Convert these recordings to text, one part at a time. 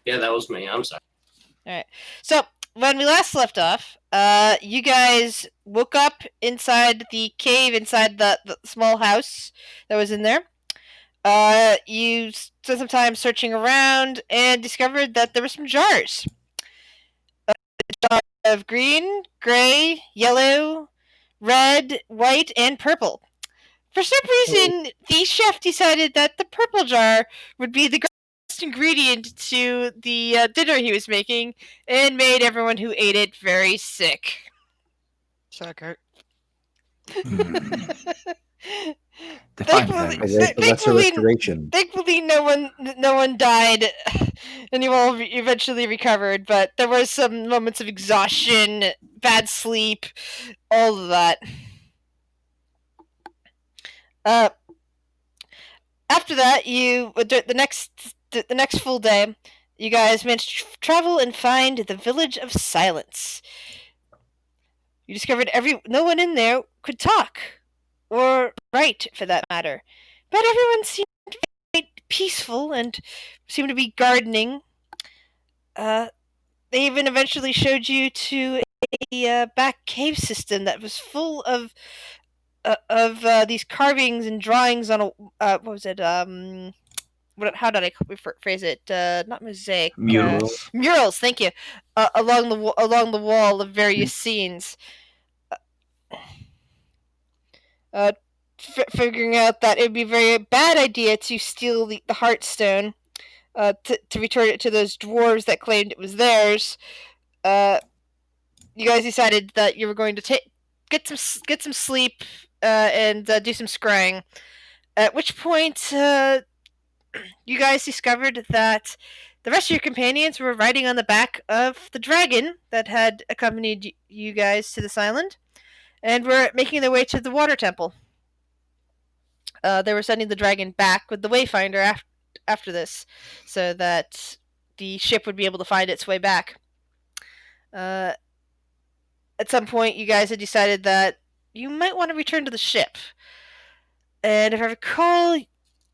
Yeah, that was me. I'm sorry. All right. So when we last left off, you guys woke up inside the cave, inside the small house that was in there. You spent some time searching around and discovered that there were some jars. A jar of green, gray, yellow, red, white, and purple. For some reason, the chef decided that the purple jar would be the greatest ingredient to the dinner he was making, and made everyone who ate it very sick. Sucker. Thankfully, no one died, and you all eventually recovered. But there were some moments of exhaustion, bad sleep, all of that. After that, the next full day, you guys managed to travel and find the Village of Silence. You discovered no one in there could talk, or write for that matter, but everyone seemed quite peaceful and seemed to be gardening. They even eventually showed you to a back cave system that was full of these carvings and drawings on a what was it? How did I phrase it? Not mosaic. Murals. Murals. Thank you. Along the wall of various scenes. Figuring out that it would be a very bad idea to steal the Heartstone, to return it to those dwarves that claimed it was theirs. You guys decided that you were going to get some sleep and do some scrying. At which point, you guys discovered that the rest of your companions were riding on the back of the dragon that had accompanied you guys to this island, and were making their way to the water temple. They were sending the dragon back with the Wayfinder after this, so that the ship would be able to find its way back. At some point, you guys had decided that you might want to return to the ship. And if I recall,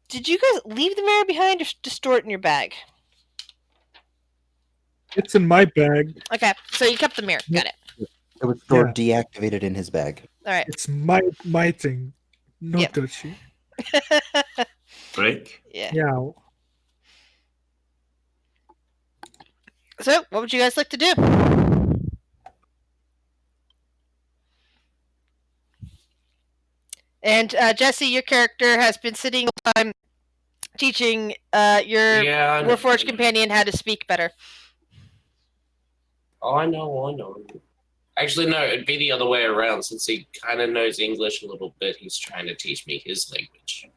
did you guys leave the mirror behind or just store it in your bag? It's in my bag. Okay, so you kept the mirror. Got it. It was stored deactivated in his bag. All right. It's my thing. No touchy. Break? Yeah. So, what would you guys like to do? And Jesse, your character has been sitting all the time teaching your Warforged companion how to speak better. Oh, I know. Actually, no, it'd be the other way around. Since he kind of knows English a little bit, he's trying to teach me his language.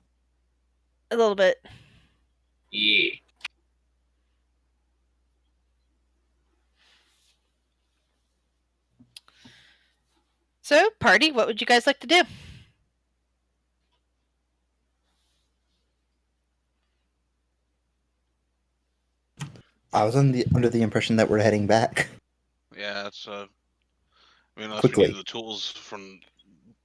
A little bit. Yeah. So, party, what would you guys like to do? I was under the impression that we're heading back. Yeah, that's unless Quickly. we need the tools from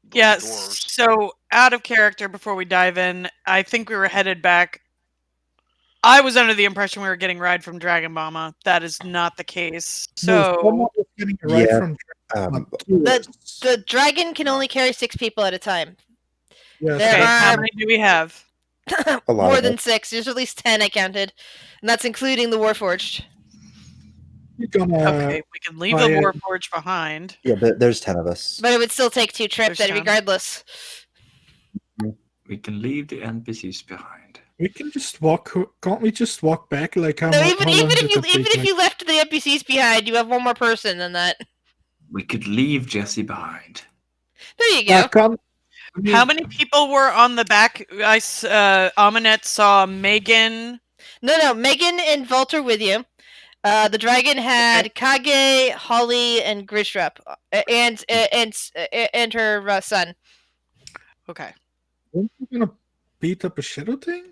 the Yes. dwarves. So, out of character, before we dive in, I think we were headed back. I was under the impression we were getting a ride from Dragon Mama. That is not the case. So, getting a ride from the dragon can only carry 6 people at a time. Yes. how many do we have? More than 6. There's at least 10 I counted, and that's including the Warforged. Okay, we can leave the Warforged behind. Yeah, but there's 10 of us. But it would still take 2 trips regardless. We can leave the NPCs behind. We can just walk. Can't we just walk back? Like how? No, even if you left the NPCs behind, you have one more person than that. We could leave Jesse behind. There you go. How many people were on the back? Aminette saw Megan. No, Megan and Volter with you. The dragon had Kage, Holly, and Grishrup, and her son. Okay. Aren't you gonna beat up a shadow thing?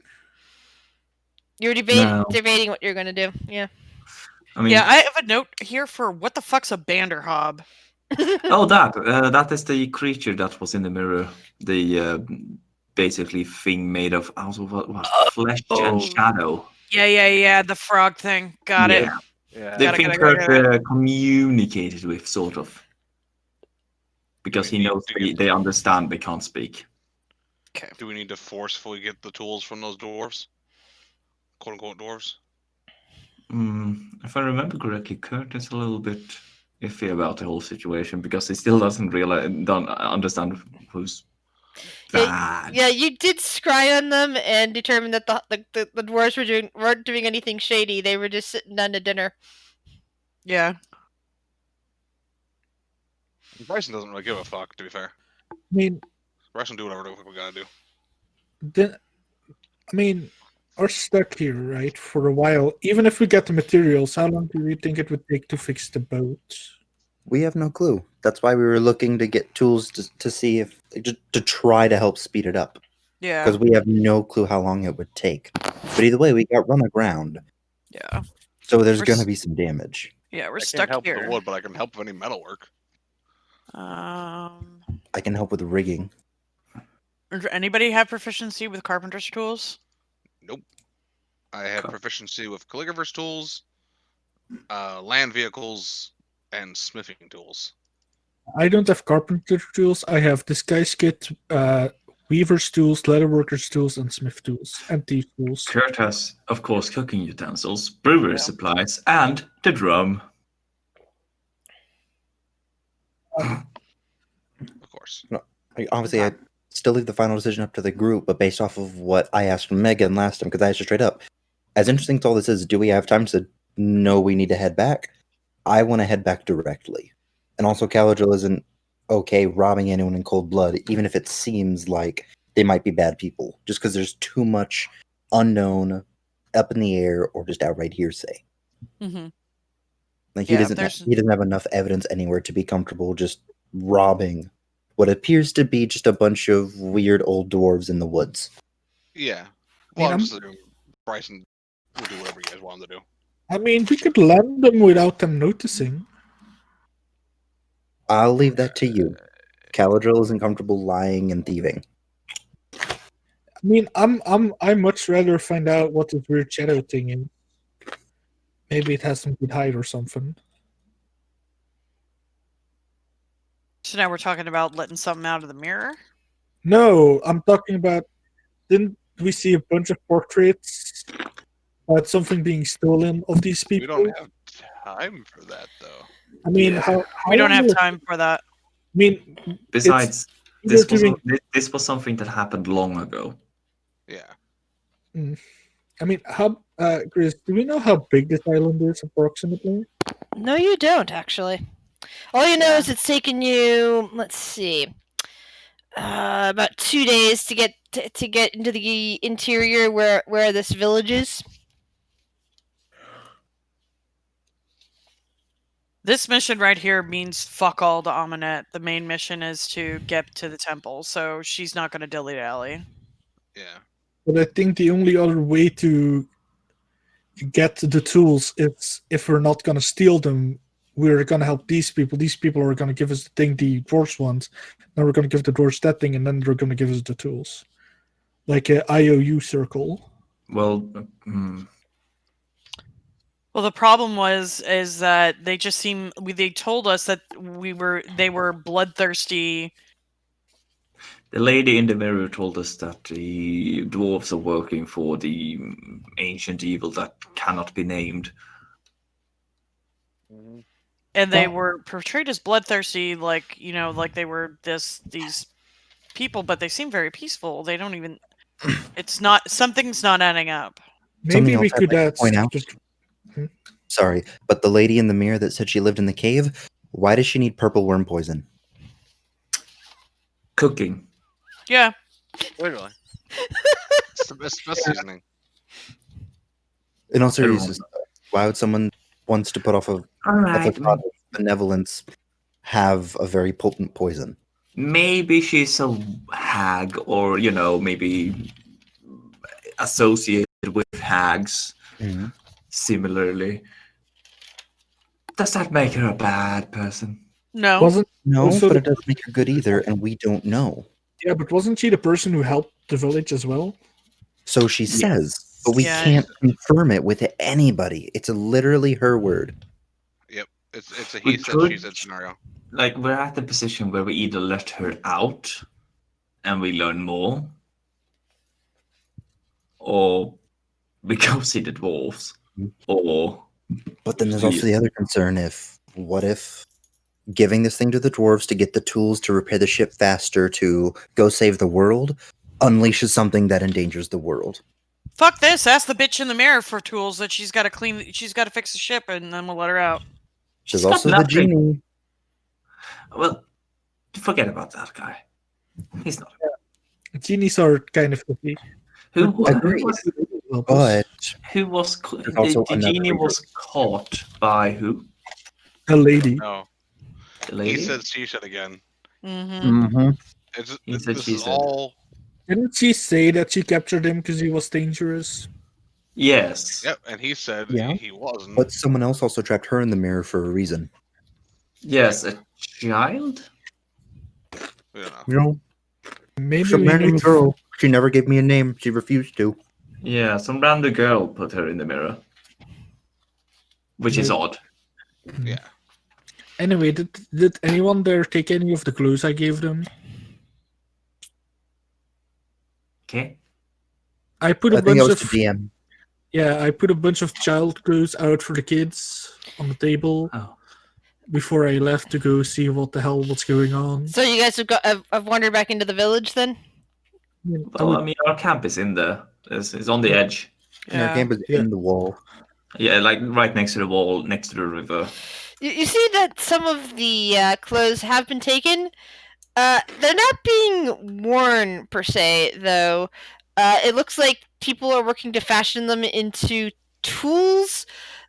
You're debating what you're gonna do. Yeah. I mean, yeah, I have a note here for what the fuck's a Banderhob. Oh, that is the creature that was in the mirror. The basically thing made of flesh and shadow. Yeah. The frog thing. Got it. Yeah. Yeah. They Got it, think got it, got Kurt communicated with, sort of. Because we he need knows to get- they understand they can't speak. Do we need to forcefully get the tools from those dwarves? Quote unquote dwarves? If I remember correctly, Kurt is a little bit iffy about the whole situation because he still don't understand who's bad. Yeah, you did scry on them and determine that the dwarves weren't doing anything shady. They were just sitting down to dinner. Yeah. Bryson doesn't really give a fuck, to be fair. I mean, Bryson do whatever the fuck we gotta do. we're stuck here, right, for a while. Even if we get the materials, how long do you think it would take to fix the boat? We have no clue. That's why we were looking to get tools to see if to try to help speed it up. Yeah. Because we have no clue how long it would take. But either way, we got run aground, Yeah. so there's We're going to s- be some damage. Yeah, we're I can't stuck help with here. the wood, but I can help with any metal work. I can help with rigging. Does anybody have proficiency with carpenter's tools? Nope. I have proficiency with calligrapher's tools, land vehicles, and smithing tools. I don't have carpenter tools. I have disguise kit, weaver's tools, leatherworker's tools, and smith tools, and thief tools. Kurt has, of course, cooking utensils, brewer's supplies, and the drum. Of course. Obviously, I still leave the final decision up to the group, but based off of what I asked Megan last time, because I asked her straight up, as interesting as all this is, do we have time to know we need to head back? I want to head back directly. And also, Caladriel isn't okay robbing anyone in cold blood, even if it seems like they might be bad people, just because there's too much unknown up in the air or just outright hearsay. Mm-hmm. Like he Yeah, doesn't there's- he doesn't have enough evidence anywhere to be comfortable just robbing what appears to be just a bunch of weird old dwarves in the woods. Yeah. I mean, Well, I'm I'm- just assuming Bryson will do whatever you guys want him to do. I mean, we could land them without them noticing. I'll leave that to you. Caladriel isn't comfortable lying and thieving. I mean, I much rather find out what this weird shadow thing is. Maybe it has some good hide or something. So now we're talking about letting something out of the mirror? No, I'm talking about. Didn't we see a bunch of portraits about something being stolen of these We people? don't have time for that, though. I mean, Yeah. how We don't long have will- time for that. I mean, Besides, either this doing- this was something that happened long ago. Yeah. I mean, how, Chris? Do we know how big this island is approximately? No, you don't actually. All you know Yeah. is it's taken you. Let's see. About 2 days to get into the interior where this village is. This mission right here means fuck all to Amunet. The main mission is to get to the temple, so she's not going to dilly-dally. Yeah. But I think the only other way to get the tools is if we're not going to steal them, we're going to help these people. These people are going to give us the thing the dwarves want. Then we're going to give the dwarves that thing, and then they're going to give us the tools. Like a IOU circle. Well, Well, the problem is that they just they told us that they were bloodthirsty. the lady in the mirror told us that the dwarves are working for the ancient evil that cannot be named. And they Well- were portrayed as bloodthirsty, like like they were these people, but they seem very peaceful. They don't even. It's not something's not adding up. Maybe Something we else I'd could like to point out. Sorry, but the lady in the mirror that said she lived in the cave, why does she need purple worm poison? Cooking. Yeah, Literally. It's the best seasoning. In all Everyone- seriousness, why would someone wants to put off a Alright. facade of benevolence have a very potent poison? Maybe she's a hag, or maybe associated with hags. Similarly, does that make her a bad person? no. Wasn't No, Also but the- it doesn't make her good either, and we don't know. but wasn't she the person who helped the village as well? So she Yes. says. But we Yeah. can't confirm it with anybody. It's literally her word. Yep. It's a We he said, she could- said scenario. Like, we're at the position where we either let her out and we learn more, or we go see the dwarves, or But then there's also the other concern: what if giving this thing to the dwarves to get the tools to repair the ship faster to go save the world unleashes something that endangers the world? Fuck this. Ask the bitch in the mirror for tools that she's got to clean. She's got to fix the ship, and then we'll let her out. There's She's got also the nothing. genie. Well, forget about that guy. He's not. Genies are kind of iffy. Who Agreed. was But the also the another genie reason. was caught by who? A lady. No. The He lady. said, she said again. Mm-hmm. He said, This she is said. all. Didn't she say that she captured him because he was dangerous? Yes. Yep, and he said Yeah. he wasn't. But someone else also trapped her in the mirror for a reason. Yes, a child. We don't know. You know, maybe Some we random need to girl. She never gave me a name. She refused to. Yeah, some random girl put her in the mirror, which is Yeah. odd. Yeah. Anyway, did anyone there take any of the clues I gave them? Okay. I put I a think I bunch was of the DM. I put a bunch of child clues out for the kids on the table Oh. before I left to go see what the hell was going on. So you guys have wandered back into the village then? Well, I mean, our camp is in the is on the edge. And our Yeah. camp is Yeah. in the wall. Yeah, like right next to the wall, next to the river. You see that some of the clothes have been taken. They're not being worn per se, though. It looks like people are working to fashion them into tools.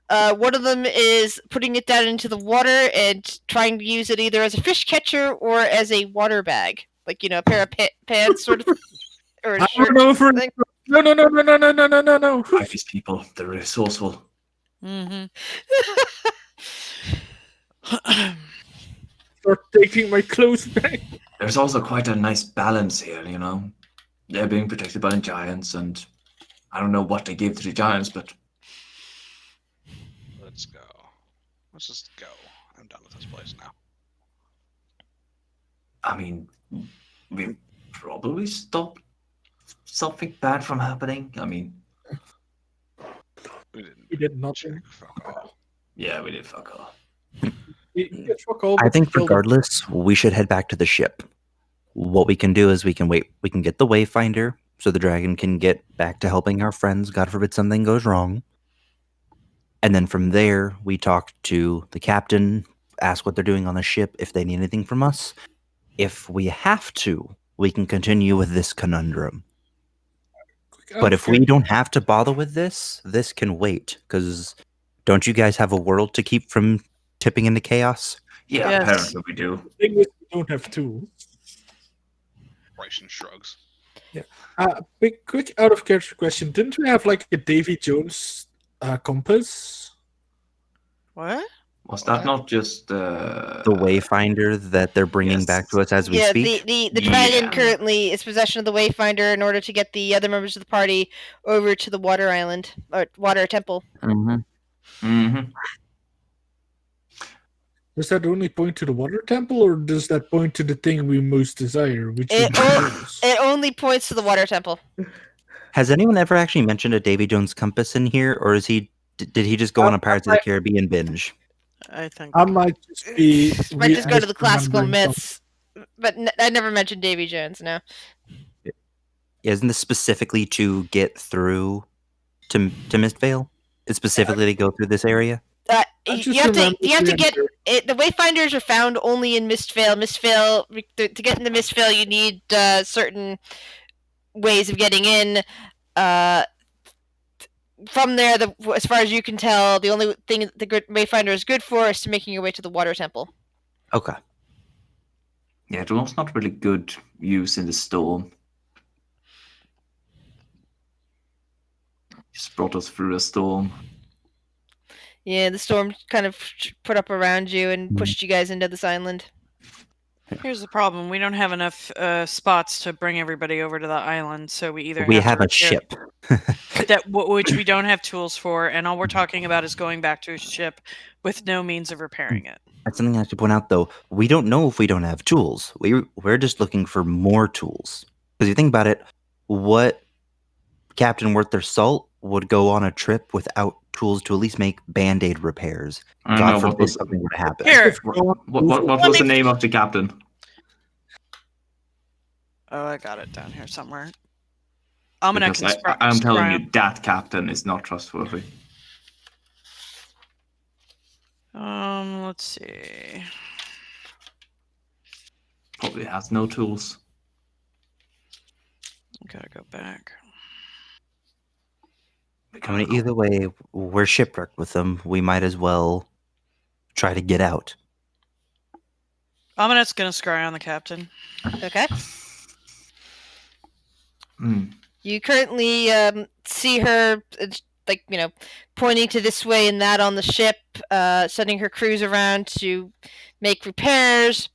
One of them is putting it down into the water and trying to use it either as a fish catcher or as a water bag, like a pair of pants, sort of, or a I shirt. don't know for thing. no. Like these people, they're resourceful. Mm-hmm. Start taking my clothes back. There's also quite a nice balance here, you know. They're being protected by the giants, and I don't know what they gave to the giants, but Let's go. Let's just go. I'm done with this place now. I mean, we probably stopped something bad from happening. I mean, We didn't He did nothing. check. Fuck all. yeah, we did fuck all. He did fuck all, I but think he killed him. regardless, we should head back to the ship. What we can do is we can wait. We can get the Wayfinder so the dragon can get back to helping our friends. God forbid something goes wrong. And then from there, we talk to the captain, ask what they're doing on the ship, if they need anything from us. If we have to, we can continue with this conundrum. But if we don't have to bother with this can wait. Because don't you guys have a world to keep from tipping into chaos? Yeah, Yes. apparently we do. The thing is, we don't have tools. Bryson shrugs. Big quick out of character question: didn't we have like a Davy Jones compass? What? Was that What? not just The Wayfinder that they're bringing back to us as we Yeah, speak? the dragon Yeah. currently is possession of the Wayfinder in order to get the other members of the party over to the water island or water temple. Mm-hmm. Mm-hmm. Does that only point to the water temple, or does that point to the thing we most desire, which It would be o- tools? It only points to the water temple. Has anyone ever actually mentioned a Davy Jones compass in here, or is he? Did he just go on a Pirates of the Caribbean binge? I think. I might just be. Might just go to the classical misremembering myths, but I never mentioned Davy Jones. No. Isn't this specifically to get through to Mistvale? It's specifically to go through this area. I You just have to remember get the- it. The Wayfinders are found only in Mistvale. To get into Mistvale, you need certain ways of getting in. From there, as far as you can tell, the only thing the Wayfinder is good for is to making your way to the water temple. Okay. Yeah, it was not really good use in the storm. Just brought us through a storm. Yeah, the storm kind of put up around you and pushed you guys into this island. Here's the problem: we don't have enough spots to bring everybody over to the island, so we either We have have to a repair ship. which we don't have tools for, and all we're talking about is going back to a ship with no means of repairing it. That's something I should point out, though. We don't know if we don't have tools. We're just looking for more tools. Because you think about it, what captain worth their salt would go on a trip without tools to at least make band-aid repairs? I don't God know what forbid was something would happen. Here. what Let was the me- name of the captain? Oh, I got it down here somewhere. Almanac Because can I'm telling scry you, that captain is not trustworthy. Let's see. Probably has no tools. Gotta go back. I mean, either way, we're shipwrecked with them. We might as well try to get out. Almanac's gonna scry on the captain. Okay. Mm. You currently see her, like, pointing to this way and that on the ship, sending her crews around to make repairs.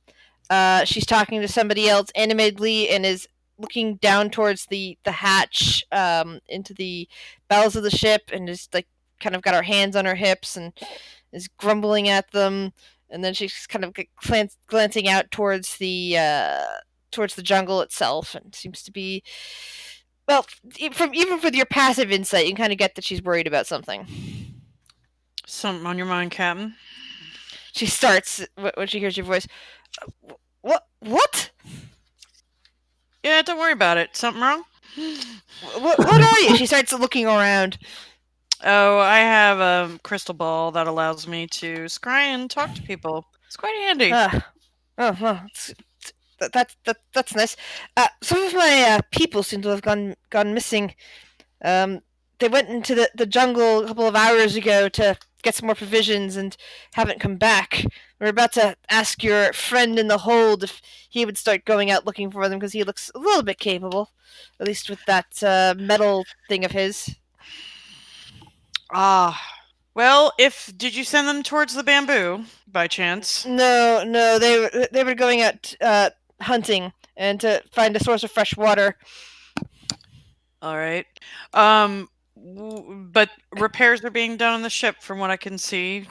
She's talking to somebody else animatedly and is looking down towards the hatch into the bowels of the ship, and is like kind of got her hands on her hips and is grumbling at them. And then she's kind of glancing out towards the jungle itself, and seems to be, well, even with your passive insight, you can kind of get that she's worried about something. Something on your mind, Captain? She starts when she hears your voice. What? Yeah, don't worry about it. Something wrong? What are you? She starts looking around. Oh, I have a crystal ball that allows me to scry and talk to people. It's quite handy. Well, that's nice. Some of my people seem to have gone missing. They went into the jungle a couple of hours ago to get some more provisions and haven't come back. We're about to ask your friend in the hold if he would start going out looking for them, because he looks a little bit capable, at least with that metal thing of his. Well, did you send them towards the bamboo by chance? No, they were going out hunting and to find a source of fresh water. All right. But repairs are being done on the ship, from what I can see.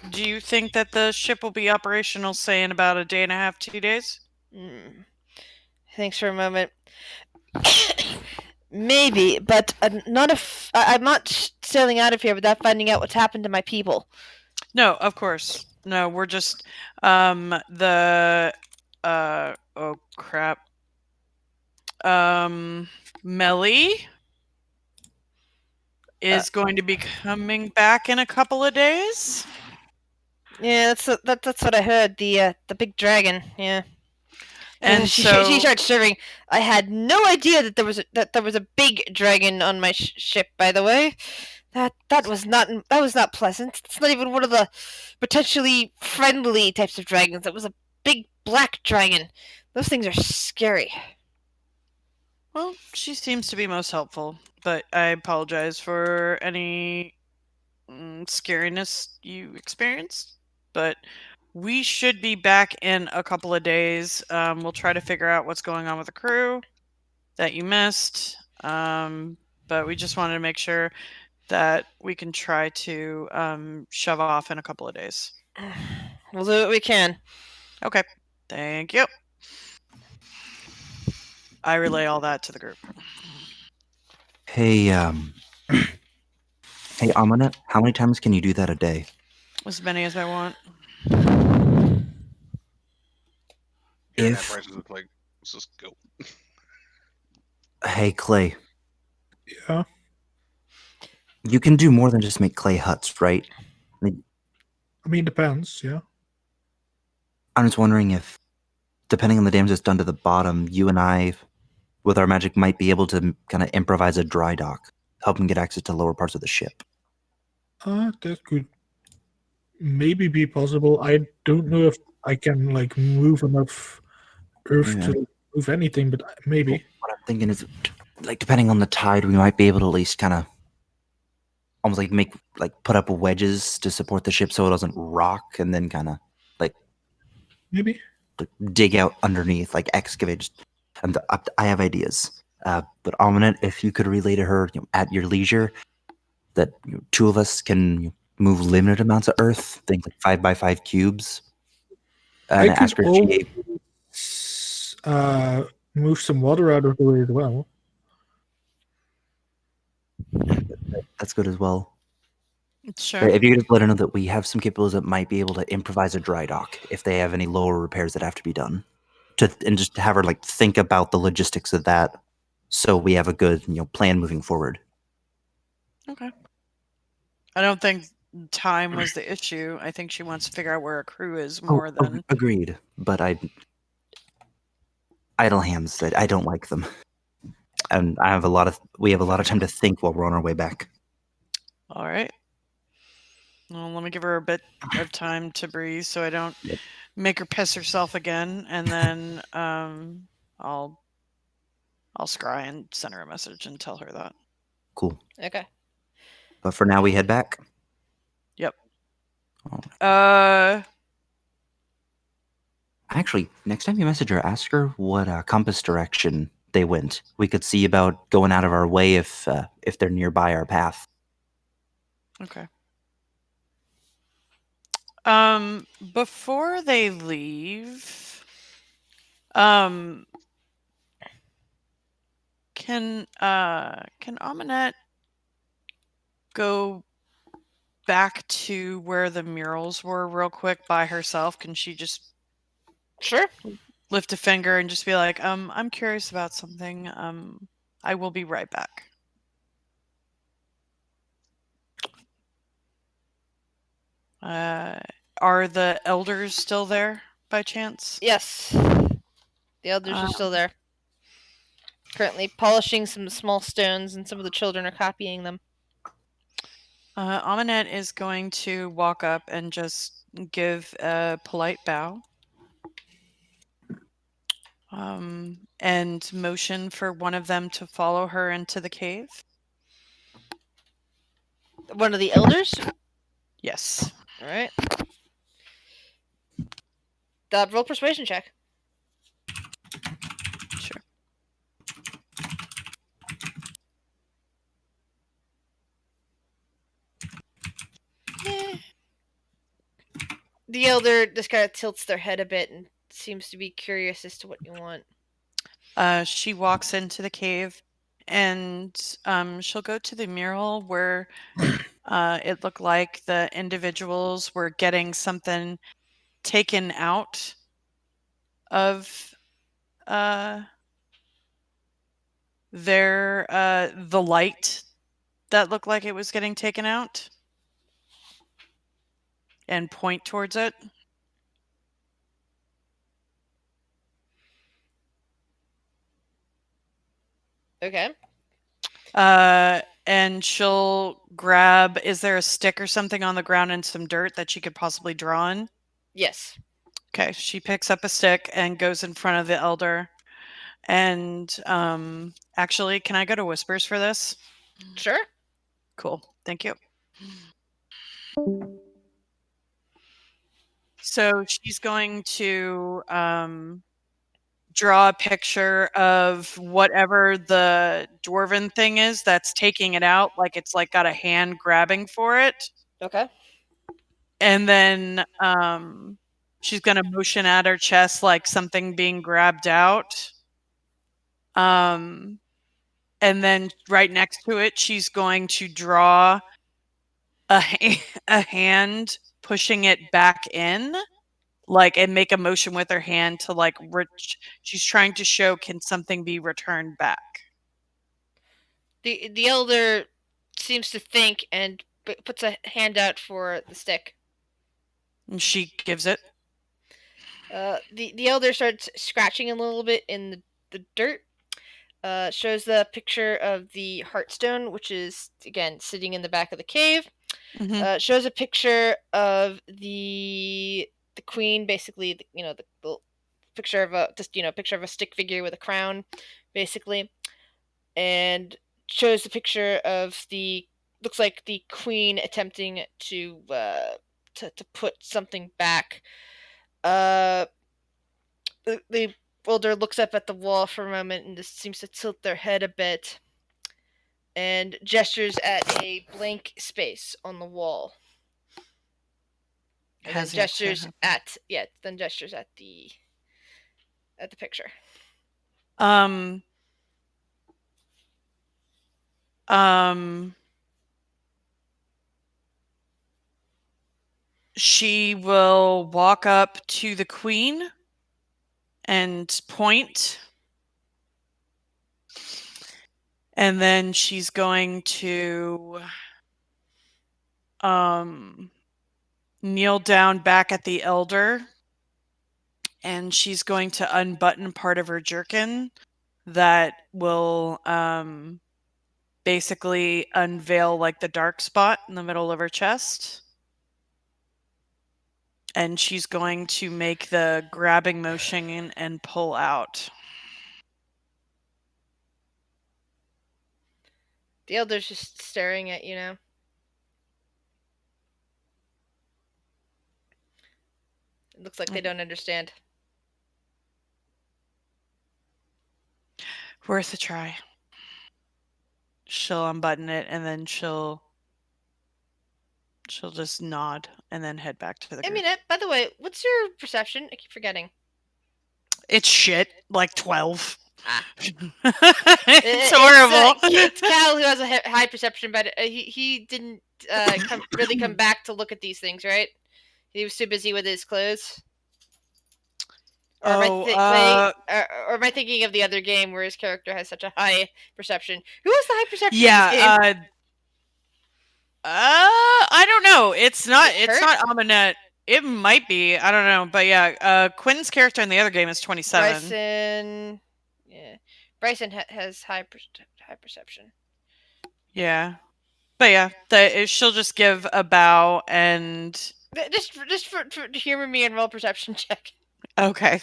Do you think that the ship will be operational, say, in about a day and a half, 2 days? Thanks for a moment. Maybe, but not if I'm not sailing out of here without finding out what's happened to my people. No, of course. No, we're just oh crap. Melly is going to be coming back in a couple of days. Yeah, that's what I heard. The big dragon. Yeah. And she starts shivering. I had no idea that there was a big dragon on my ship. By the way, that was not pleasant. It's not even one of the potentially friendly types of dragons. That was a big black dragon. Those things are scary. Well, she seems to be most helpful, but I apologize for any scariness you experienced. But we should be back in a couple of days. We'll try to figure out what's going on with the crew that you missed. But we just wanted to make sure that we can try to shove off in a couple of days. We'll do what we can. Okay. Thank you. I relay all that to the group. Hey, hey, Amana, how many times can you do that a day? As many as I want. If Like, let's just go. Hey, Clay, Yeah. you can do more than just make clay huts, right? I mean, depends. Yeah. I'm just wondering if, depending on the damage that's done to the bottom, you and I, with our magic, might be able to kind of improvise a dry dock, help them get access to lower parts of the ship. That could maybe be possible. I don't know if I can like move enough earth to move anything, but maybe. What I'm thinking is, like, depending on the tide, we might be able to at least kind of almost like put up wedges to support the ship so it doesn't rock, and then kind of like Maybe. dig out underneath, like excavate. And I have ideas. But Ominent, if you could relay to her at your leisure that two of us can move limited amounts of earth, think like 5x5 cubes, and I ask could her if she always move some water out of the way as well. that's good as well. Sure. If you could just let her know that we have some capabilities that might be able to improvise a dry dock if they have any lower repairs that have to be done, and just have her like think about the logistics of that, so we have a good plan moving forward. Okay. I don't think time was the issue. I think she wants to figure out where her crew is more than. Agreed, but idle hands. I don't like them, and we have a lot of time to think while we're on our way back. All right. Well, let me give her a bit of time to breathe so I don't make her piss herself again, and then I'll scry and send her a message and tell her that. Cool. Okay. But for now, we head back. Yep. Actually, next time you message her, ask her what compass direction they went. We could see about going out of our way if they're nearby our path. Okay. Before they leave, can Aminette go back to where the murals were real quick by herself? Can she just Sure. lift a finger and just be like, I'm curious about something. I will be right back. Are the elders still there by chance? Yes. The elders are still there. Currently polishing some small stones, and some of the children are copying them. Aminette is going to walk up and just give a polite bow. And motion for one of them to follow her into the cave. One of the elders? Yes. All right. Roll persuasion check. Sure. The elder just kind of tilts their head a bit and seems to be curious as to what you want. She walks into the cave, and she'll go to the mural where it looked like the individuals were getting something taken out of the light that looked like it was getting taken out, and point towards it. Okay. And she'll grab, is there a stick or something on the ground and some dirt that she could possibly draw on? Yes. Okay, she picks up a stick and goes in front of the elder. And actually, can I go to whispers for this? Sure. Cool. Thank you. So she's going to draw a picture of whatever the dwarven thing is that's taking it out, like it's like got a hand grabbing for it. Okay. And then she's going to motion at her chest like something being grabbed out. And then right next to it, she's going to draw a hand pushing it back in, like, and make a motion with her hand to like she's trying to show, can something be returned back? The elder seems to think and puts a hand out for the stick. And she gives it. The elder starts scratching a little bit in the dirt. Shows the picture of the heartstone, which is again sitting in the back of the cave. Mm-hmm. Shows a picture of the queen, basically, the picture of picture of a stick figure with a crown, basically, and shows the picture of looks like the queen attempting to put something back. the older looks up at the wall for a moment and just seems to tilt their head a bit and gestures at a blank space on the wall. And Has then yet to gestures happen. then gestures at the picture. Um. She will walk up to the queen and point. And then she's going to kneel down back at the elder. And she's going to unbutton part of her jerkin that will basically unveil like the dark spot in the middle of her chest. And she's going to make the grabbing motion and pull out. The elder's just staring at you now. It looks like they don't understand. Worth a try. She'll unbutton it and then she'll just nod and then head back to the group. Amunet, by the way, what's your perception? I keep forgetting. It's shit, like 12. Ah. It's horrible. It's Cal who has a high perception, but he didn't really come back to look at these things, right? He was too busy with his clothes. Or am I thinking of the other game where his character has such a high perception? Who has the high perception in this game? I don't know. It's not Aminet. It might be. I don't know. But yeah, Quinn's character in the other game is 27. Bryson has high perception. Yeah. But yeah, she'll just give a bow and just for to humor me and roll perception check. Okay.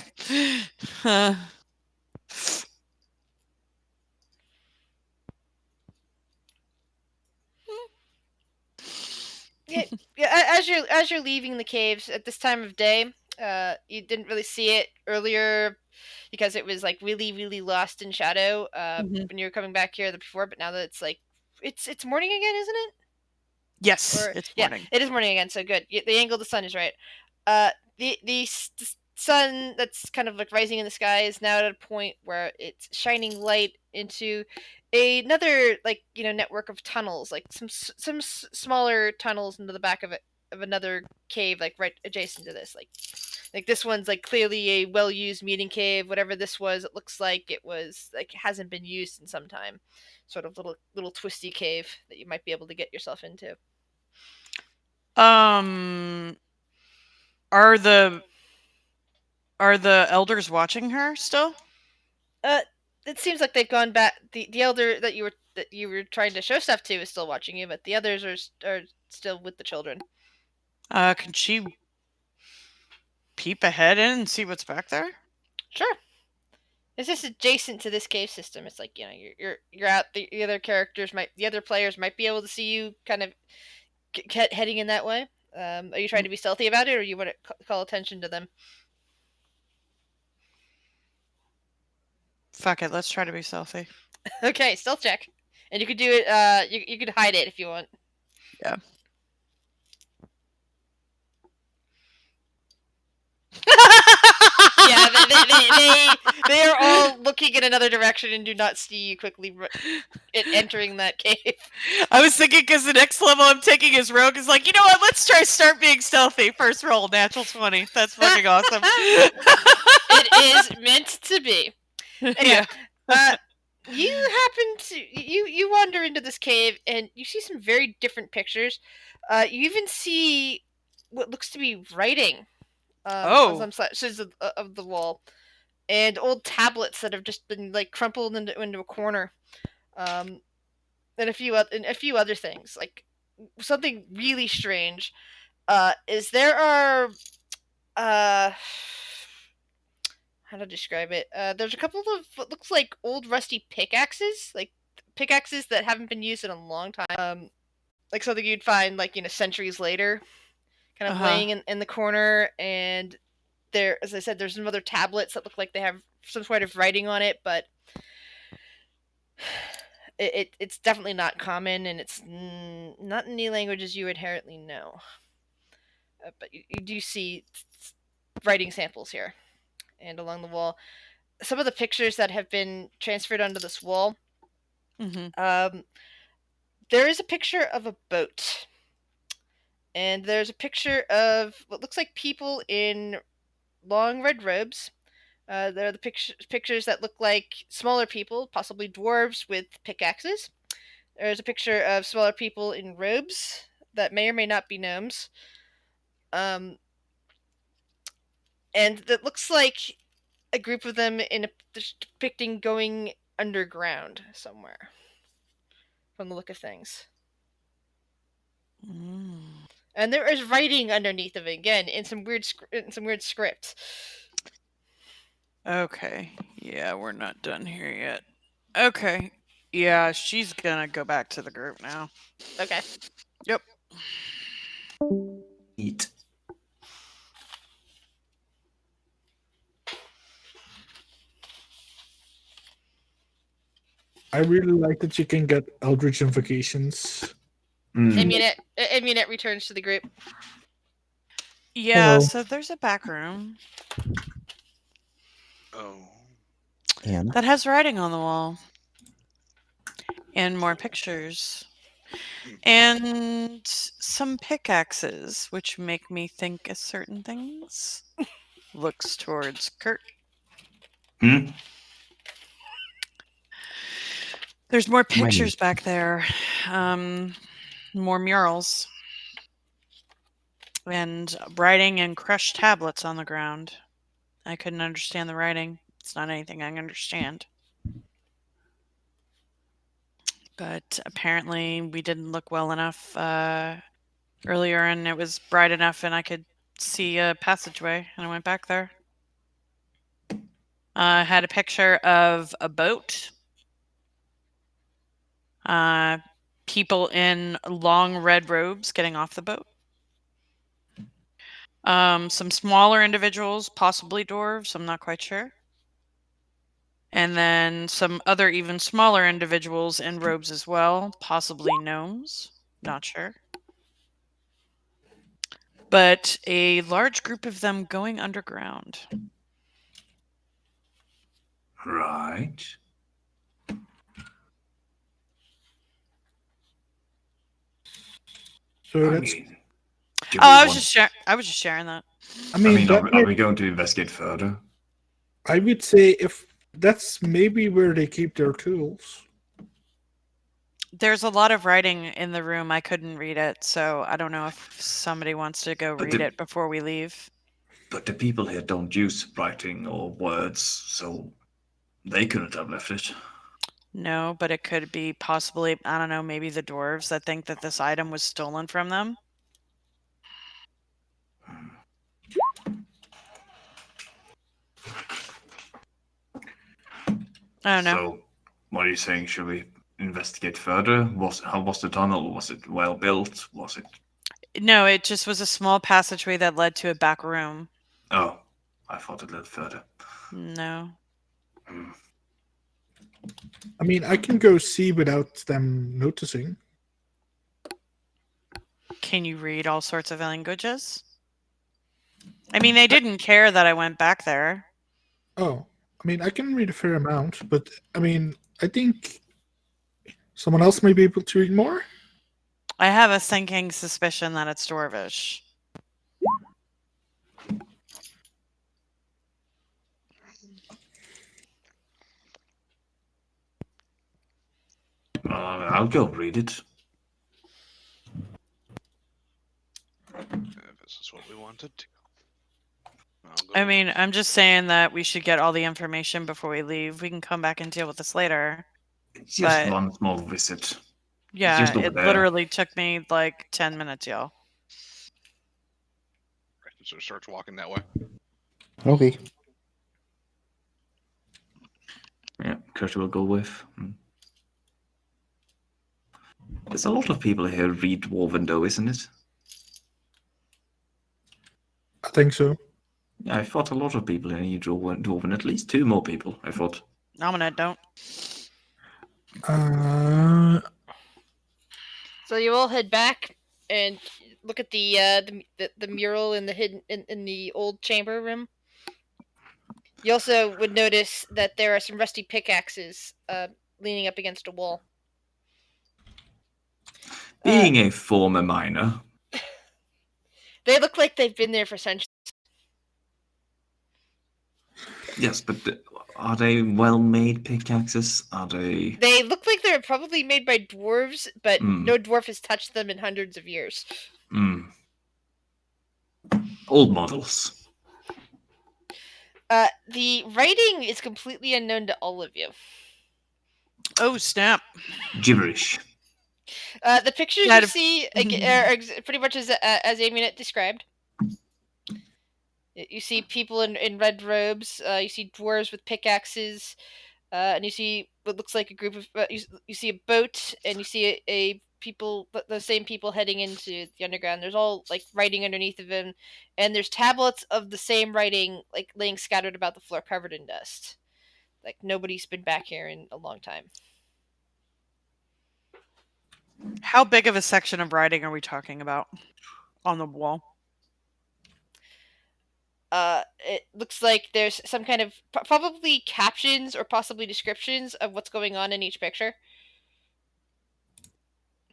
Yeah, as you're leaving the caves at this time of day, you didn't really see it earlier because it was like really, really lost in shadow when you were coming back here before. But now that it's like it's morning again, isn't it? Yes, it's morning. Yeah, it is morning again. So good. The angle of the sun is right. The sun that's kind of like rising in the sky is now at a point where it's shining light into another network of tunnels, like some smaller tunnels into the back of another cave, like right adjacent to this. Like this one's like clearly a well-used meeting cave. Whatever this was, it looks like it was like hasn't been used in some time. Sort of little twisty cave that you might be able to get yourself into. Are the elders watching her still? It seems like they've gone back. The elder that you were trying to show stuff to is still watching you, but the others are still with the children. Can she peep ahead in and see what's back there? Sure. It's just adjacent to this cave system. It's like you're out. The other players might be able to see you kind of heading in that way. Are you trying to be stealthy about it, or you want to call attention to them? Fuck it, let's try to be stealthy. Okay, stealth check, and you could do it. You could hide it if you want. Yeah. Yeah, they are all looking in another direction and do not see you quickly entering that cave. I was thinking because the next level I'm taking as rogue is like, you know what? Let's start being stealthy. First roll, natural 20. That's fucking awesome. It is meant to be. Anyway, Yeah. You happen to you wander into this cave and you see some very different pictures. You even see what looks to be writing on some slashes of the wall, and old tablets that have just been like crumpled into a corner, and a few other things. Like something really strange is there are how to describe it? There's a couple of what looks like old rusty pickaxes, like pickaxes that haven't been used in a long time. Like something you'd find like centuries later, kind of laying in the corner, and there, as I said, there's some other tablets that look like they have some sort of writing on it, but it's definitely not common, and it's not in any languages you inherently know. But you do see writing samples here, and along the wall, some of the pictures that have been transferred onto this wall. Mm-hmm. There is a picture of a boat, and there's a picture of what looks like people in long red robes. There are the pictures that look like smaller people, possibly dwarves with pickaxes. There's a picture of smaller people in robes that may or may not be gnomes. And that looks like a group of them depicting going underground somewhere, from the look of things. And there is writing underneath of it again in some weird script. Okay. Yeah, we're not done here yet. Okay. Yeah, she's gonna go back to the group now. Okay. Yep. Eat. I really like that you can get Eldritch Invocations. Immunet returns to the group. Yeah, Hello. so there's a back room Oh. And that has writing on the wall. And more pictures. And some pickaxes, which make me think of certain things. Looks towards Kurt. Hmm? There's more pictures back there. More murals. And writing and crushed tablets on the ground. I couldn't understand the writing. It's not anything I understand. But apparently we didn't look well enough earlier, and it was bright enough and I could see a passageway, and I went back there. Had a picture of a boat. People in long red robes getting off the boat. Some smaller individuals, possibly dwarves, I'm not quite sure. And then some other even smaller individuals in robes as well, possibly gnomes, not sure. But a large group of them going underground. Right. So I that's. mean, do Oh, we I was want- just sharing that. I mean, that are might- we going to investigate further? I would say if that's maybe where they keep their tools. There's a lot of writing in the room. I couldn't read it, so I don't know if somebody wants to go But read the- it before we leave. But the people here don't use writing or words, so they couldn't have left it. No, but it could be possibly, I don't know, maybe the dwarves that think that this item was stolen from them. I don't know. So, what are you saying? Should we investigate further? How was the tunnel? Was it well built? Was it? No, it just was a small passageway that led to a back room. Oh, I thought it led further. No. Hmm. I mean, I can go see without them noticing. Can you read all sorts of languages? I mean, they didn't care that I went back there. Oh, I mean, I can read a fair amount, but I mean, I think someone else may be able to read more. I have a sinking suspicion that it's Dwarvish. I'll go read it. If this is what we wanted to. I'll go I with mean, it. I'm just saying that we should get all the information before we leave. We can come back and deal with this later. It's just But- one small visit. Yeah, just over it there. literally took me like 10 minutes, y'all. Right, so starts walking that way. okay. Yeah, Kurt will go with. There's a lot of people here read Dwarven though, isn't it? I think so. Yeah, I fought a lot of people in a dwarven, at least 2 more people, I thought. Nominate don't. So you all head back and look at the mural in the hidden in the old chamber room. You also would notice that there are some rusty pickaxes leaning up against a wall. Being a former miner, They look like they've been there for centuries. yes, but are they well-made pickaxes? Are they... They look like they're probably made by dwarves, but Mm. no dwarf has touched them in hundreds of years. Old models. The writing is completely unknown to all of you. Oh snap! Gibberish. The pictures That you of- see are pretty much as Aminet described. You see people in red robes. You see dwarves with pickaxes, and you see what looks like a group of. You see a boat, and you see a people, the same people heading into the underground. There's all like writing underneath of them, and there's tablets of the same writing like laying scattered about the floor, covered in dust. Like nobody's been back here in a long time. How big of a section of writing are we talking about on the wall? It looks like there's some kind of probably captions or possibly descriptions of what's going on in each picture.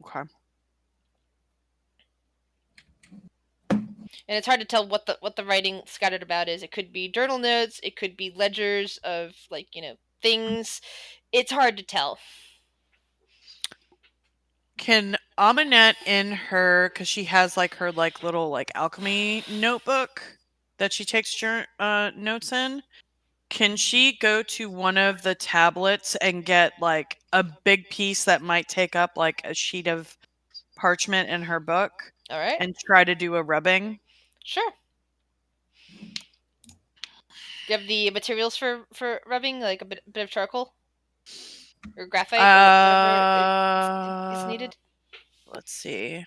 Okay. And it's hard to tell what the writing scattered about is. It could be journal notes, it could be ledgers of things. It's hard to tell. Can Aminette in her, because she has like her like little like alchemy notebook that she takes notes in, can she go to one of the tablets and get like a big piece that might take up like a sheet of parchment in her book All right. and try to do a rubbing? Sure. Do you have the materials for rubbing, like a bit of charcoal or graphite or whatever is needed? Let's see.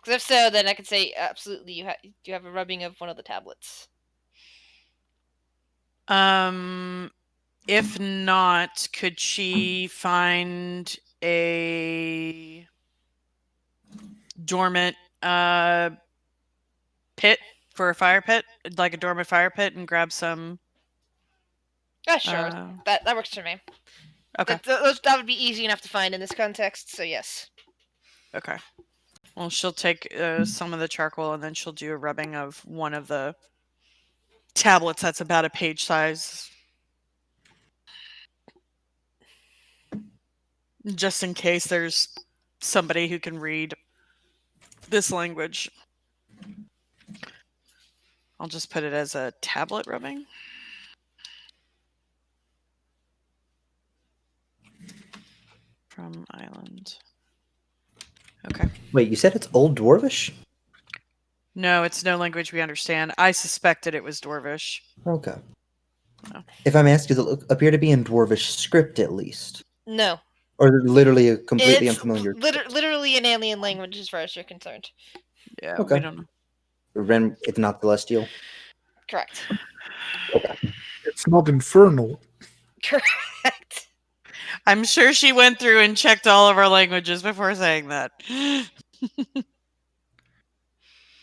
Because if so, then I could say absolutely you have a rubbing of one of the tablets. If not, could she find a dormant pit for a fire pit, like a dormant fire pit, and grab some? Yeah, sure. That works for me. Okay. That would be easy enough to find in this context, so yes. Okay. Well, she'll take some of the charcoal and then she'll do a rubbing of one of the tablets that's about a page size. Just in case there's somebody who can read this language. I'll just put it as a tablet rubbing. From island. Okay. Wait, you said it's Old Dwarvish? No, it's no language we understand. I suspected it was Dwarvish. Okay. Oh. If I'm asked, does it appear to be in Dwarvish script at least? No. Or literally a completely It's unfamiliar? literally an alien language as far as you're concerned. Yeah, Okay. we don't know. It's not Celestial? Correct. Okay. It's not infernal. Correct. I'm sure she went through and checked all of our languages before saying that.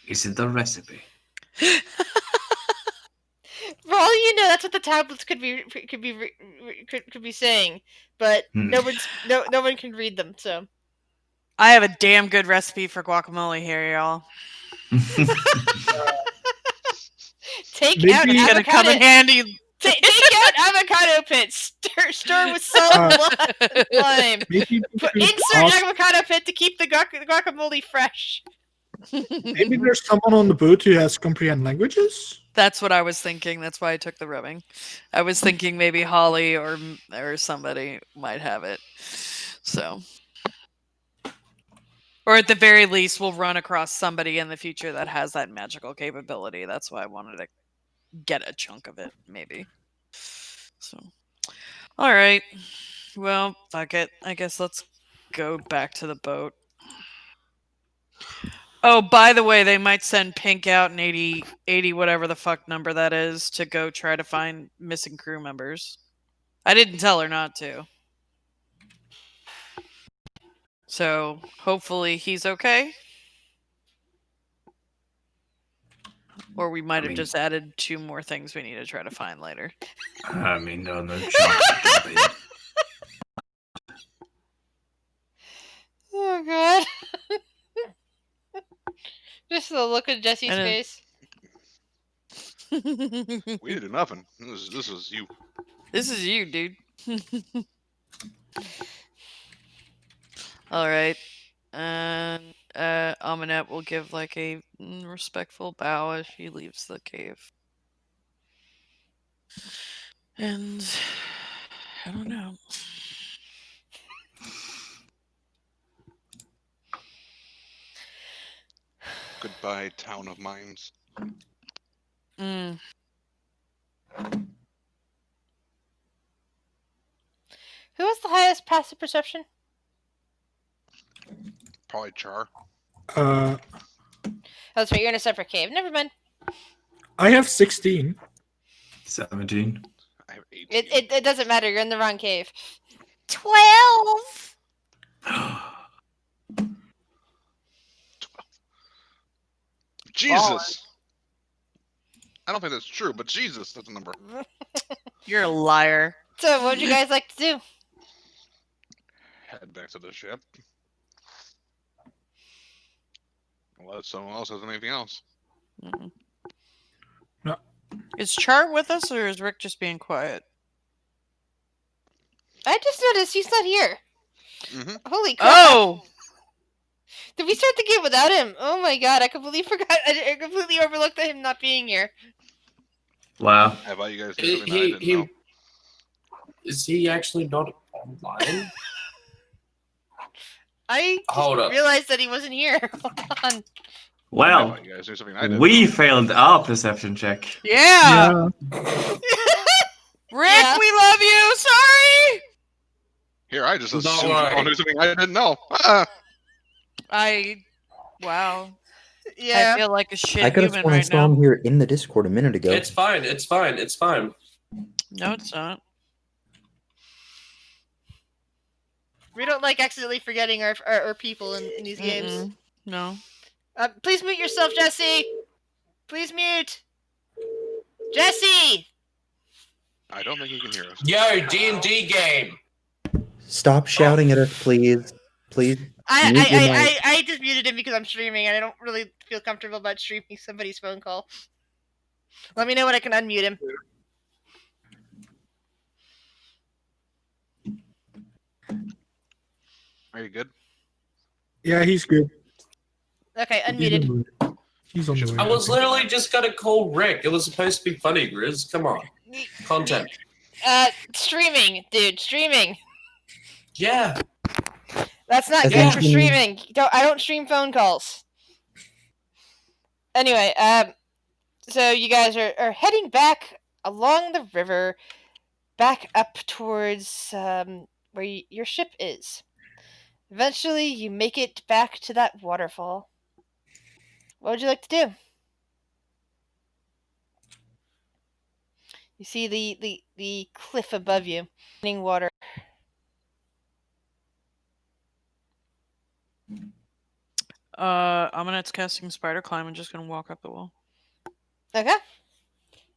Is it a recipe? For all you know, that's what the tablets could be saying, but no one can read them. So I have a damn good recipe for guacamole here, y'all. Take Maybe- out It's gonna avocado. come in handy. Take out avocado pits. Stir with salt, blood, and lime. Maybe we should Insert ask- avocado pit to keep the guacamole fresh. maybe there's someone on the boat who has comprehend languages. That's what I was thinking. That's why I took the rubbing. I was thinking maybe Holly or somebody might have it. So, or at the very least, we'll run across somebody in the future that has that magical capability. That's why I wanted to get a chunk of it, maybe. So, all right. Well, fuck it. I guess let's go back to the boat. Oh, by the way, they might send Pink out in 80 whatever the fuck number that is to go try to find missing crew members. I didn't tell her not to. So hopefully he's okay. Or we might have mean- just added 2 more things we need to try to find later. I mean, no chance of jumping. Oh god. Just the look on Jesse's And face. We didn't do nothing. This was you. This is you, dude. All right. And Aminette will give like a respectful bow as she leaves the cave. And I don't know. Goodbye, town of mines. Mm. Who has the highest passive perception? Probably Char. Uh, Oh, that's right, you're in a separate cave. Never mind. I have 16. 17. I have 18. It doesn't matter, you're in the wrong cave. 12! Jesus! I don't think that's true, but Jesus, that's a number. You're a liar. So, what would you guys like to do? Head back to the ship. Unless someone else has anything else. Mm-mm. No. Is Char with us, or is Rick just being quiet? I just noticed he's not here. Mm-hmm. Holy crap. Oh! Did we start the game without him? Oh my god, I completely forgot. I completely overlooked him not being here. Wow. How about you guys do something that I didn't know? Is he actually not online? I Hold just up. realized that he wasn't here. Hold on. How Well, about you guys do something I didn't we know? failed our perception check. Yeah! Yeah. Rick, Yeah. we love you! Sorry! Here, I just Don't assumed worry. you knew something I didn't know. Wow. Yeah. I feel like a shit I could have human sworn I right saw now. him here in the Discord a minute ago. It's fine. It's fine. It's fine. No, it's not. We don't like accidentally forgetting our people in these games. Mm-mm. No. Please mute yourself, Jesse! Please mute! Jesse! I don't think he can hear us. Yo, D&D game. Stop shouting at us, please. Please. Mute your mic. I just muted him because I'm streaming and I don't really feel comfortable about streaming somebody's phone call. Let me know when I can unmute him. Are you good? Yeah, he's good. Okay, He's unmuted. on the way. He's on the way. I was literally just gonna call Rick. It was supposed to be funny, Grizz. Come on. Content. Streaming, dude, streaming. Yeah. That's not As good for in- streaming. I don't stream phone calls. Anyway, so you guys are heading back along the river, back up towards where your ship is. Eventually, you make it back to that waterfall. What would you like to do? You see the cliff above you, running water. Aminette's casting spider climb and just gonna walk up the wall. Okay.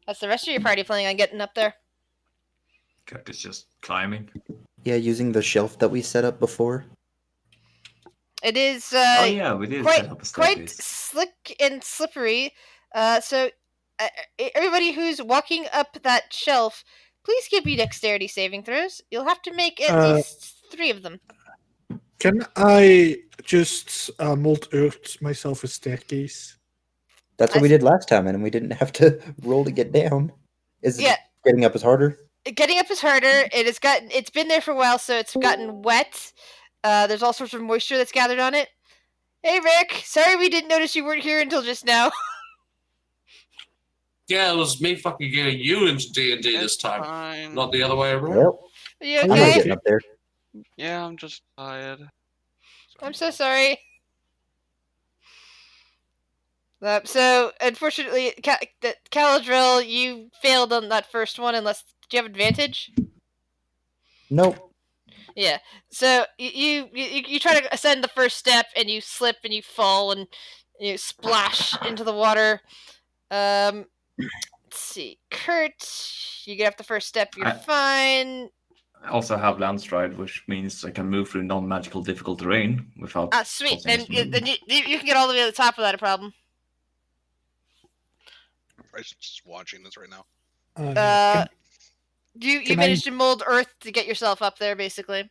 That's the rest of your party planning on getting up there. Cat is just climbing. Yeah, using the shelf that we set up before. It is Oh yeah, we did set up a quite staircase. slick and slippery. So everybody who's walking up that shelf, please give me dexterity saving throws. You'll have to make at least 3 of them. Can I just mold earth myself a staircase? That's what we did last time, and we didn't have to roll to get down. Is Yeah. getting up is harder? Getting up is harder. It's been there for a while, so it's gotten wet. There's all sorts of moisture that's gathered on it. Hey Rick, sorry we didn't notice you weren't here until just now. Yeah, it was me fucking getting you into D&D this It's time. fine. Not the other way around. Well, Are you I'm not okay? getting up there. Yeah, I'm just tired. I'm so sorry. So, unfortunately, Caladrill, you failed on that first one. Unless do you have advantage? Nope. Yeah. So you try to ascend the first step, and you slip and you fall and you splash into the water. Let's see, Kurt, you get up the first step. You're fine. I also have land stride, which means I can move through non-magical difficult terrain without. Sweet. causing us Then to move. you can get all the way to the top without a problem. I'm just watching this right now. You managed to mold earth to get yourself up there, basically.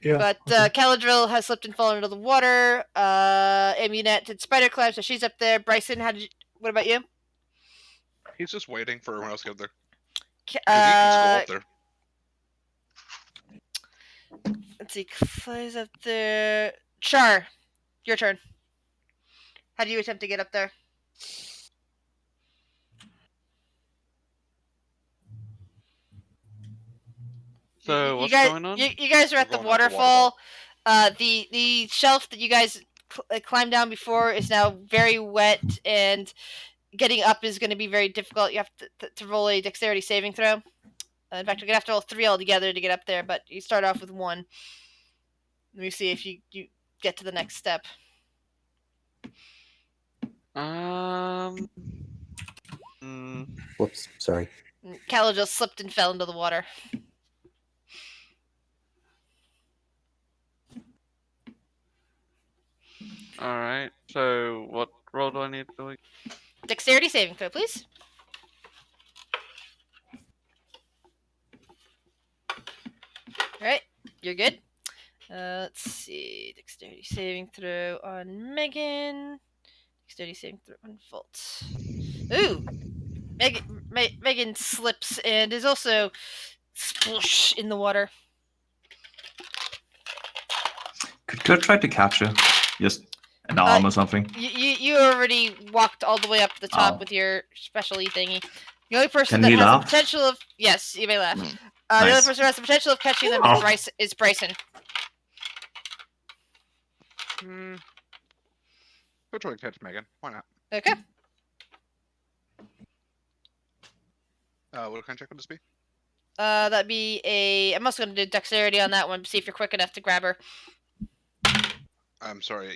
Yeah. But Caladrill has slipped and fallen into the water. Amunet did spider climb, so she's up there. Bryson, what about you? He's just waiting for everyone else to get there. 'Cause he Uh, can just go up there. Let's see, Clay's up there. Char, your turn. How do you attempt to get up there? So what's going on? You guys are at the We're going up the waterfall. The shelf that you guys climbed down before is now very wet, and getting up is going to be very difficult. You have to roll a dexterity saving throw. In fact, you're going to have to roll 3 altogether to get up there, but you start off with 1. Let me see if you get to the next step. Whoops. Sorry. Callo just slipped and fell into the water. Alright, so what roll do I need to do? Dexterity saving throw, please. Alright, you're good. Let's see. Dexterity saving throw on Megan. Dexterity saving throw on Volt. Ooh! Megan slips and is also sploosh in the water. Could Kurt try to catch her? Just an arm or something? You already walked all the way up to the top with your specialty thingy. The only person Can that he has laugh? the potential of yes, you may laugh. Mm. The only Nice. person who has the potential of catching them Oh. is Bryson. Go try to catch Megan. Why not? Okay. What kind of check would this be? That'd be a. I'm also going to do dexterity on that one to see if you're quick enough to grab her. I'm sorry,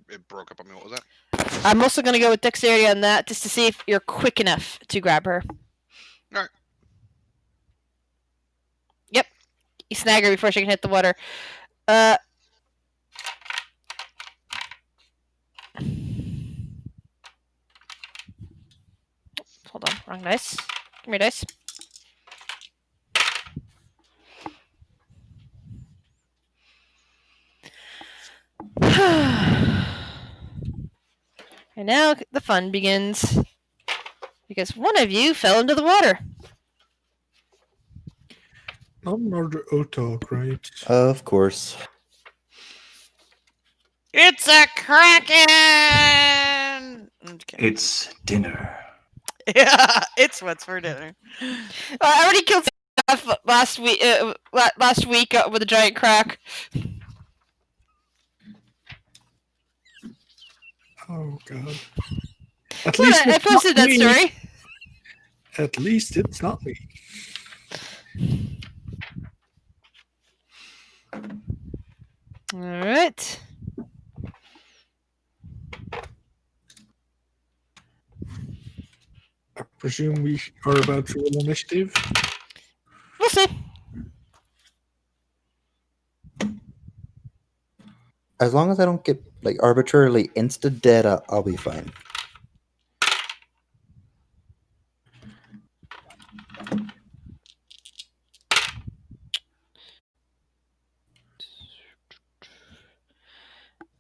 it broke up on me. What was that? I'm also going to go with dexterity on that just to see if you're quick enough to grab her. Alright. Yep. You snag her before she can hit the water. Hold on, wrong dice. Give me your dice. And now the fun begins. Because one of you fell into the water. Not another O-Talk, right? Of course. It's a kraken. Okay. It's dinner. Yeah, it's what's for dinner. I already killed last week. Last week with a giant crack. Oh god. I posted that story. At least it's not me. All right. I presume we are about to roll initiative. We'll see. As long as I don't get like arbitrarily insta dead, I'll be fine.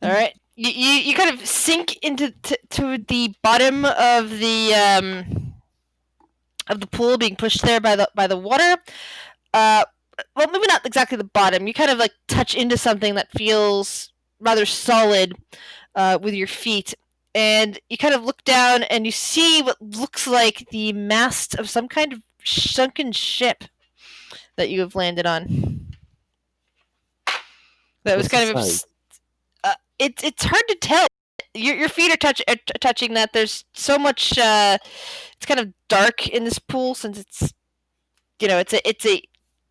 All right. You kind of sink into to the bottom of the pool, being pushed there by the water. Well, maybe not exactly the bottom. You kind of like touch into something that feels rather solid with your feet, and you kind of look down and you see what looks like the mast of some kind of sunken ship that you have landed on. That was What's kind the of size? it's hard to tell. your feet are touching that. There's so much. It's kind of dark in this pool since it's it's a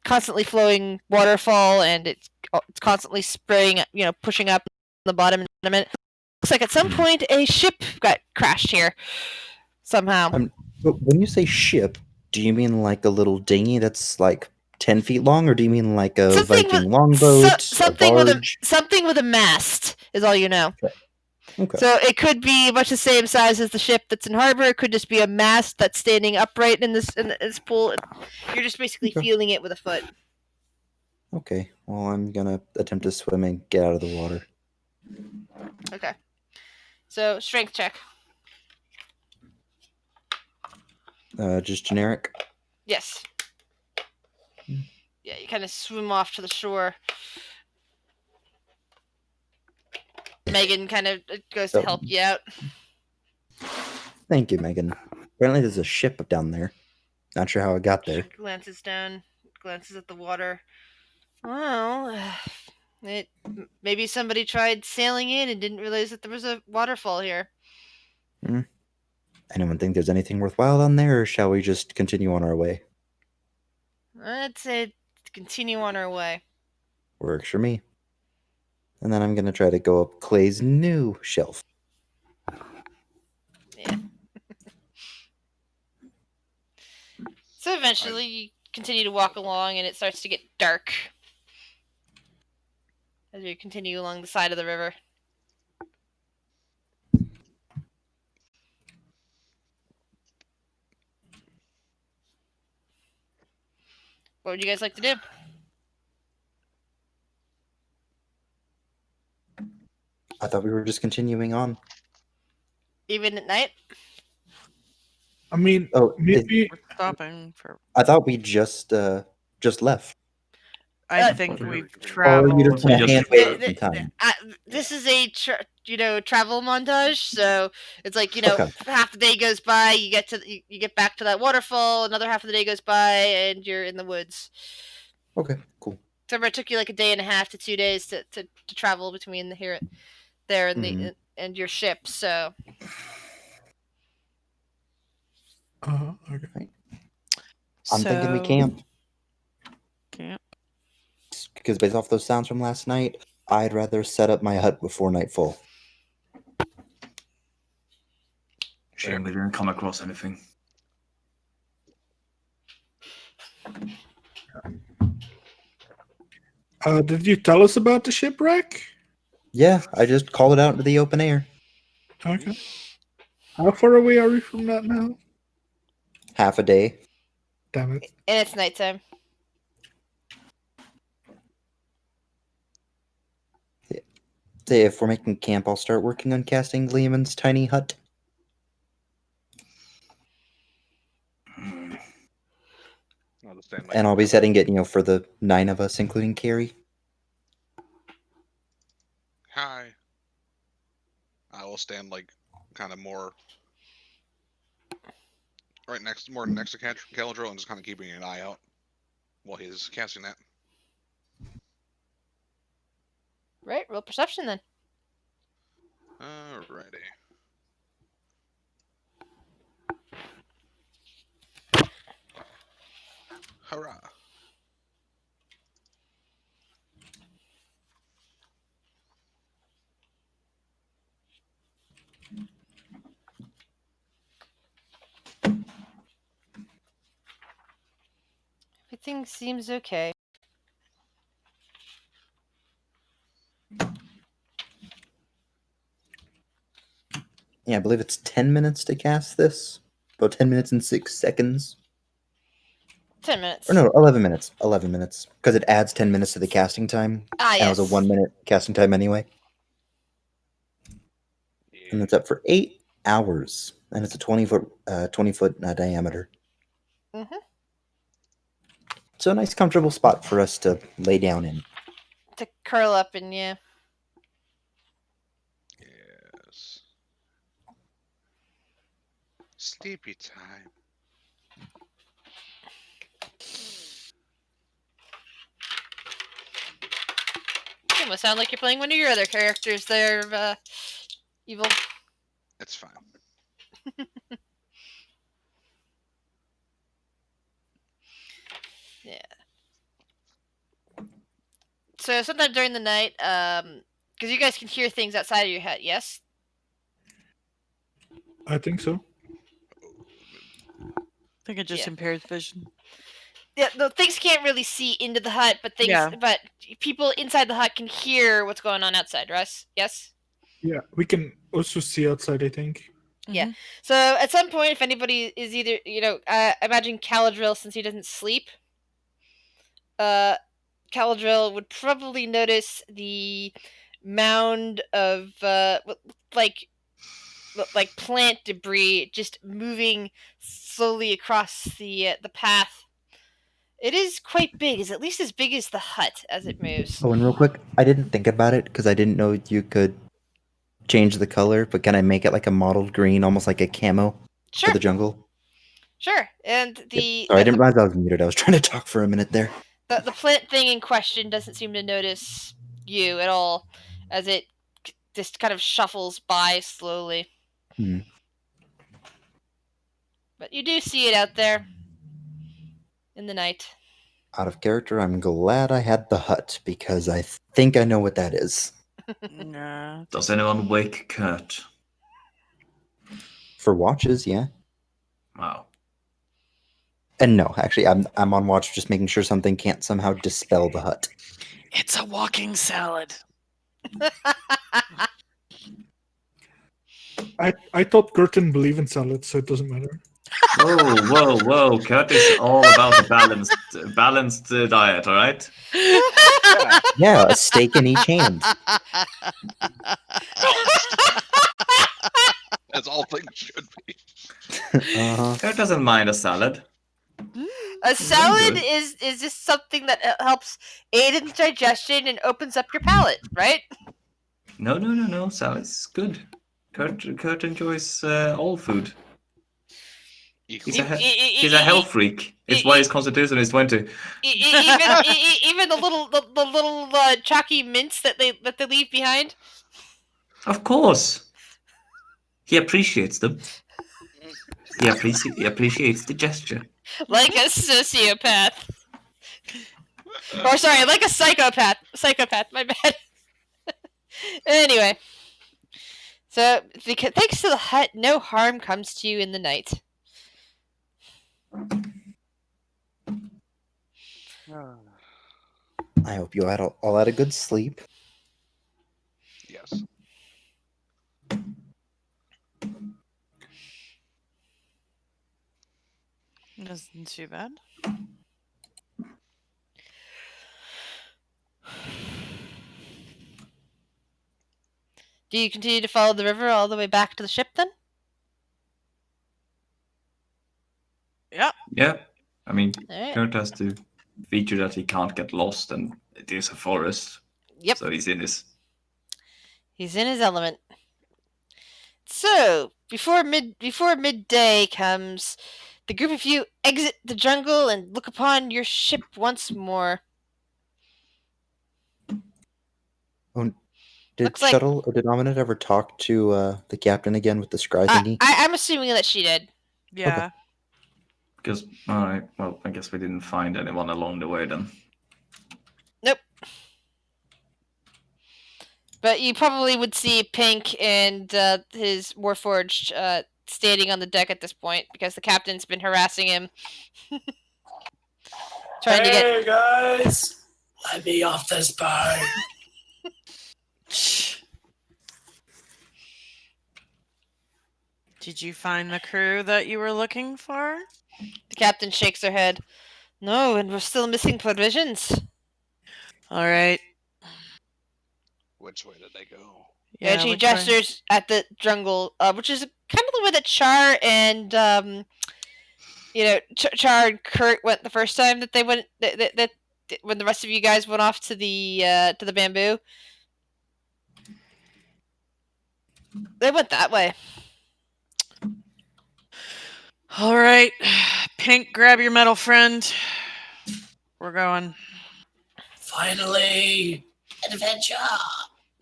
constantly flowing waterfall, and it's constantly spraying, pushing up the bottom. In a minute, looks like at some point a ship got crashed here somehow. But when you say ship, do you mean like a little dinghy that's like 10 feet long, or do you mean like a Something Viking with- longboat, something a with a barge? something with a mast is all you know. Okay. So it could be much the same size as the ship that's in harbor. It could just be a mast that's standing upright in this pool. You're just basically feeling it with a foot. Okay. Well, I'm gonna attempt to swim and get out of the water. Okay. So strength check. Just generic. Yes. Yeah, you kind of swim off to the shore. Megan kind of goes to help you out. Thank you, Megan. Apparently, there's a ship down there. Not sure how it got there. She glances down, glances at the water. Well, maybe somebody tried sailing in and didn't realize that there was a waterfall here. Anyone think there's anything worthwhile down there, or shall we just continue on our way? I'd say continue on our way. Works for me. And then I'm gonna try to go up Clay's new shelf. Yeah. So eventually, you continue to walk along, and it starts to get dark as you continue along the side of the river. What would you guys like to do? I thought we were just continuing on. Even at night? I mean, Oh, maybe We're stopping for. I thought we just left. I Uh, think Or we've Or traveled. you just want to Just- hand wave some time. This is a travel montage, so it's like Okay. half the day goes by, you get back to that waterfall, another half of the day goes by, and you're in the woods. Okay, cool. So it took you like a day and a half to 2 days to travel between there and Mhm. and your ship. So okay. I'm thinking we So- camp. Camp. Because based off those sounds from last night, I'd rather set up my hut before nightfall. Shame we didn't come across anything. Did you tell us about the shipwreck? Yeah, I just called it out into the open air. Okay. How far away are we from that now? Half a day. Damn it. and it's nighttime. Say if we're making camp, I'll start working on casting Lehman's tiny hut. I'll just stand like And I'll be setting it, for the 9 of us, including Carrie. hi. I will stand like kind of more next to Caladriel and just kind of keeping an eye out while he's casting that. Right, roll perception then. Alrighty. Hurrah. Everything seems okay. Yeah, I believe it's 10 minutes to cast this. About 10 minutes and 6 seconds. 10 minutes. Or no, 11 minutes. 11 minutes. Because it adds 10 minutes to the casting time. Ah, And yes. it was a 1 minute casting time anyway. And it's up for 8 hours. And it's a 20-foot diameter. Mm-hmm. So a nice comfortable spot for us to lay down in. To curl up and yeah. Yes. Sleepy time. It almost sound like you're playing one of your other characters there, Evil. It's fine. Yeah. So sometime during the night, because you guys can hear things outside of your hut, yes? I think so. I think it just Yeah. impairs vision. Yeah, the things can't really see into the hut, but Yeah. but people inside the hut can hear what's going on outside, Russ. Yes. Yeah, we can also see outside, I think. Yeah. Mhm. So at some point, if anybody is either, imagine Caladriel, since he doesn't sleep, Caladriel would probably notice the mound of like plant debris just moving slowly across the path. It is quite big. It's at least as big as the hut as it moves. Oh, and real quick, I didn't think about it because I didn't know you could change the color, but can I make it like a mottled green, almost like a camo Sure, for the jungle? sure. And the Sorry, I didn't realize I was muted. I was trying to talk for a minute there. the plant thing in question doesn't seem to notice you at all, as it just kind of shuffles by slowly. Hmm. But you do see it out there in the night. Out of character, I'm glad I had the hut because I think I know what that is. Nah. Does anyone wake Kurt? For watches, yeah. Wow. And no, actually, I'm on watch, just making sure something can't somehow dispel the hut. It's a walking salad. I thought Kurt didn't believe in salads, so it doesn't matter. Whoa. Kurt is all about a balanced diet, all right? Yeah, a steak in each hand. As all things should be. Uh-huh. Kurt doesn't mind a salad. A salad good. is just something that helps aid in digestion and opens up your palate, right? No. Salad's good. Kurt enjoys all food. He's a health freak. It's why his constitution is 20. Even the little chalky mints that they leave behind. Of course. He appreciates them. He appreciates the gesture. Like a sociopath. Or sorry, like a psychopath. Psychopath, my bad. Anyway. So, thanks to the hut, no harm comes to you in the night. I hope you all had a good sleep. Yes. Isn't too bad. Do you continue to follow the river all the way back to the ship then? Yeah. I mean, Alright. Kurt has to feature that he can't get lost, and it is a forest. Yep. So he's in his. He's in his element. So, before midday comes, the group of you exit the jungle and look upon your ship once more. Did Looks like- Shuttle or did Ominid ever talk to the captain again with the scry thingy? I'm assuming that she did. Yeah. Because, alright, well, I guess we didn't find anyone along the way then. Nope. But you probably would see Pink and his Warforged standing on the deck at this point because the captain's been harassing him. Trying to get. Hey guys, let me off this boat. Did you find the crew that you were looking for? The captain shakes her head. No, and we're still missing provisions. All right. Which way did they go? Yeah, she which way? gestures at the jungle, which is kind of the way that Char and Char and Kurt went the first time that they went. That when the rest of you guys went off to the bamboo, they went that way. All right. Pink, grab your metal friend. We're going. Finally, adventure.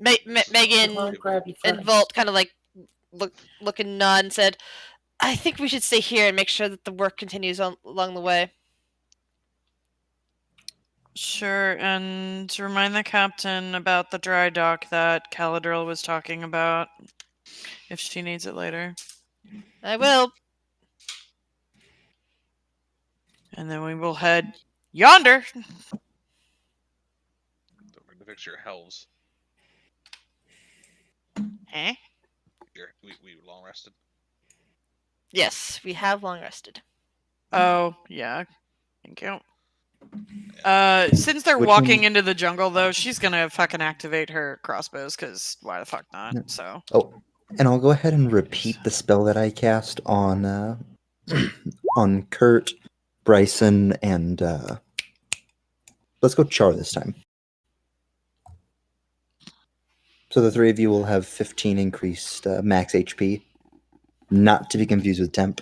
Megan Come on, grab your and friends. Volt kind of like look and nod and said, "I think we should stay here and make sure that the work continues along the way." Sure, and remind the captain about the dry dock that Caladriel was talking about, if she needs it later. I will. And then we will head yonder. Don't forget to fix your helves. Eh? We long rested. Yes, we have long rested. Oh, yeah. Thank you. Since they're Which walking one- into the jungle, though, she's gonna fucking activate her crossbows, because why the fuck not? Yeah. So. Oh, and I'll go ahead and repeat the spell that I cast on on Kurt, Bryson, and let's go Char this time. So the three of you will have 15 increased max HP, not to be confused with temp.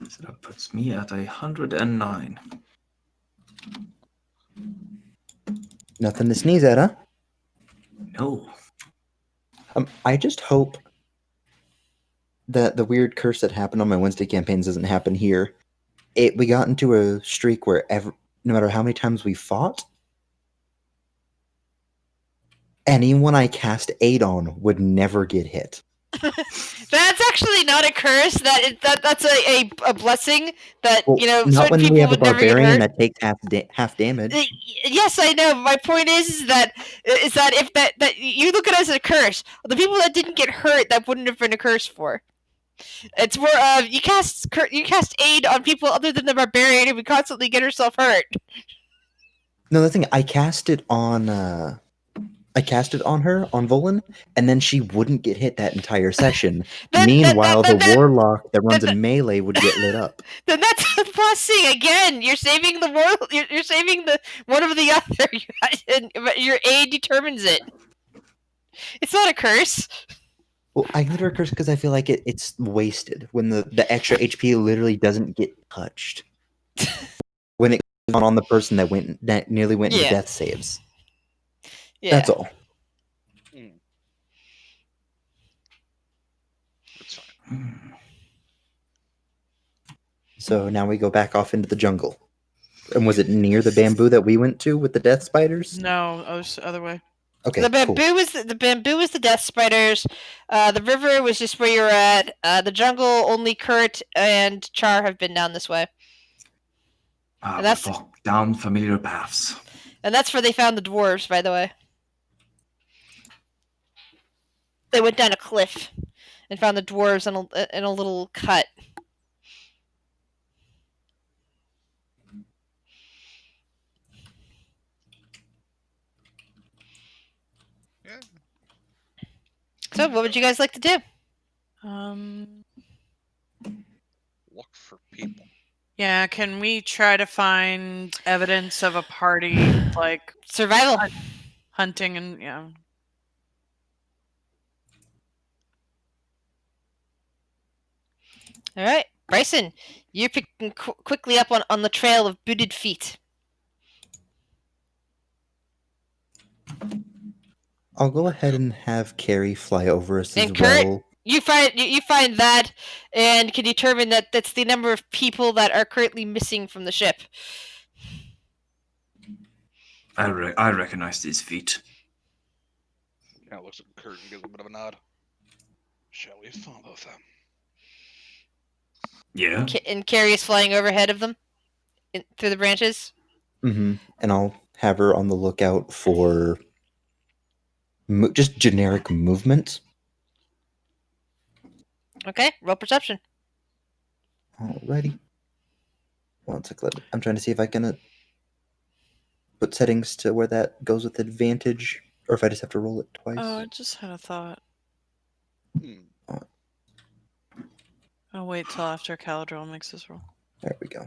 So that puts me at 109. Nothing to sneeze at, huh? No. I just hope that the weird curse that happened on my Wednesday campaigns doesn't happen here. We got into a streak where no matter how many times we fought, anyone I cast aid on would never get hit. That's actually not a curse. That's a blessing that Well, not not certain when people we have a would never get barbarian hurt. that takes half damage. Yes, I know. My point is that if that you look at it as a curse, the people that didn't get hurt, that wouldn't have been a curse for. It's more of you cast aid on people other than the barbarian who would constantly get herself hurt. No, the thing I cast it on her on Volan, and then she wouldn't get hit that entire session. Meanwhile, the warlock that runs a melee would get lit up. Then that's a blessing again. You're saving the world. You're saving the one of the other. And your aid determines it. It's not a curse. Well, I consider it a curse because I feel like it's wasted when the extra HP literally doesn't get touched. When it goes on the person that nearly went into Yeah. death saves. Yeah. That's all. It's fine. So now we go back off into the jungle. And was it near the bamboo that we went to with the death spiders? No, other way. Okay, The cool. bamboo was the death spiders. The river was just where you're at. The jungle, only Kurt and Char have been down this way, We walk down familiar paths. and that's where they found the dwarves. By the way, they went down a cliff and found the dwarves in a little cut. Yeah. So, what would you guys like to do? Look for people. Yeah, can we try to find evidence of a party, like Survival. hunting and yeah. All right, Bryson, you're picking quickly up on the trail of booted feet. I'll go ahead and have Carrie fly over us And as Kurt? well. You find that and can determine that that's the number of people that are currently missing from the ship. I recognize these feet. Kind of looks at Kurt and gives a bit of a nod. Shall we follow them? Yeah. And Carrie is flying overhead of them through the branches. Mm-hmm. And I'll have her on the lookout for just generic movement. Okay, roll perception. Alrighty. One second. I'm trying to see if I can put settings to where that goes with advantage, or if I just have to roll it twice. Oh, I just had a thought. I'll wait till after Caladriel makes his roll. There we go.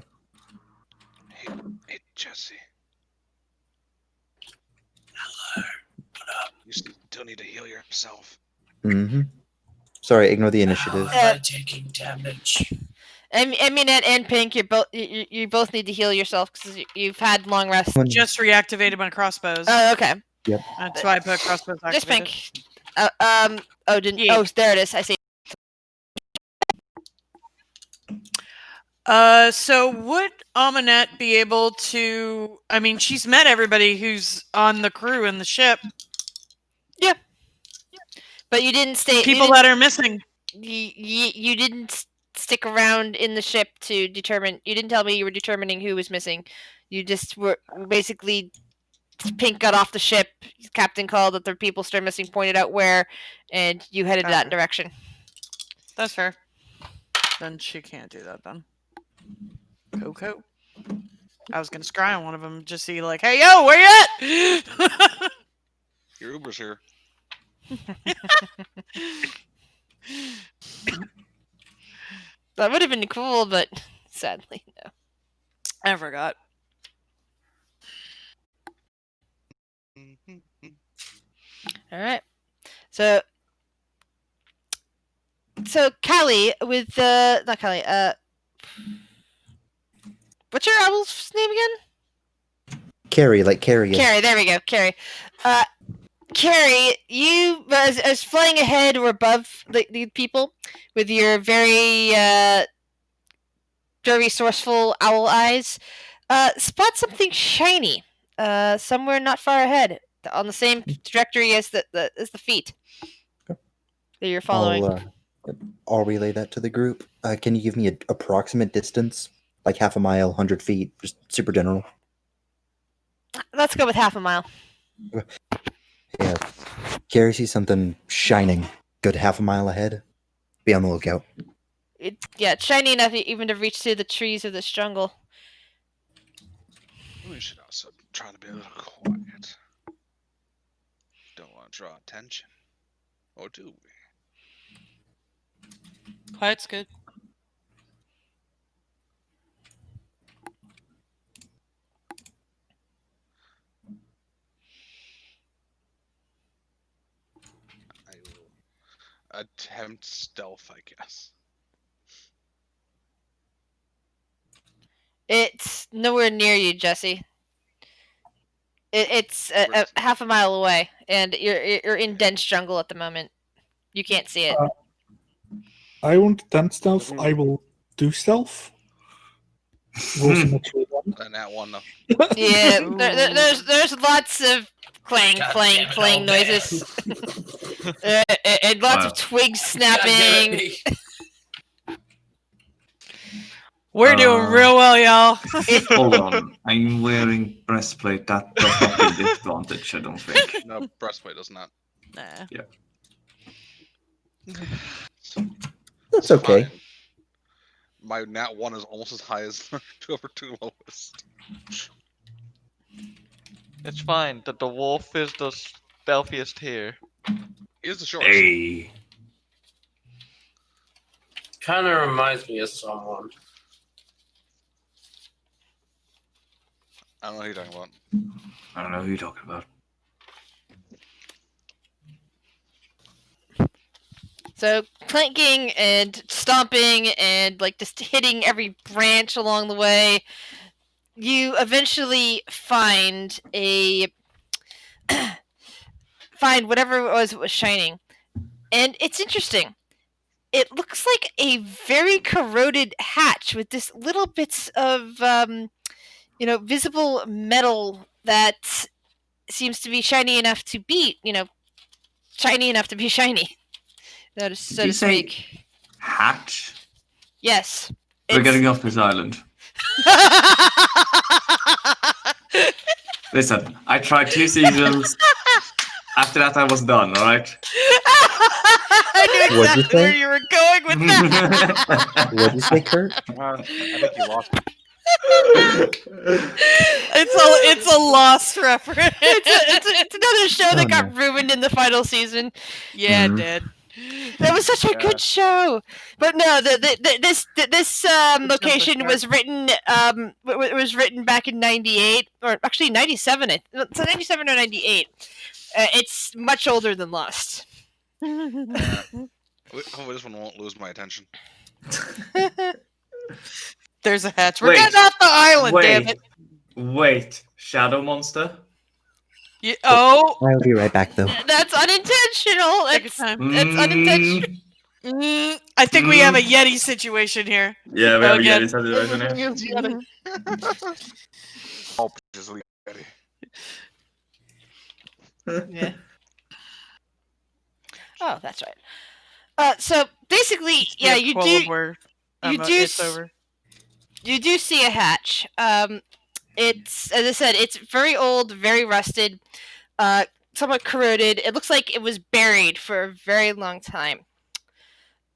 Hey, Jesse. You still need to heal yourself. Mm-hmm. Sorry, ignore the initiative. How am I taking damage? I mean, and Pink, you both need to heal yourself because you've had long rest. Just reactivated my crossbows. Oh, okay. That's why I put crossbows This activated. bank. Oh, didn't. Yeah. Oh, there it is. I see. So would Amanette be able to? I mean, she's met everybody who's on the crew in the ship. But you didn't stay. People that are missing. You didn't stick around in the ship to determine. You didn't tell me you were determining who was missing. You just were basically. Pink got off the ship. Captain called that the people still missing, pointed out where, and you headed that Okay. direction. That's fair. Then she can't do that then. Coco. I was gonna scry on one of them, just see like, hey yo, where you at? Your Uber's here. That would have been cool, but sadly, no. I forgot. All right. So Callie with not Callie. What's your owl's name again? Carrie, like Carrie. Carrie. There we go. Carrie. Carrie, you as flying ahead or above the people with your very very resourceful owl eyes, spot something shiny somewhere not far ahead on the same trajectory as the feet that you're following. I'll relay that to the group. Can you give me an approximate distance, like half a mile, 100 feet, just super general? Let's go with half a mile. Yeah. Carrie sees something shining. Good half a mile ahead. Be on the lookout. It's shiny enough even to reach through the trees of this jungle. We should also try to be a little quiet. Don't want to draw attention. Or do we? Quiet's good. I will attempt stealth, I guess. It's nowhere near you, Jesse. It's Where's- half a mile away, and you're in dense jungle at the moment. You can't see it. I won't attempt stealth. I will do stealth. Roll some extra one. And that one, Yeah, there's lots of clang, God clang, damn it, clang old noises, and lots Wow. of twigs God damn snapping. it. We're doing real well, y'all. Hold on. I'm wearing breastplate. That does not give the advantage, I don't think. no, breastplate does not. Nah. That's okay. Fine. My nat 1 is almost as high as whoever 2 lowest. It's fine. The dwarf is the stealthiest here. Here's the shortest. Hey. Kind of reminds me of someone. I don't know who you're talking about. I don't know who you're talking about. So clanking and stomping and like just hitting every branch along the way, you eventually find find whatever it was shining, and it's interesting. It looks like a very corroded hatch with just little bits of visible metal that seems to be shiny enough to be shiny enough to be shiny. So Did you to say speak. hatch? Yes. We're getting off this island. Listen, I tried 2 seasons. After that, I was done, alright? I knew What'd you exactly where say? you were going with that. What did you say, Kurt? I think you lost me. It's a lost reference. It's another show that Oh, got no. ruined in the final season. Yeah, it Mhm. did. That was such a Yeah. good show, but no, this location start. was written was written back in '98 or actually '97. So '97 or '98. It's much older than Lost. Hopefully this one won't lose my attention. There's a hatch. We're Wait. getting off the island, damn it. Wait. Shadow monster? I'll be right back, though. That's unintentional. Take your It's time. unintentional. I think we have a Yeti situation here. Yeah, we Oh, have a again. Yeti situation here. Oh, just leave it. Yeah. Oh, that's right. So basically, Just be yeah, a you quote do. where You do. it's over. You do see a hatch. It's, as I said, it's very old, very rusted, somewhat corroded. It looks like it was buried for a very long time,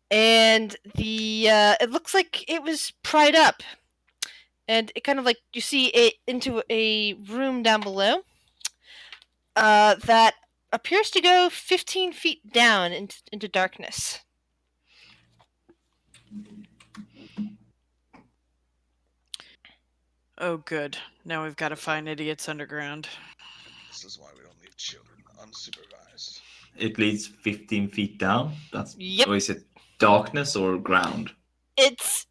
and it looks like it was pried up, and it kind of like you see it into a room down below. That appears to go 15 feet down into darkness. Oh, good. Now we've got to find idiots underground. This is why we don't leave children unsupervised. It leads 15 feet down. That's Yep. Or is it darkness or ground? It's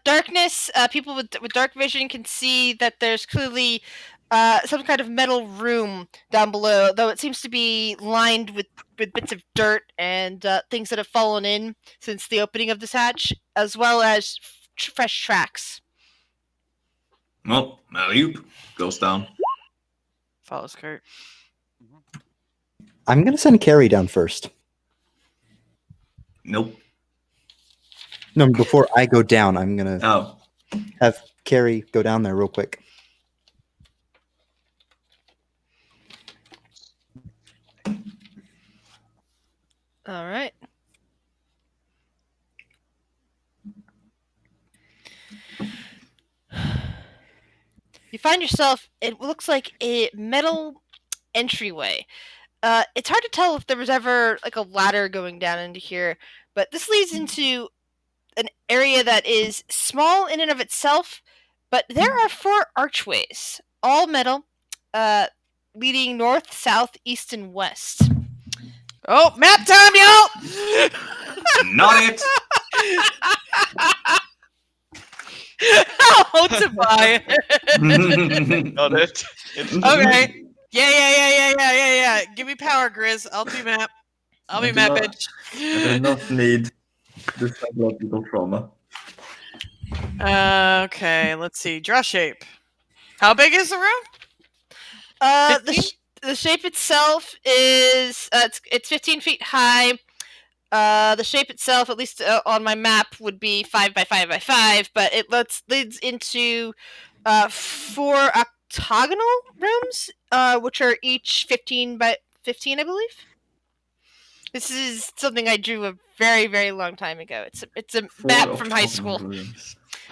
darkness. People with dark vision can see that there's clearly some kind of metal room down below, though it seems to be lined with bits of dirt and things that have fallen in since the opening of this hatch, as well as fresh tracks. Well, alley-oop goes down. Follows Kurt. I'm gonna send Carrie down first. Nope. No, before I go down, I'm gonna Oh. have Carrie go down there real quick. All right. You find yourself, it looks like a metal entryway. It's hard to tell if there was ever like a ladder going down into here, but this leads into an area that is small in and of itself, but there are 4 archways, all metal, leading north, south, east, and west. Oh, map time, y'all! Not it! Oh, Tobias. Got it. Okay. Yeah. Give me power, Grizz. I'll do map. I'll be map, bitch. I do not need this psychological trauma. Okay, let's see. Draw shape. How big is the room? The shape itself is it's 15 feet high. The shape itself, at least on my map, would be 5 by 5 by 5, but it leads into 4 octagonal rooms, which are each 15 by 15, I believe. This is something I drew a very, very long time ago. It's a map from high school.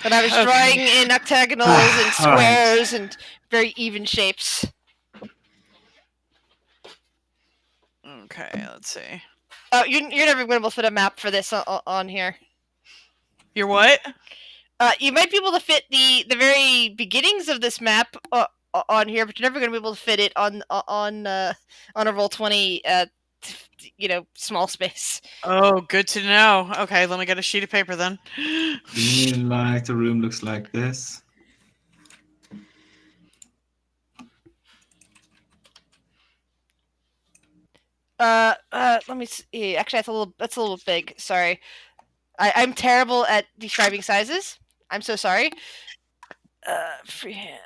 And I was drawing in octagonals and squares and very even shapes. Okay, let's see. Oh, you're never going to be able to fit a map for this on here. You're what? You might be able to fit the very beginnings of this map on here, but you're never going to be able to fit it on a Roll20, small space. Oh, good to know. Okay, let me get a sheet of paper then. Like the room looks like this. Let me see. Actually, that's a little big. Sorry, I'm terrible at describing sizes. I'm so sorry. Freehand.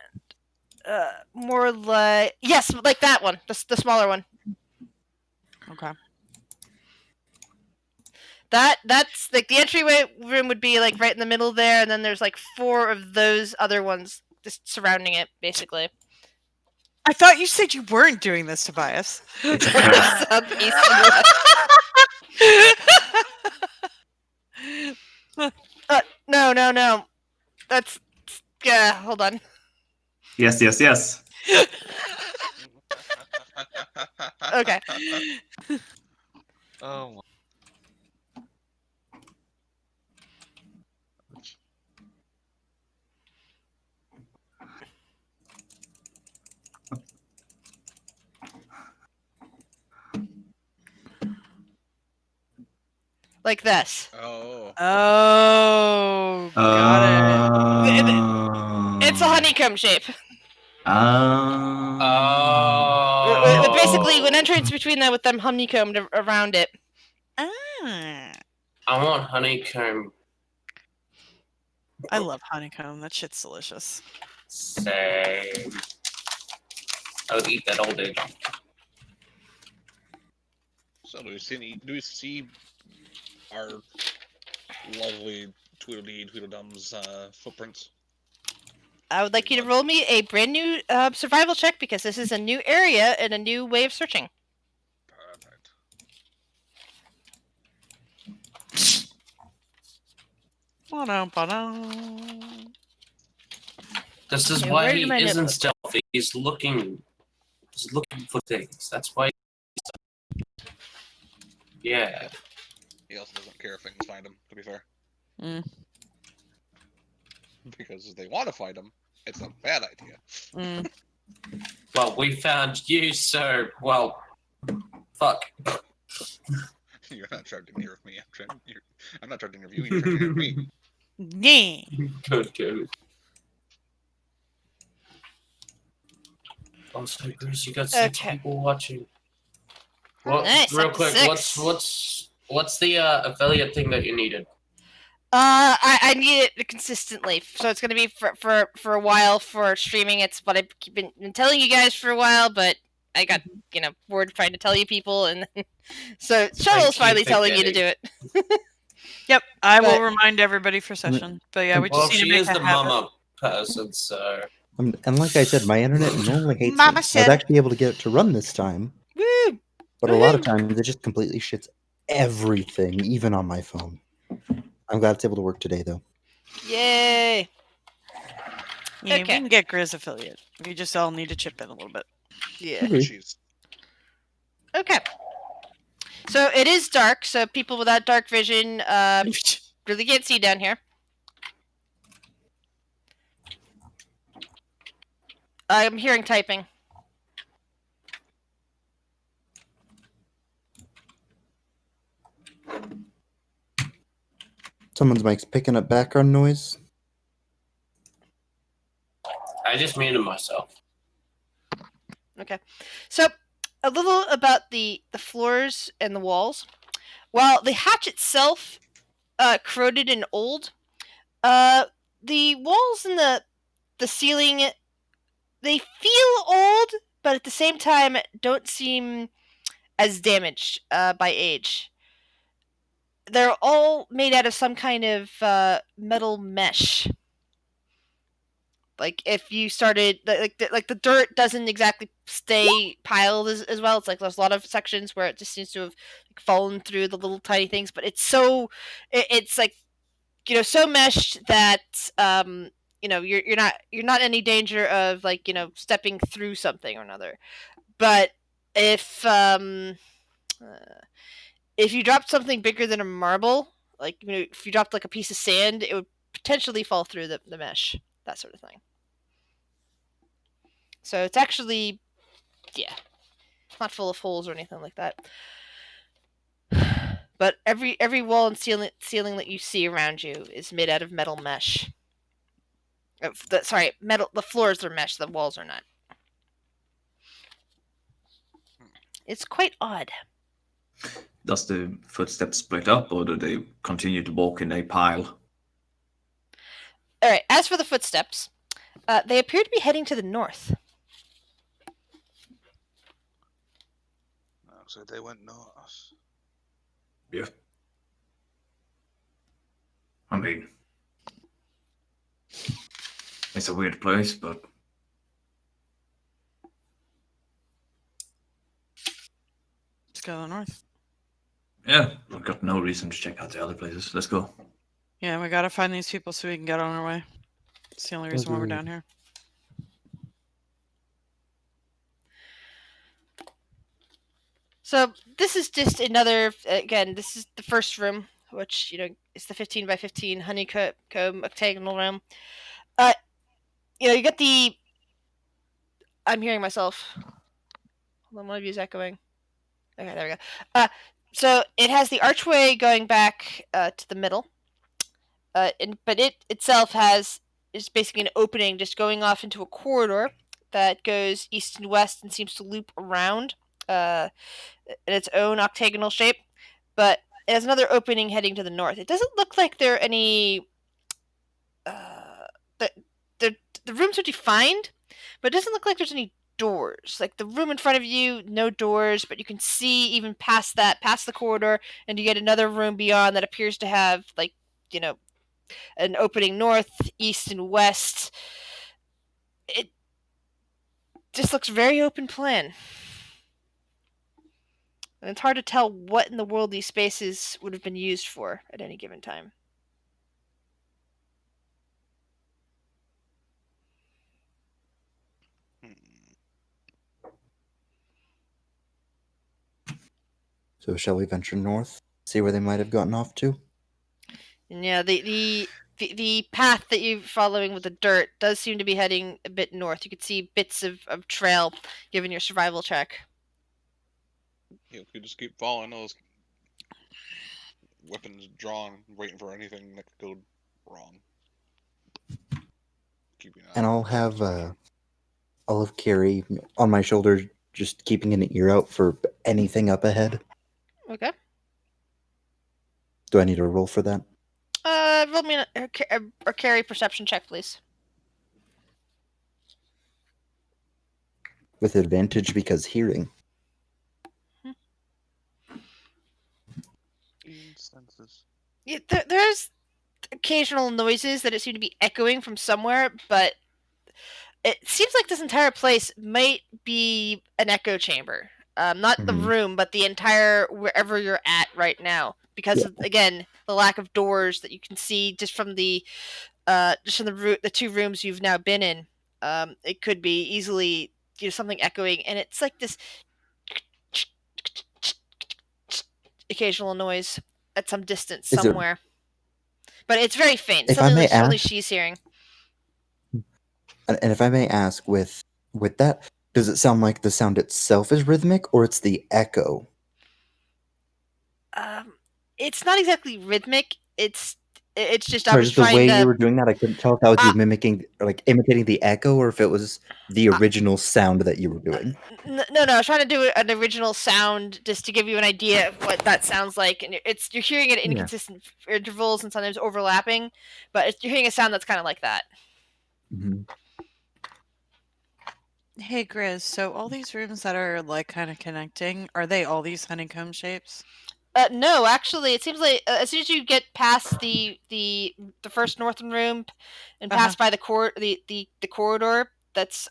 More like, yes, like that one, the smaller one. Okay. That's like the entryway room would be like right in the middle there, and then there's like 4 of those other ones just surrounding it, basically. I thought you said you weren't doing this, Tobias. South, east, and west. No. That's hold on. Yes. Okay. Oh my. Like this. Oh. Oh, got It's a honeycomb shape. Oh. basically an entrance between them with them honeycombed around it. Ah, I want honeycomb. I love honeycomb. That shit's delicious. Same. I would eat that all day. So do we see our lovely Tweedledum's footprints? I would like you to roll me a brand new survival check because this is a new area and a new way of searching. Perfect. This is Okay, why where he am I isn't notebook? stealthy. He's looking for things. That's why. Yeah. He also doesn't care if things find him, to be fair. Mm. Because if they want to find him, it's a bad idea. Mm. Well, we found you, so well. Fuck. You're not trying to interview me. I'm not trying to interview you. You're trying to interview me. Yeah. Good. Also, Bruce, you got 6 Okay. people watching. Well, Nice, real up to quick, 6. what's the affiliate thing that you needed? I need it consistently, so it's gonna be for a while for streaming. It's what I've been telling you guys for a while, but I got bored trying to tell you people, and so Shovel's finally telling you to do it. Yep, I will But- remind everybody for session. But yeah, we just Well, need to she make is a the habit. mama person, so And like I said, my internet normally hates Mama me. I said was it. actually able to get it to run this time, Woo! but a lot of times it just completely shits everything, even on my phone. I'm glad it's able to work today, though. Yay! Yeah, we Okay. can get Grizz affiliate. We just all need to chip in a little bit. Yeah. Agree. Jeez. Okay. So it is dark, so people without dark vision really can't see down here. I'm hearing typing. Someone's mic's picking up background noise. I just muted myself. Okay. So a little about the floors and the walls. While the hatch itself corroded and old, the walls and the ceiling, they feel old, but at the same time don't seem as damaged by age. They're all made out of some kind of metal mesh. Like if you started like the dirt doesn't exactly stay piled as well. It's like there's a lot of sections where it just seems to have fallen through the little tiny things, but it's so it's like so meshed that you're not in any danger of like stepping through something or another. But if you dropped something bigger than a marble, like if you dropped like a piece of sand, it would potentially fall through the mesh, that sort of thing. So it's actually, not full of holes or anything like that. But every wall and ceiling that you see around you is made out of metal mesh. Metal. The floors are mesh. The walls are not. It's quite odd. Does the footsteps split up, or do they continue to walk in a pile? All right. As for the footsteps, they appear to be heading to the north. So they went north. Yeah. I mean, it's a weird place, but Let's go to the north. yeah, I've got no reason to check out the other places. Let's go. Yeah, we gotta find these people so we can get on our way. It's the only reason why we're Agreed. down here. So this is just another. Again, this is the first room, which is the 15 by 15 honeycomb octagonal room. You get the. I'm hearing myself. Hold on, one of you is echoing. Okay, there we go. So it has the archway going back to the middle, but it itself is basically an opening just going off into a corridor that goes east and west and seems to loop around in its own octagonal shape, but it has another opening heading to the north. It doesn't look like there are any. The, the rooms are defined, but it doesn't look like there's any doors. Like the room in front of you, no doors, but you can see even past that, past the corridor, and you get another room beyond that appears to have, like, an opening north, east, and west. It just looks very open plan. And it's hard to tell what in the world these spaces would have been used for at any given time. So shall we venture north? See where they might have gotten off to? And yeah, the path that you're following with the dirt does seem to be heading a bit north. You could see bits of trail given your survival check. Yeah, we could just keep following those weapons drawn, waiting for anything that could go wrong. And I'll have Carrie on my shoulder, just keeping an ear out for anything up ahead. Okay. Do I need to roll for that? Roll me a carry perception check, please. With advantage because hearing. Yeah, there's occasional noises that it seem to be echoing from somewhere, but it seems like this entire place might be an echo chamber. Not the room, but the entire wherever you're at right now, because of, again, the lack of doors that you can see just from the two rooms you've now been in. It could be easily something echoing, and it's like this occasional noise at some distance somewhere. But it's very faint. If Something I may that only ask, she's hearing. And if I may ask, with that, does it sound like the sound itself is rhythmic, or it's the echo? It's not exactly rhythmic. It's just Or just the way you were doing that, I couldn't tell if that was you mimicking, like imitating the echo, or if it was the original sound that you were doing. No, I was trying to do an original sound just to give you an idea of what that sounds like, and you're hearing it in inconsistent intervals and sometimes overlapping, but you're hearing a sound that's kind of like that. Mm-hmm. Hey, Grizz, so all these rooms that are like kind of connecting, are they all these honeycomb shapes? No, actually, it seems like as soon as you get past the first northern room and pass by the corridor that's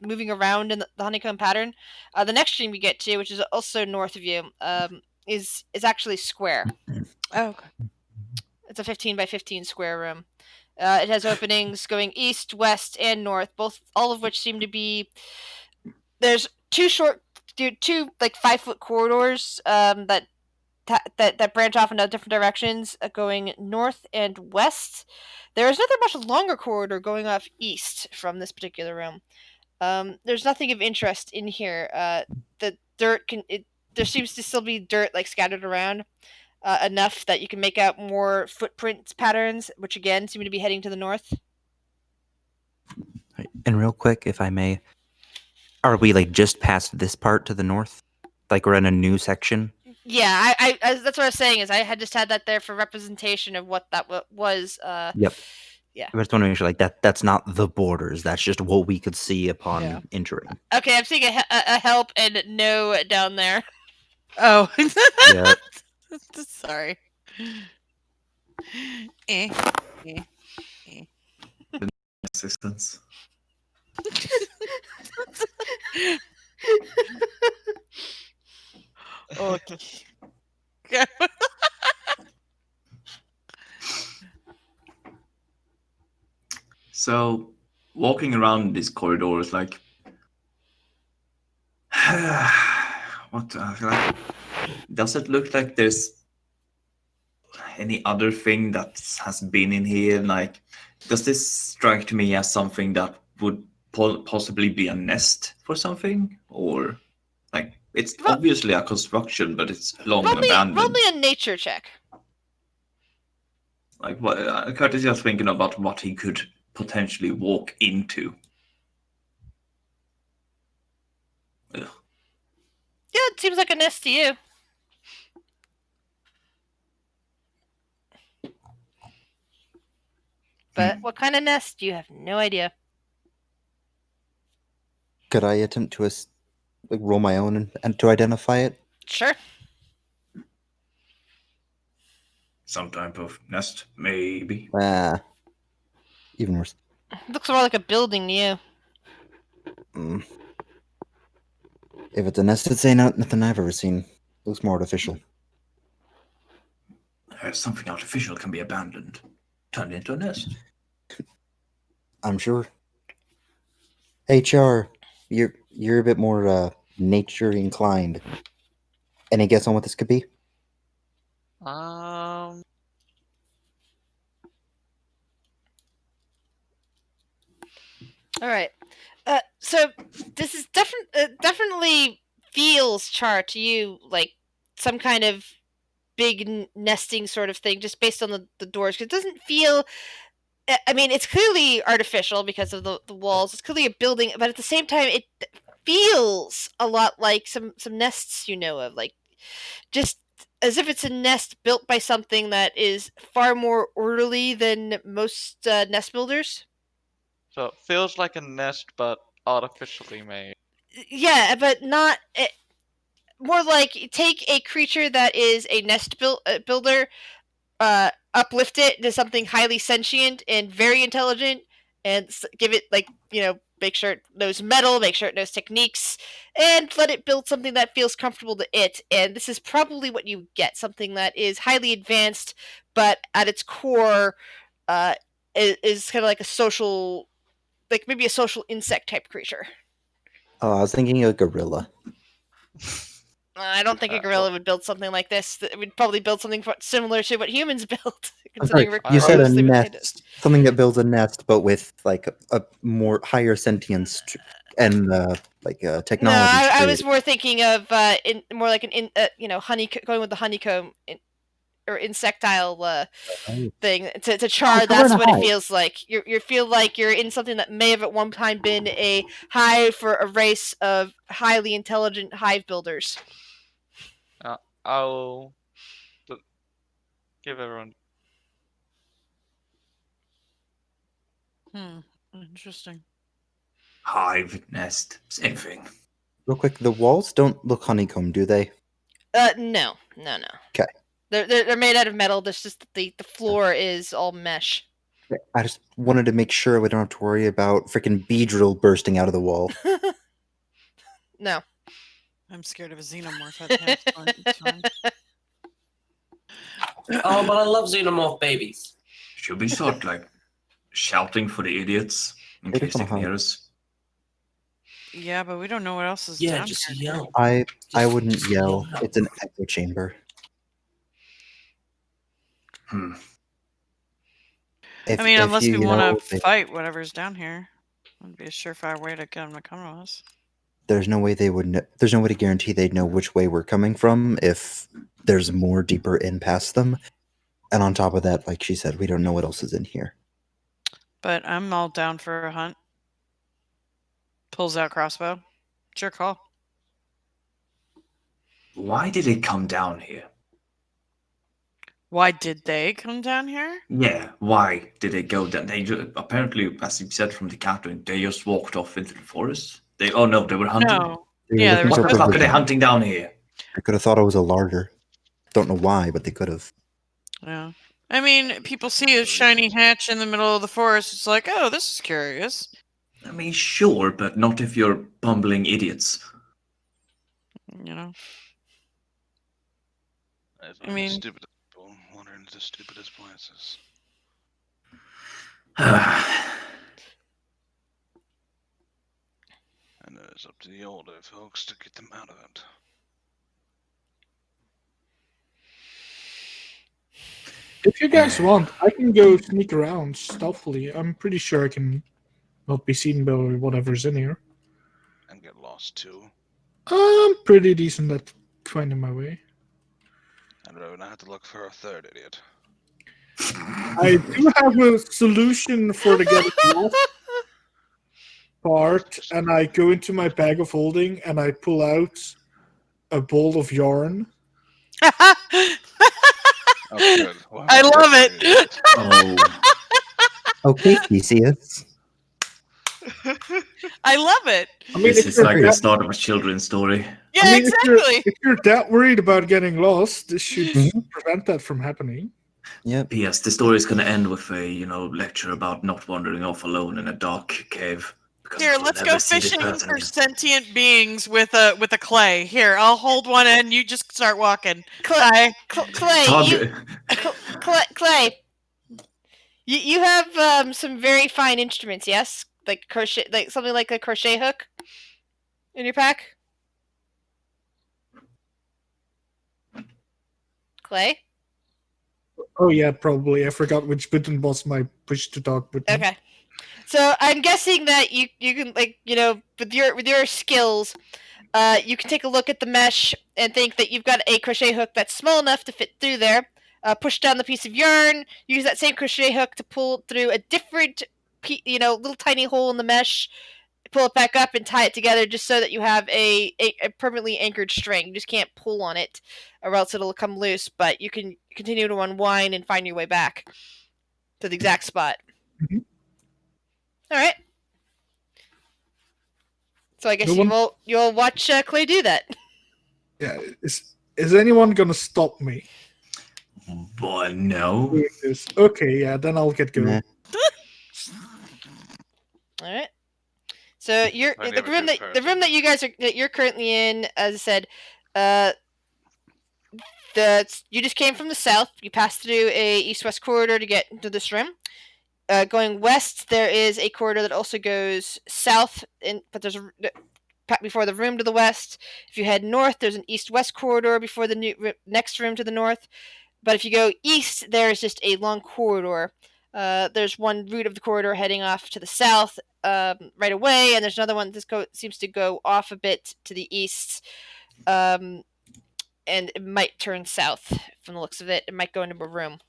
moving around in the honeycomb pattern, the next room you get to, which is also north of you, is actually square. Oh, okay. It's a 15 by 15 square room. It has openings going east, west, and north, all of which seem to be. There's two like 5-foot corridors that branch off in different directions, going north and west. There is another much longer corridor going off east from this particular room. There's nothing of interest in here. The dirt there seems to still be dirt like scattered around, enough that you can make out more footprint patterns, which again seem to be heading to the north. And real quick, if I may, are we like just past this part to the north? Like we're in a new section? Yeah, I that's what I was saying, is I had just had that there for representation of what that was. Yep. Yeah. I just want to make sure, like that's not the borders. That's just what we could see upon entering. Okay, I'm seeing a help and no down there. Oh. Yeah. Sorry. Assistance. Okay. So, walking around these corridors, like, does it look like there's any other thing that has been in here? Like, does this strike to me as something that would possibly be a nest for something, or like it's obviously a construction, but it's long abandoned. Roll me a nature check. Like, what? Curtis is thinking about what he could potentially walk into. Ugh. it seems like a nest to you. But what kind of nest? You have no idea. Could I attempt to roll my own and to identify it? Sure. Some type of nest, maybe. Even worse. Looks more like a building to you. If it's a nest, it's nothing I've ever seen. Looks more artificial. Something artificial can be abandoned, turned into a nest. I'm sure. HR, you're a bit more nature inclined. Any guess on what this could be? All right. So this is definitely feels, Char, to you like some kind of big nesting sort of thing, just based on the doors. 'Cause it doesn't feel. I mean, it's clearly artificial because of the walls. It's clearly a building, but at the same time, it feels a lot like some nests you know of, like just as if it's a nest built by something that is far more orderly than most nest builders. So it feels like a nest, but artificially made. Yeah, but not. More like take a creature that is a nest builder, uplift it to something highly sentient and very intelligent, and give it make sure it knows metal, make sure it knows techniques, and let it build something that feels comfortable to it. And this is probably what you get: something that is highly advanced, but at its core, is kind of like a social, like maybe a social insect type creature. Oh, I was thinking a gorilla. I don't think a gorilla would build something like this. It would probably build something similar to what humans build. I'm sorry, you said a nest, something that builds a nest, but with like a more higher sentience and technology. No, I was more thinking of more like going with the honeycomb or insectile thing to Char. That's what it feels like. You feel like you're in something that may have at one time been a hive for a race of highly intelligent hive builders. I'll give everyone. Interesting. Hive, nest, same thing. Real quick, the walls don't look honeycomb, do they? No. Okay. They're made out of metal. There's just the floor is all mesh. I just wanted to make sure we don't have to worry about freaking beedrill bursting out of the wall. No. I'm scared of a xenomorph at that point. Oh, but I love xenomorph babies. Should we start shouting for the idiots in case they can hear us? Yeah, but we don't know what else is Yeah, down just here. yell. I wouldn't yell. It's an echo chamber. Unless we want to fight whatever's down here. Would be a surefire way to get them to come to us. There's no way they would. There's no way to guarantee they'd know which way we're coming from if there's more deeper in past them. And on top of that, like she said, we don't know what else is in here. But I'm all down for a hunt. Pulls out crossbow. It's your call. Why did it come down here? Why did they come down here? Yeah, why did they go down? They apparently, as you said from the captain, they just walked off into the forest. They were hunting. No. Yeah, what the fuck are they hunting down here? I could have thought it was a larder. Don't know why, but they could have. Yeah. I mean, people see a shiny hatch in the middle of the forest. It's like, oh, this is curious. I mean, sure, but not if you're bumbling idiots. You know. I mean, stupid people wandering into the stupidest places. And it's up to the older folks to get them out of it. If you guys want, I can go sneak around stealthily. I'm pretty sure I can not be seen by whatever's in here. And get lost too. I'm pretty decent at finding my way. And we're gonna have to look for a third idiot. I do have a solution for the getting lost part, and I go into my bag of holding and I pull out a ball of yarn. Oh, good. We'll have I a love birthday it. yet. Oh, Okay, Theseus. I love it. I mean, this if is you're like the that, start of a children's story. Yeah, I mean, exactly. if you're that worried about getting lost, this should Mhm. prevent that from happening. Yep. P.S. The story is going to end with a lecture about not wandering off alone in a dark cave. Because Here, you will let's never go see this fishing person for again. sentient beings with a clay. Here, I'll hold one end. You just start walking. Clay, Bye. Clay, Target. Clay. You have some very fine instruments, yes? Like crochet, like something like a crochet hook in your pack. Clay. Oh yeah, probably. I forgot which button was my push to talk button. Okay. So I'm guessing that you can, like, with your skills, you can take a look at the mesh and think that you've got a crochet hook that's small enough to fit through there. Push down the piece of yarn. Use that same crochet hook to pull through a different, little tiny hole in the mesh. Pull it back up and tie it together, just so that you have a permanently anchored string. You just can't pull on it, or else it'll come loose. But you can continue to unwind and find your way back to the exact spot. Mhm. All right. So I guess No one- you'll watch Clay do that. Yeah, is anyone gonna stop me? Boy, no. doing this? Okay, yeah, then I'll get going. Nah. All right. So you're Plenty the of a room good that person. you guys that you're currently in. As I said, you just came from the south. You passed through a east-west corridor to get into this room. Going west, there is a corridor that also goes south, but there's before the room to the west. If you head north, there's an east-west corridor before the next room to the north. But if you go east, there's just a long corridor. There's one route of the corridor heading off to the south right away, and there's another one that seems to go off a bit to the east, and it might turn south from the looks of it. It might go into a room.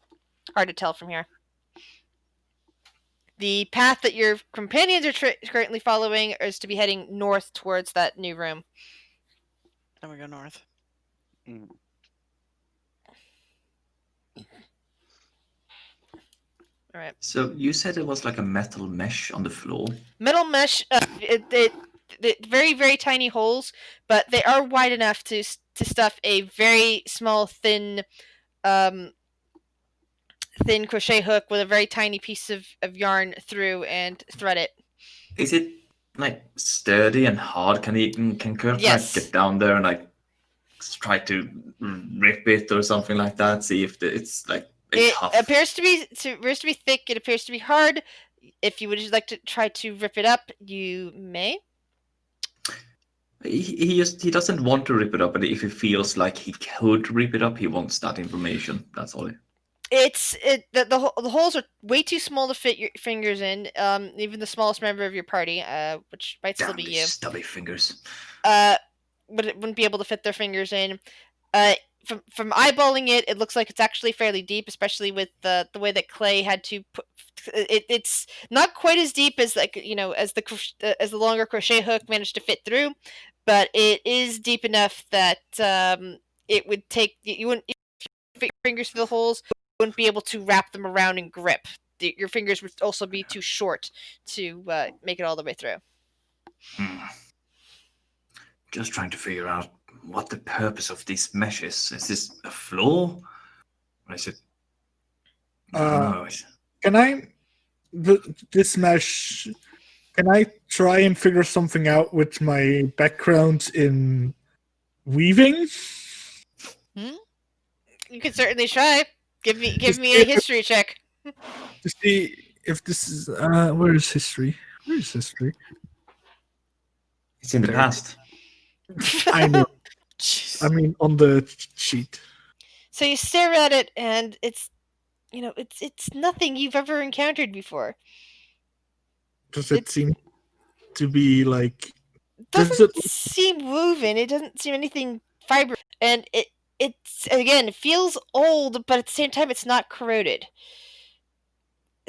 Hard to tell from here. The path that your companions are currently following is to be heading north towards that new room. Then we go north. All right. So you said it was like a metal mesh on the floor. Metal mesh. It very, very tiny holes, but they are wide enough to stuff a very small, thin crochet hook with a very tiny piece of yarn through and thread it. Is it like sturdy and hard? Can Kurt Yes. like get down there and like try to rip it or something like that? See if it's like It tough. appears to be thick. It appears to be hard. If you would just like to try to rip it up, you may. He doesn't want to rip it up, but if he feels like he could rip it up, he wants that information. That's all. The holes are way too small to fit your fingers in. Even the smallest member of your party, which might still Damn be these you, stubby fingers. but it wouldn't be able to fit their fingers in. From eyeballing it, it looks like it's actually fairly deep, especially with the way that Clay had to put it. It's not quite as deep as as the longer crochet hook managed to fit through, but it is deep enough that it would take you wouldn't if you fit your fingers through the holes. You wouldn't be able to wrap them around and grip. Your fingers would also be too short to make it all the way through. Just trying to figure out what the purpose of these meshes. Is this a floor? Or is it? No. Can I this mesh? Can I try and figure something out with my background in weaving? You can certainly try. Give me a history check. To see if this is where is history? Where is history? It's in the There. past. I know. Jeez. I mean, on the sheet. So you stare at it, and it's nothing you've ever encountered before. Does it seem to be like? It Does doesn't it? seem woven. It doesn't seem anything fiber, and it feels old, but at the same time, it's not corroded.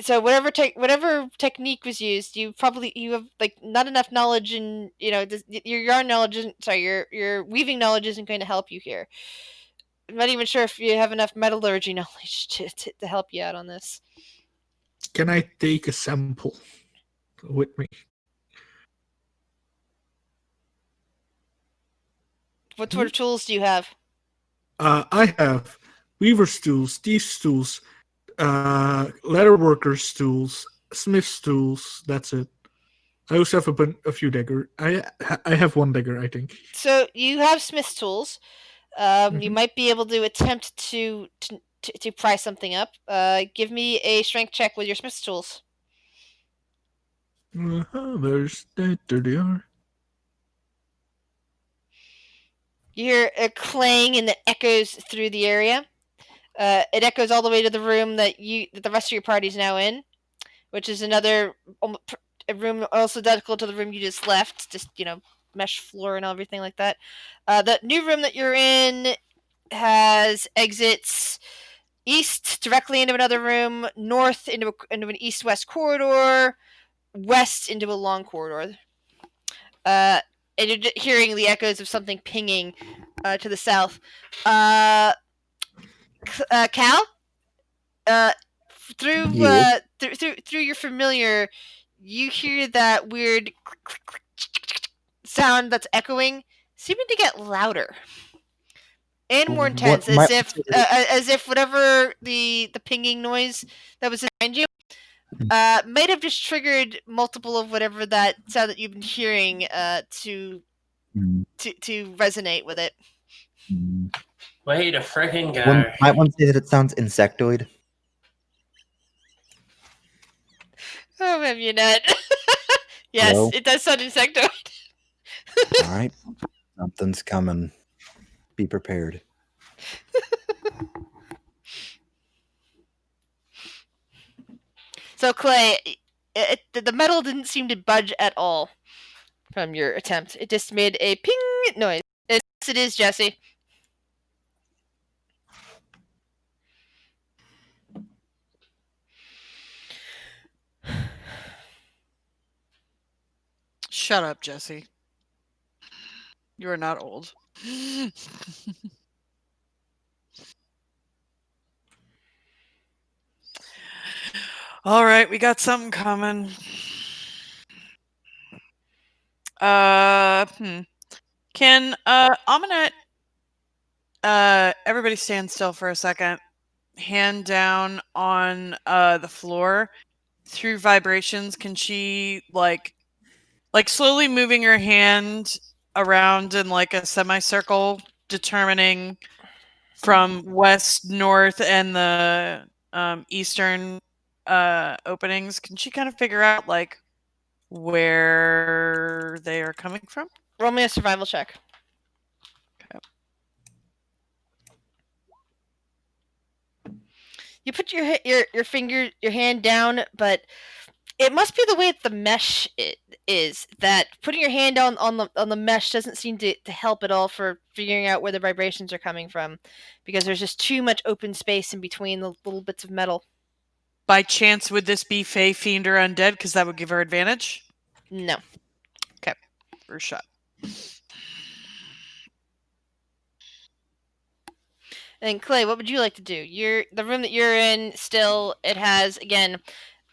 So whatever technique was used, you have like not enough knowledge, and your yarn knowledge isn't. Sorry, your weaving knowledge isn't going to help you here. I'm not even sure if you have enough metallurgy knowledge to help you out on this. Can I take a sample with me? What sort of tools do you have? I have weaver's tools, thieves' tools, leatherworkers' tools, smith's tools. That's it. I also have a few dagger. I have one dagger, I think. So you have smith's tools. You Mhm. might be able to attempt to pry something up. Give me a strength check with your smith's tools. There they are. You hear a clang and it echoes through the area. It echoes all the way to the room that the rest of your party's now in, which is another a room also identical to the room you just left. Just mesh floor and everything like that. The new room that you're in has exits east directly into another room, north into an east-west corridor, west into a long corridor. And you're hearing the echoes of something pinging to the south. Cal, through your familiar, you hear that weird sound that's echoing, seeming to get louder and more intense, as if whatever the pinging noise that was behind you might have just triggered multiple of whatever that sound that you've been hearing to resonate with it. Way to freaking go. Might one say that it sounds insectoid? Oh, have you not? Yes, Hello? it does sound insectoid. All right, something's coming. Be prepared. So Clay, the metal didn't seem to budge at all from your attempt. It just made a ping noise. Yes, it is, Jesse. Shut up, Jesse. You are not old. All right, we got something coming. Can Aminette everybody stand still for a second. Hand down on the floor. Through vibrations, can she like slowly moving her hand around in like a semicircle, determining from west, north, and the eastern openings? Can she kind of figure out like where they are coming from? Roll me a survival check. Okay. You put your hand down, but it must be the way the mesh is that putting your hand on the mesh doesn't seem to help at all for figuring out where the vibrations are coming from, because there's just too much open space in between the little bits of metal. By chance, would this be Fey, Fiend, or Undead? Because that would give her advantage? No. Okay. First shot. And Clay, what would you like to do? The room that you're in still, it has, again,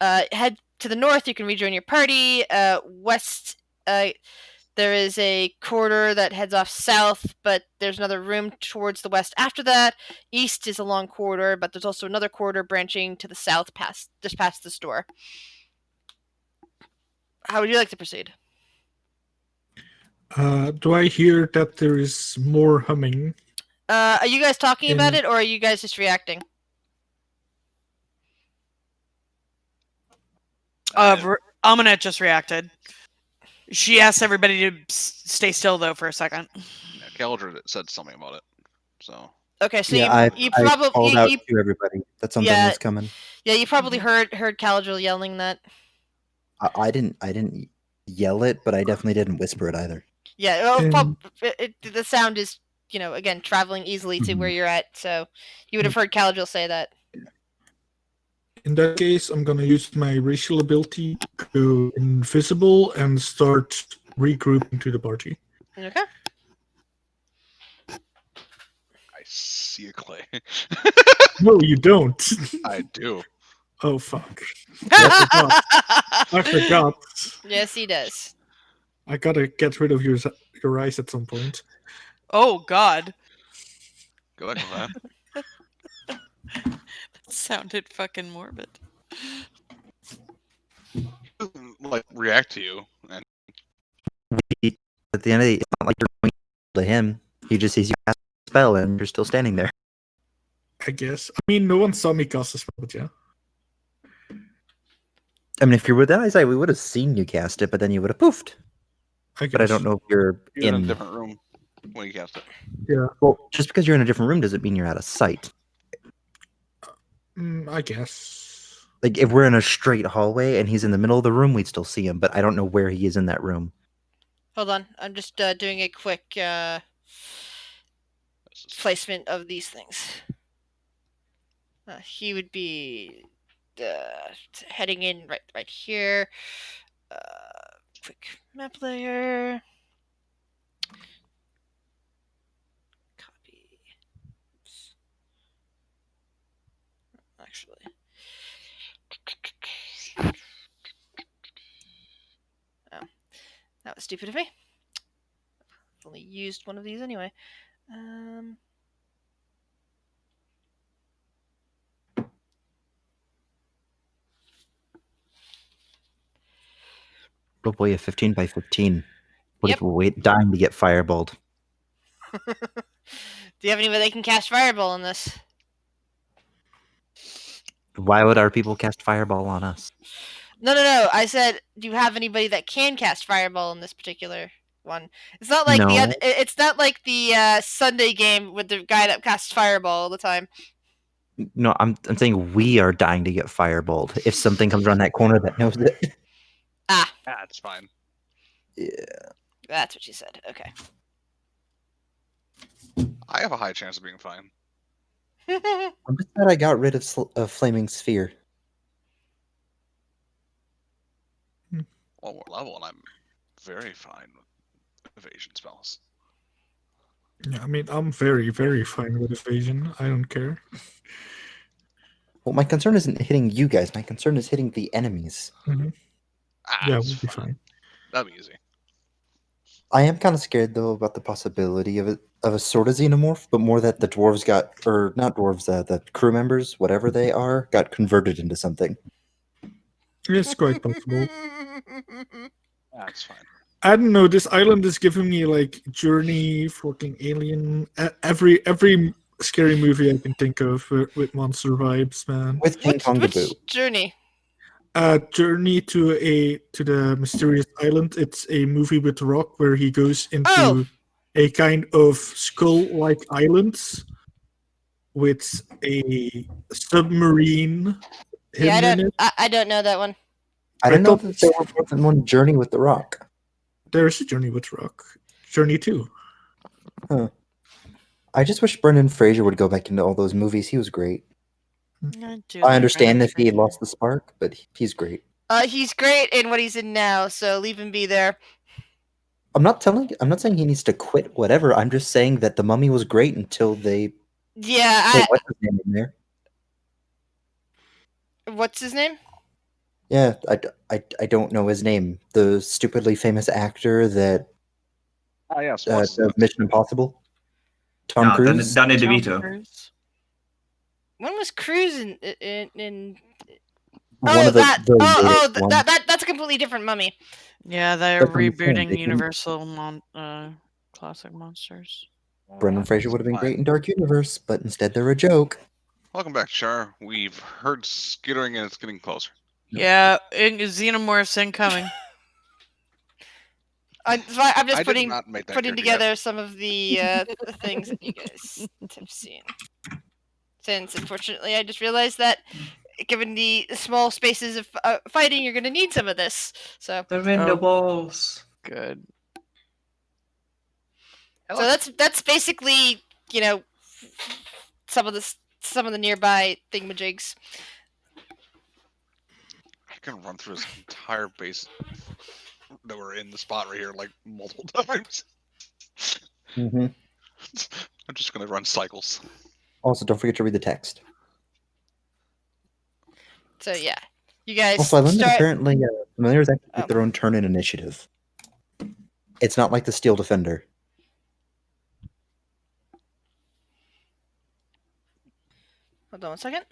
head to the north, you can rejoin your party. West, there is a corridor that heads off south, but there's another room towards the west after that. East is a long corridor, but there's also another corridor branching to the south just past this door. How would you like to proceed? Do I hear that there is more humming? Are you guys talking about it, or are you guys just reacting? Aminette just reacted. She asked everybody to stay still, though, for a second. Yeah, Caldra said something about it. So okay, so yeah, you I probably called out to everybody that something was coming. Yeah, you probably heard Caladriel yelling that. I didn't yell it, but I definitely didn't whisper it either. Yeah, well, the sound is again traveling easily to where you're at, so you would have heard Caladriel say that. In that case, I'm gonna use my racial ability to go invisible and start regrouping to the party. Okay. I see a clay. No, you don't. I do. Oh fuck! I forgot. Yes, he does. I gotta get rid of your eyes at some point. Oh God, Good luck with that. that sounded fucking morbid. Like react to you, and At the end of the day, it's not like you're going to him. He just sees you cast a spell and you're still standing there. I guess. I mean, no one saw me cast a spell, but yeah. I mean, if you were with eyesight, we would have seen you cast it, but then you would have poofed. I guess. But I don't know if you're you're in a in. different room when you cast it. Yeah. Well, just because you're in a different room doesn't mean you're out of sight. I guess. Like if we're in a straight hallway and he's in the middle of the room, we'd still see him. But I don't know where he is in that room. Hold on. I'm just doing a quick placement of these things. He would be heading in right here. Quick map layer. Copy. Oops. Actually. Oh, that was stupid of me. I've only used one of these anyway. Oh boy, a 15 by 15. What Yep. if we're dying to get fireballed? Do you have anybody that can cast fireball in this? Why would our people cast fireball on us? No. I said, do you have anybody that can cast fireball in this particular one? It's not like the No. other. It's not like the Sunday game with the guy that casts fireball all the time. No, I'm saying we are dying to get fireballed. If something comes around that corner that knows it. That's fine. Yeah. That's what you said. Okay. I have a high chance of being fine. I'm just glad I got rid of flaming sphere. One more level, and I'm very fine with evasion spells. Yeah, I mean, I'm very, very fine with evasion. I don't care. Well, my concern isn't hitting you guys. My concern is hitting the enemies. Mhm. Yeah, That's we'll be fine. fine. That'll be easy. I am kind of scared though about the possibility of a sort of xenomorph, but more that the dwarves got, or not dwarves, the crew members, whatever they are, got converted into something. It's quite possible. That's fine. I don't know. This island is giving me like Journey, fucking Alien, every scary movie I can think of with monster vibes, man. With King Kong the Boo. Which journey? Journey to the Mysterious Island. It's a movie with The Rock where he goes into Oh. a kind of skull-like islands with a submarine. Yeah, hidden in it. I don't know that one. I didn't know thought that there were more than one Journey with the Rock. There's a Journey with Rock. Journey 2. Huh. I just wish Brendan Fraser would go back into all those movies. He was great. I understand if he lost the spark, but he's great. He's great in what he's in now, so leave him be there. I'm not saying he needs to quit whatever. I'm just saying that the Mummy was great until they Yeah, what's his name in there? What's his name? Yeah, I don't know his name. The stupidly famous actor that Ah, yes. does Mission Impossible. Tom Cruise. Danny DeVito. When was Cruise in One of the that's a completely different Mummy. Yeah, they're But I'm saying rebooting they can- Universal classic monsters. Brendan Fraser would have been great in Dark Universe, but instead they're a joke. Welcome back, Char. We've heard skittering and it's getting closer. Yeah, Xenomorphs incoming. I'm just I did putting not make that putting character together yet. some of the things that you guys have seen. Since unfortunately, I just realized that given the small spaces of fighting, you're going to need some of this. So They're in the walls. Good. So that's basically, you know, some of the nearby thingamajigs. can run through this entire base that we're in the spot right here like multiple times. Mm-hmm. I'm just gonna run cycles. Also, don't forget to read the text. So yeah, you guys Also, I learned that start. apparently familiars actually Oh. get their own turn in initiative. It's not like the Steel Defender. Hold on one second.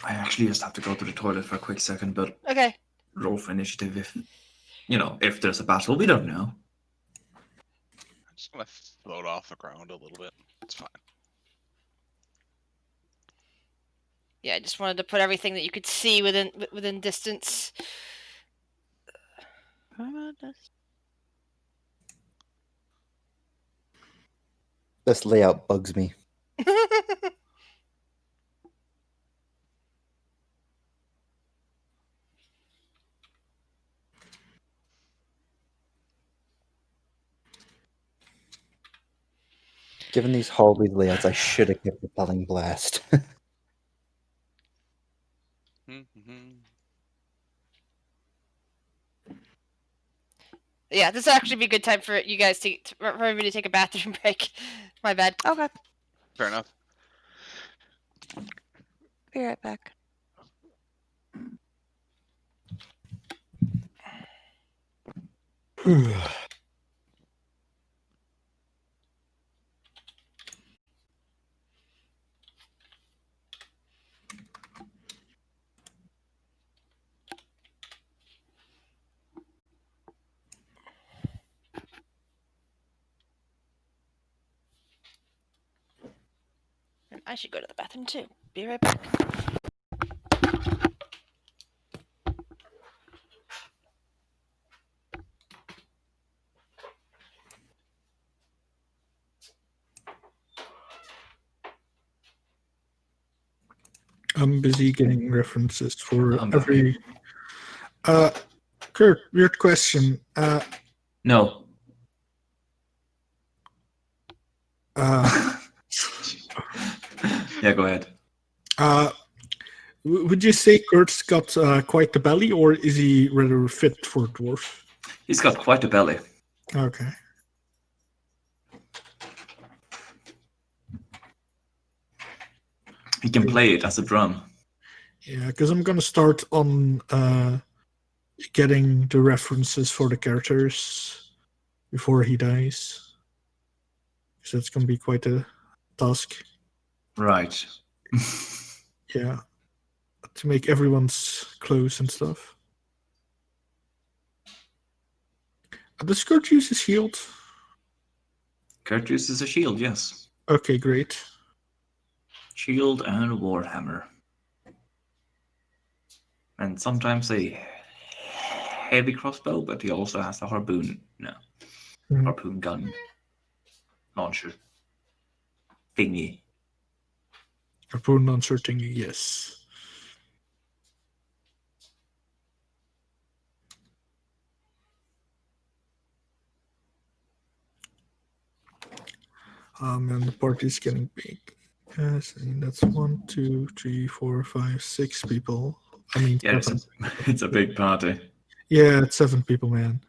I actually just have to go to the toilet for a quick second, but Okay. roll for initiative if, if there's a battle. We don't know. I'm just gonna float off the ground a little bit. It's fine. Yeah, I just wanted to put everything that you could see within distance. This layout bugs me. Given these hallway layouts, I should have kept repelling blast. Yeah, this would actually be a good time for you guys for everybody to take a bathroom break. My bad. Okay. Fair enough. Be right back. And I should go to the bathroom too. Be right back. I'm busy getting references for I'm back. every. Kurt, weird question. No. Yeah, go ahead. Would you say Kurt's got quite the belly, or is he rather fit for a dwarf? He's got quite a belly. Okay. He can play it as a drum. Yeah, because I'm gonna start on getting the references for the characters before he dies. So it's gonna be quite a task. Right. Yeah, to make everyone's clothes and stuff. Does Kurt use his shield? Kurt uses a shield, yes. Okay, great. Shield and warhammer. And sometimes a heavy crossbow, but he also has a harpoon. No. Mhm. Harpoon gun. Launcher. Thingy. Harpoon launcher thingy, yes. And the party's getting big. Yes, and that's 1, 2, 3, 4, 5, 6 people. I mean, Yeah, 7. it's a big party. Yeah, it's 7 people, man.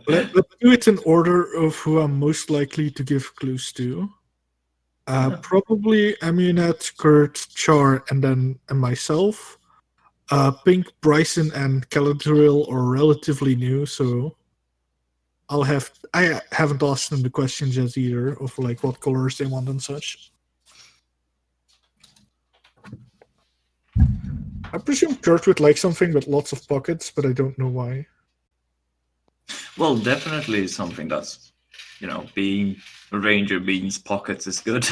Let's do it in order of who I'm most likely to give clues to. Probably Amunet, Kurt, Char, and then myself. Pink, Bryson, and Caladriel are relatively new, so I haven't asked them the questions yet either of like what colors they want and such. I presume Kurt would like something with lots of pockets, but I don't know why. Well, definitely something that's, being a ranger means pockets is good.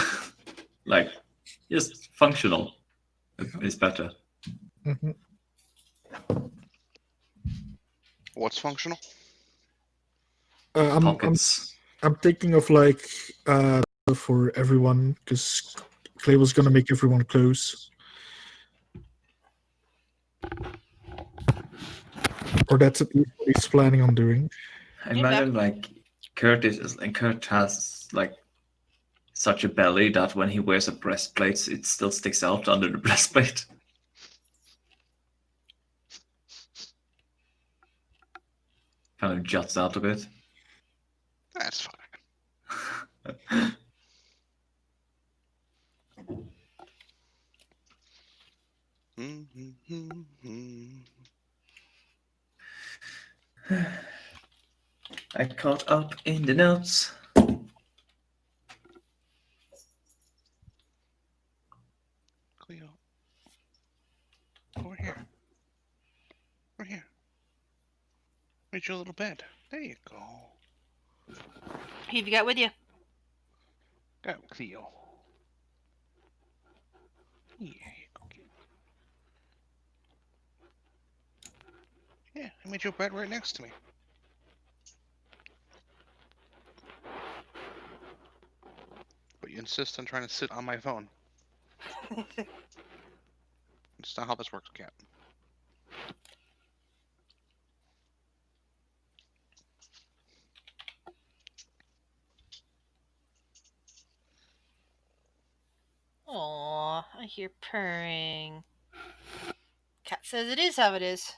Like, just functional is better. Mm-hmm. What's functional? Pockets. I'm thinking of like for everyone because Clay was gonna make everyone close. Or that's at least what he's planning on doing. Imagine like Kurt has like such a belly that when he wears a breastplate, it still sticks out under the breastplate. Kind of juts out a bit. That's fine. I caught up in the notes. Cleo. Over here. Over here. Made your little bed. There you go. Who have you got with you? Go, Cleo. Yeah, you go get. Yeah, I made your bed right next to me. But you insist on trying to sit on my phone. That's not how this works, cat. Aw, I hear purring. Cat says it is how it is.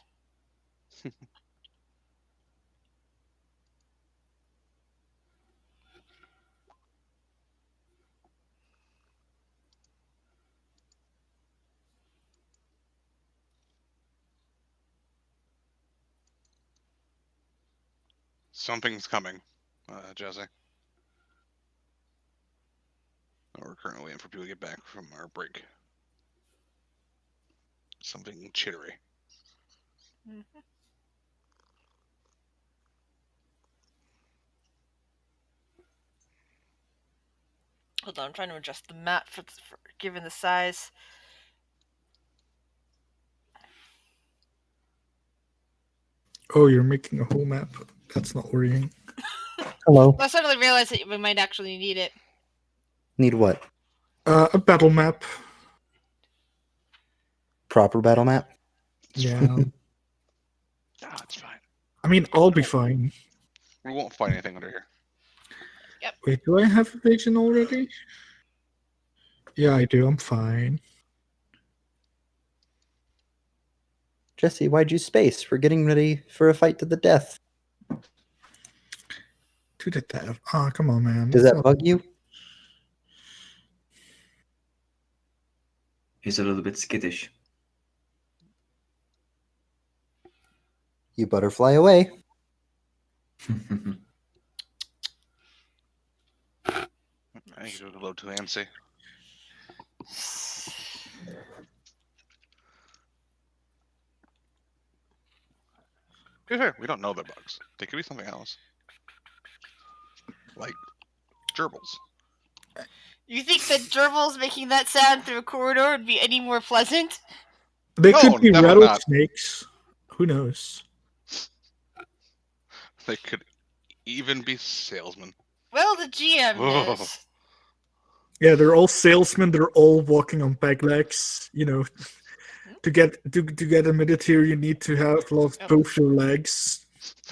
Something's coming, Jesse. We're currently waiting for people to get back from our break. Something chittery. Mm-hmm. Hold on, I'm trying to adjust the map for given the size. Oh, you're making a whole map. That's not worrying. Hello. I suddenly realized that we might actually need it. Need what? A battle map. Proper battle map? Yeah. Ah, it's fine. I mean, I'll be fine. We won't fight anything under here. Wait, do I have a vision already? Yeah, I do. I'm fine. Jesse, why'd you space? We're getting ready for a fight to the death. To the death. Ah, come on, man. Does It's that not- bug you? He's a little bit skittish. You better fly away. I think you go low to Nancy. To be fair, we don't know they're bugs. They could be something else. Like gerbils. You think that gerbils making that sound through a corridor would be any more pleasant? They No, could be definitely not. rattlesnakes. Who knows? They could even be salesmen. Well, the GM Whoa. knows. Yeah, they're all salesmen. They're all walking on peg legs. You know, to get admitted here, you need to have lost Oh. both your legs.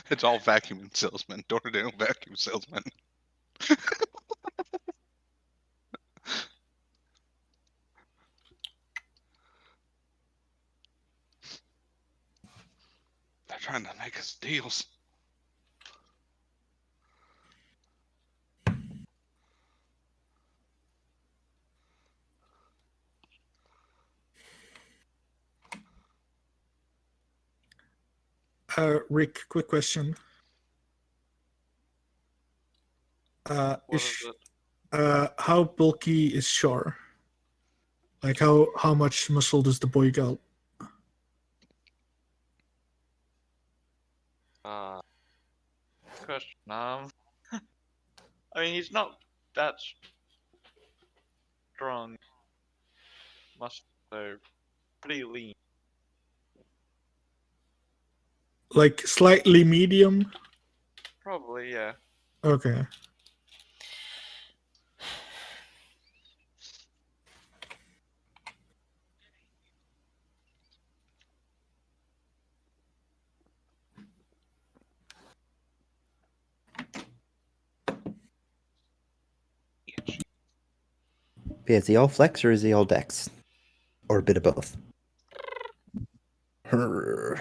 It's all vacuum salesmen. Door-to-door vacuum salesmen. They're trying to make us deals. Rick, quick question. What is it? How bulky is Shar? Like how much muscle does the boy got? Question. I mean, he's not that strong. So pretty lean. Like slightly medium? Probably, yeah. Okay. Okay, is he all flex or is he all dex? Or a bit of both? Her.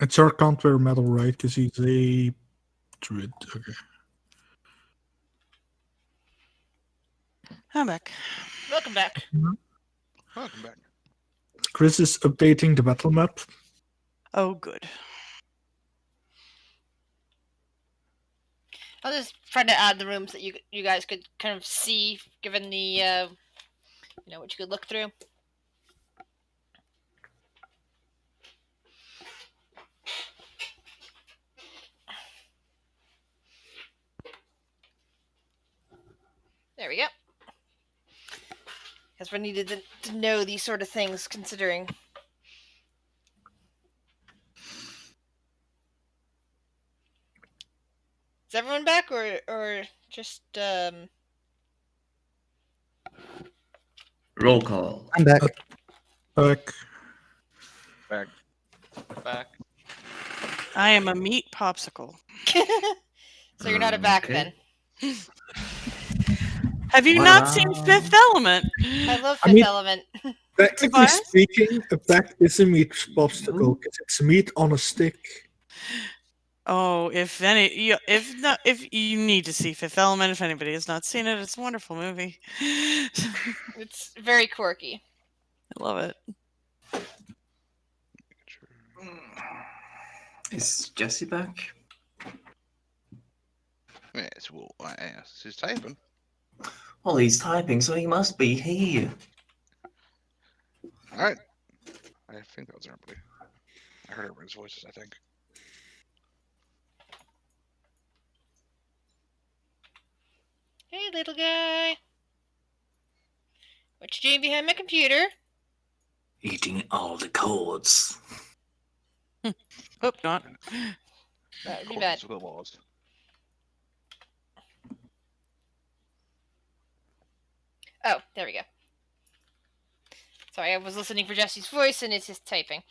Char can't wear metal, right? Because he's a druid. Okay. I'm back. Welcome back. Welcome back. Chris is updating the battle map. Oh, good. I'll just try to add the rooms that you guys could kind of see, given the what you could look through. There we go. Because we needed to know these sort of things, considering. Is everyone back, or just Roll call. I'm back. Back. Back. I am a meat popsicle. So you're not a back Okay. then. Have you not seen Fifth Element? I love I Fifth mean- Element. Technically What? speaking, a back is a meat popsicle because it's meat on a stick. Oh, if you need to see Fifth Element, if anybody has not seen it, it's a wonderful movie. I It's very quirky. love it. Is Jesse back? Yes, well, I asked. He's typing. Well, he's typing, so he must be here. All right. I think that was everybody. I heard everybody's voices, I think. Hey, little guy. What you doing behind my computer? Eating all the chords. Hope not. That would be bad. According to the laws. Oh, there we go. Sorry, I was listening for Jesse's voice, and it's just typing.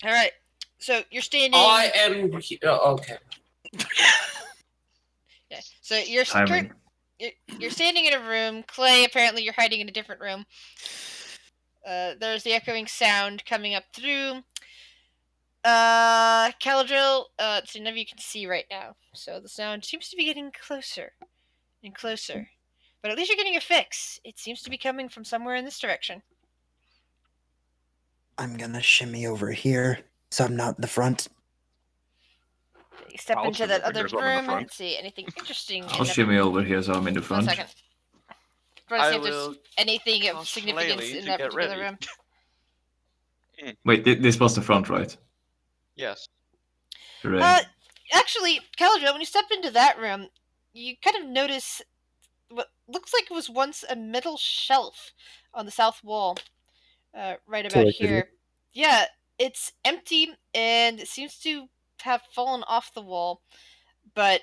All right. So you're standing. I am. Okay. Yeah. So you're Timing. you're standing in a room. Clay, apparently you're hiding in a different room. There's the echoing sound coming up through. Caladriel, so none of you can see right now. So the sound seems to be getting closer and closer. But at least you're getting a fix. It seems to be coming from somewhere in this direction. I'm gonna shimmy over here so I'm not in the front. You step I'll into shimmy that over other here so I'm in the room. front. Let's see, anything interesting in I'll the... shimmy over here so I'm in the One front. second. Trying to I see if there's will anything of cast significance Shillelagh in to that get particular ready. room. Wait, this was the front, right? Yes. Hooray. Actually, Caladriel, when you step into that room, you kind of notice what looks like it was once a metal shelf on the south wall, right So, about like, here. Yeah, it's empty and it seems to have fallen off the wall, but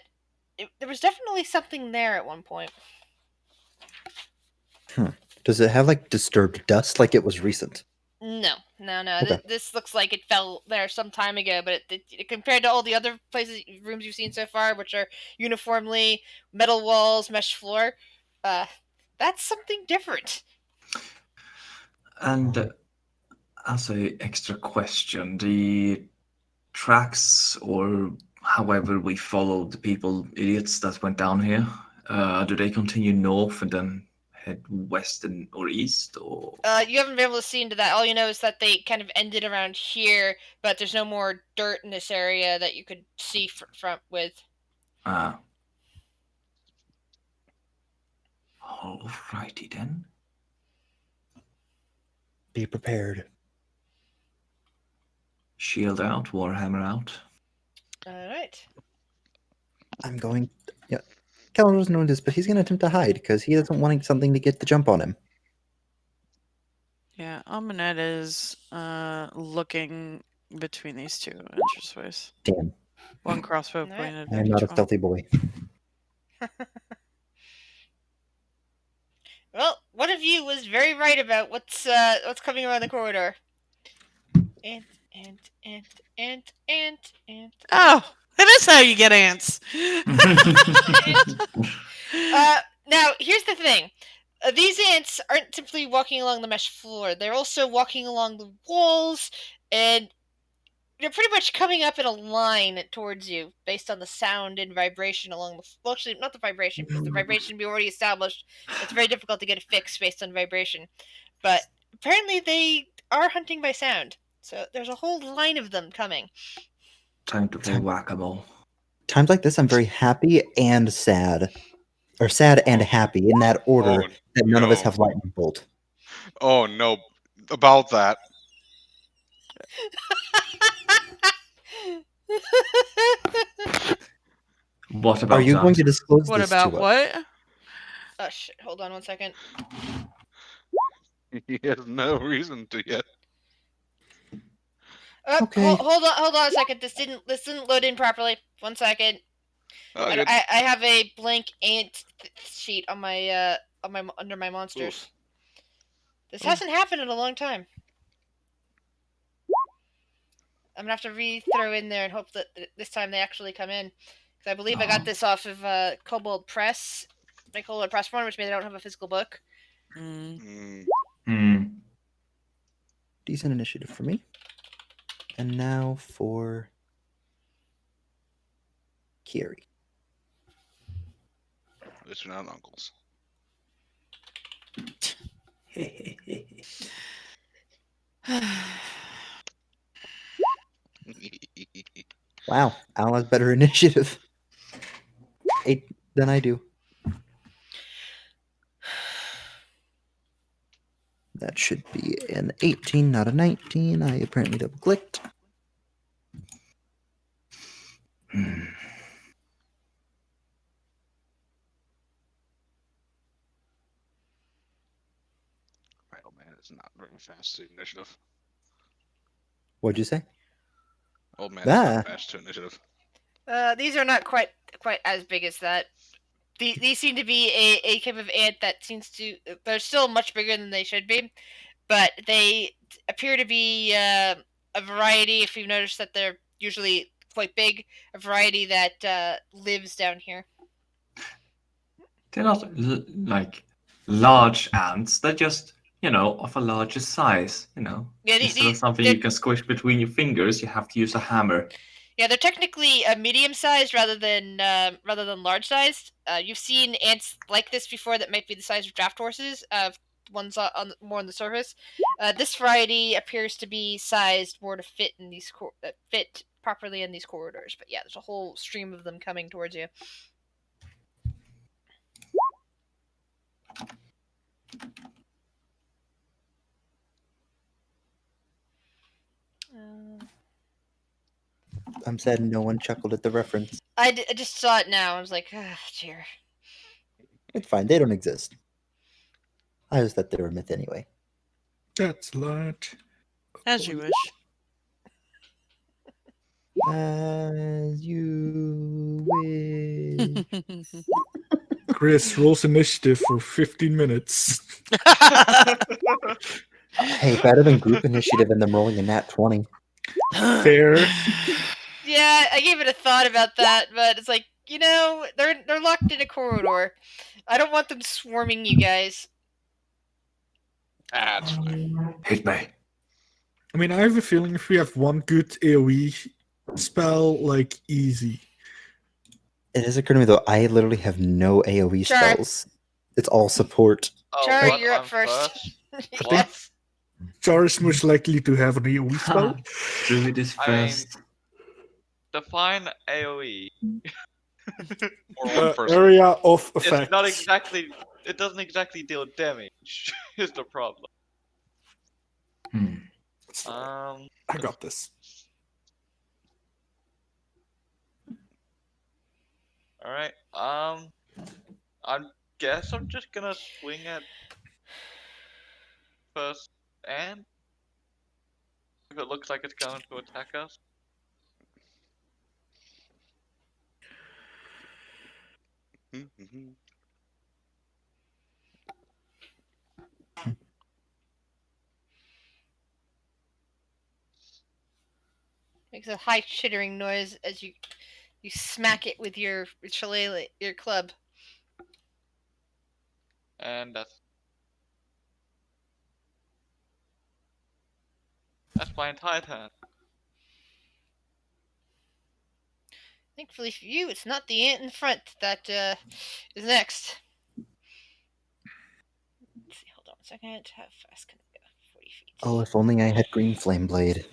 there was definitely something there at one point. Does it have like disturbed dust like it was recent? No. Okay. This looks like it fell there some time ago, but compared to all the other rooms you've seen so far, which are uniformly metal walls, mesh floor, that's something different. And as a extra question, the tracks or however we followed the idiots that went down here, do they continue north and then head west or east, or? You haven't been able to see into that. All you know is that they kind of ended around here, but there's no more dirt in this area that you could see from with. Alrighty then. Be prepared. Shield out, Warhammer out. Alright. I'm going. Yeah, Keller doesn't know this, but he's going to attempt to hide because he doesn't want something to get the jump on him. Yeah, Amunet is looking between these two entranceways. Damn, One crossbow Alright. pointed I at am each not a one. stealthy boy. Well, one of you was very right about what's coming around the corridor. And. Oh, that is how you get ants. Now, here's the thing. These ants aren't simply walking along the mesh floor. They're also walking along the walls, and they're pretty much coming up in a line towards you based on the sound and vibration along the... Well, actually, not the vibration, because the vibration we already established. It's very difficult to get a fix based on vibration. But apparently they are hunting by sound. So there's a whole line of them coming. Time to play whack-a-mole. Times like this, I'm very happy and sad. Or sad and happy in that order that none of us have lightning bolt. Oh no, about that. What about Are you that? going to disclose What this about to us? what? Oh shit, hold on 1 second. He has no reason to yet. Okay. Hold on a second. This didn't load in properly. 1 second. Oh, good. I have a blank ant sheet on my under my monsters. Oof. This hasn't happened in a long time. I'm gonna have to throw in there and hope that this time they actually come in. Because I believe I got this off of Kobold Press, my Kobold Press one, which means I don't have a physical book. Decent initiative for me. And now for Kiri. At least we're not uncles. Wow, Al has better initiative. 8 than I do. That should be an 18, not a 19. I apparently double clicked. Right, old man is not very fast to initiative. What'd you say? Old man is Ah. not fast to initiative. These are not quite as big as that. These seem to be a type of ant that seems to... They're still much bigger than they should be, but they appear to be a variety, if you've noticed that they're usually quite big, a variety that lives down here. They're not like large ants. They're just, of a larger size. Yeah, Instead of something you can squish between your fingers, you have to use a hammer. Yeah, they're technically medium-sized rather than large-sized. You've seen ants like this before that might be the size of draft horses. Ones more on the surface. This variety appears to be sized more to fit in these fit properly in these corridors. But yeah, there's a whole stream of them coming towards you. I'm sad no one chuckled at the reference. I just saw it now. I was like, ah, dear. It's fine. They don't exist. I just thought they were a myth anyway. That's a lot. As you wish. As you wish. Chris rolls initiative for 15 minutes. Hey, better than group initiative and them rolling a nat 20. Fair. Yeah, I gave it a thought about that, but it's like, they're locked in a corridor. I don't want them swarming you guys. That's fine. Hit me. I mean, I have a feeling if we have one good AoE spell, like, easy. It has occurred to me though, I literally have no AoE Char. spells. It's all support. Oh, Char, what? you're up I'm first. Yes. Jar is most likely to have an AoE spell. Druid is I mean, first. Define AoE. Or one person. Area of It's effect. not exactly. It doesn't exactly deal damage. Is the problem. I got this. All right. I guess I'm just gonna swing at first, and if it looks like it's going to attack us. Makes a high chittering noise as you smack it with your shillelagh, your club. And that's my entire turn. Thankfully for you, it's not the ant in front that is next. Let's see, hold on a second. How fast can I go? 40 feet. Oh, if only I had green flame blade.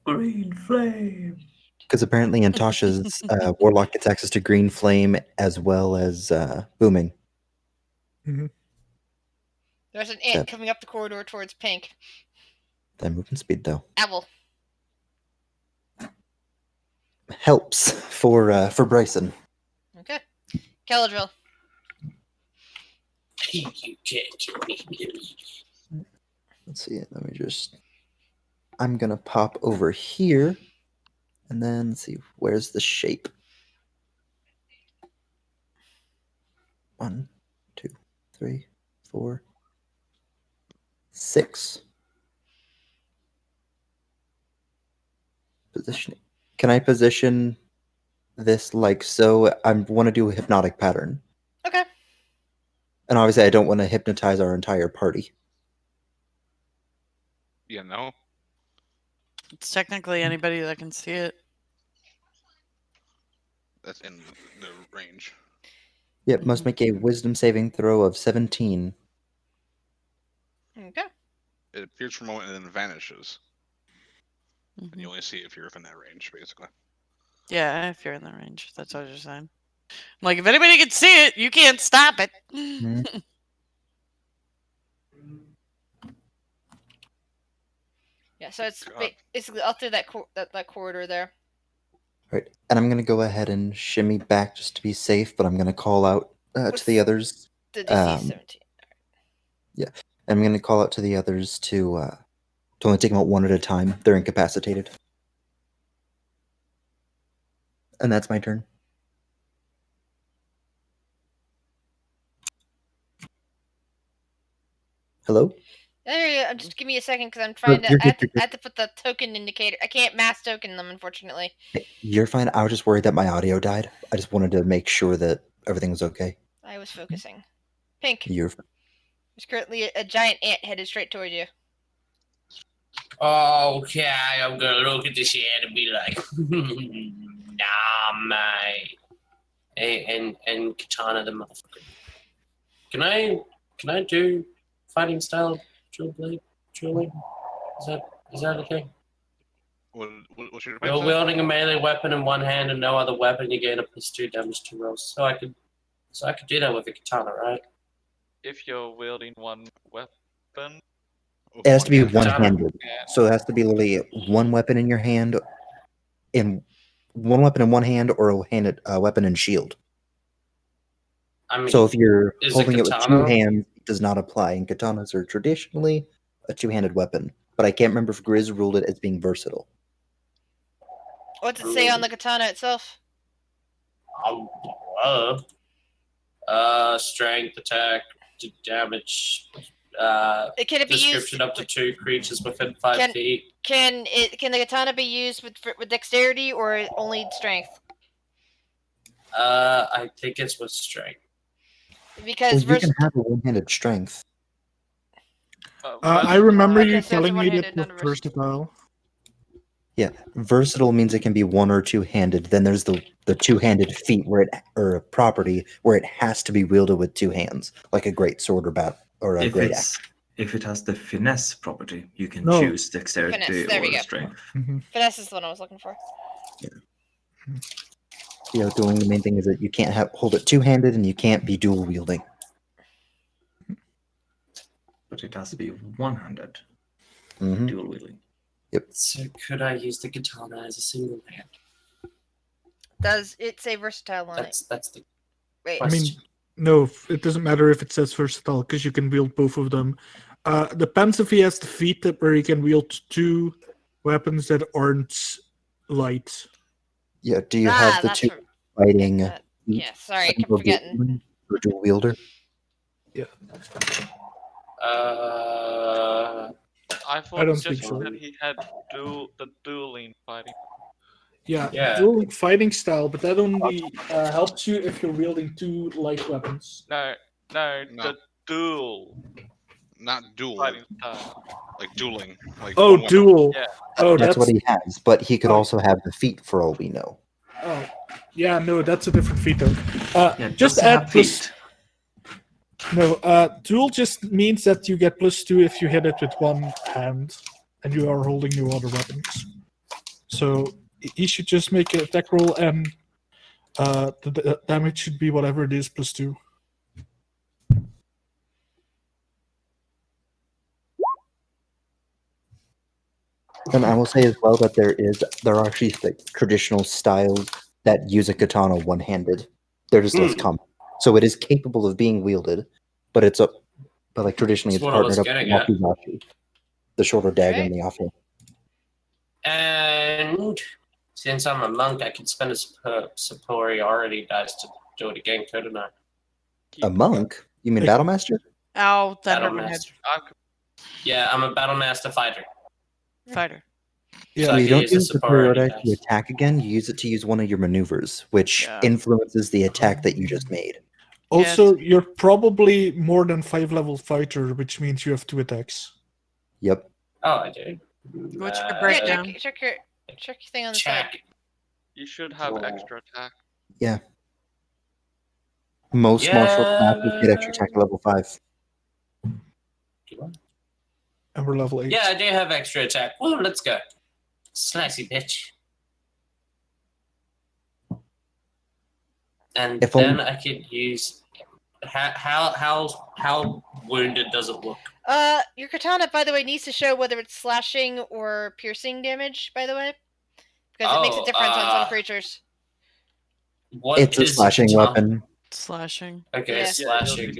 Green flame. Because apparently in Tasha's warlock gets access to green flame as well as booming. There's an ant Yep. coming up the corridor towards Pink. That movement speed though Owl. helps for Bryson. Okay. Caladriel. You can't kill me. Let's see. Let me just. I'm gonna pop over here, and then let's see. Where's the shape? 1, 2, 3, 4, 6. Positioning. Can I position this like so? I want to do a hypnotic pattern. Okay. And obviously, I don't want to hypnotize our entire party. You know? It's technically anybody that can see it. That's in the range. Yep, must make a wisdom saving throw of 17. Okay. It appears for a moment and then vanishes. Mhm. And you only see it if you're within that range, basically. Yeah, if you're in the range. That's what you're saying. Like, if anybody can see it, you can't stop it. Mhm. Yeah, so it's God. basically up through that that corridor there. Right, and I'm gonna go ahead and shimmy back just to be safe, but I'm gonna call out to What's the others. The DC is 17. I'm gonna call out to the others to only take them out one at a time. They're incapacitated, and that's my turn. Hello. There you go. Just give me a second because I'm trying to. you're I good, have to put the token indicator. I can't mass token them, unfortunately. You're fine. I was just worried that my audio died. I just wanted to make sure that everything was okay. I was focusing. Pink. You're There's currently a giant ant headed straight towards you. Okay, I'm gonna look at this ant and be like, nah, mate. Hey, and Katana the motherfucker. Can I do fighting style drill blade drilling? Is that okay? What's your You're defense? wielding a melee weapon in one hand and no other weapon, you gain a +2 damage to rolls. So I could do that with a katana, right? If you're wielding one weapon, With It has to be hand? one-handed. yeah. So it has to be literally one weapon in your hand, in one weapon in one hand, or a handed weapon and shield. I mean, So if you're is a holding it with two katana- hands, it does not apply. And katanas are traditionally a two-handed weapon. But I can't remember if Grizz ruled it as being versatile. What's it say on the katana itself? Strength, attack, damage. Can it be used? Description up to 2 creatures within 5 Can- feet. Can the katana be used with dexterity or only strength? I think it's with strength. Because Well, you can have a one-handed strength. I remember Okay, you so it's telling me that one-handed, was not a versatile. versatile. Yeah, versatile means it can be one or two-handed. Then there's the two-handed feat where it, or a property where it has to be wielded with two hands, like a great sword or a If great axe. if it has the finesse property, you can No. choose dexterity Finesse, there we or go. strength. Finesse is the one I was looking for. Dueling, the main thing is that you can't hold it two-handed and you can't be dual wielding. But it has to be one-handed Mm-hmm. dual wielding. Yep. So could I use the katana as a single hand? Does it say versatile on it? That's the Wait. I mean, question. no, it doesn't matter if it says versatile because you can wield both of them. Depends if he has the feat where he can wield two weapons that aren't light. Yeah. Do you have the that's two for- fighting? yeah, sorry, I second kept or forgetting. dual- or dual wielder? I thought don't just think so. that he had the dueling fighting. Yeah, dual fighting style, but that only helps you if you're wielding two light weapons. No, No. the duel Not dual, fighting style. like dueling. Like Oh, one weapon. dual. Yeah. Oh, That's what he has, but he could Oh. also have the feat for all we know. Oh, yeah, no, that's a different feat though. Yeah, Just does it add have plus. feet? No, dual just means that you get +2 if you hit it with one hand, and you are holding no other weapons. So he should just make an attack roll, and the damage should be whatever it is +2. And I will say as well that there are actually traditional styles that use a katana one-handed. They're just less common, so it is capable of being wielded, but like traditionally That's it's what I was partnered up with getting at. wakizashi, the shorter dagger and Right. the offhand. And since I'm a monk, I can spend a superiority dice to do it again, couldn't I? A monk? You mean battle master? Ow, that Battle hurt my head. master. I'm Yeah, I'm a battle master fighter. Fighter. Yeah, So I You can don't use a use the superiority superiority to dice. attack again. You use it to use one of your maneuvers, which Yeah. influences the attack that you just made. Also, you're probably more than 5-level fighter, which means you have 2 attacks. Yep. Oh, I do. What's your Yeah, breakdown? check your thing on the side. Check. You should have Whoa. extra attack. Most martial classes get extra attack at level 5. And we're level 8. Yeah, I do have extra attack. Woo, let's go. Slicey bitch. And If then only- I could use how wounded does it look? Your katana, by the way, needs to show whether it's slashing or piercing damage, by the way. Because it makes a difference on some creatures. What It's a is slashing katana? weapon. Slashing. Okay, Yeah. slashing.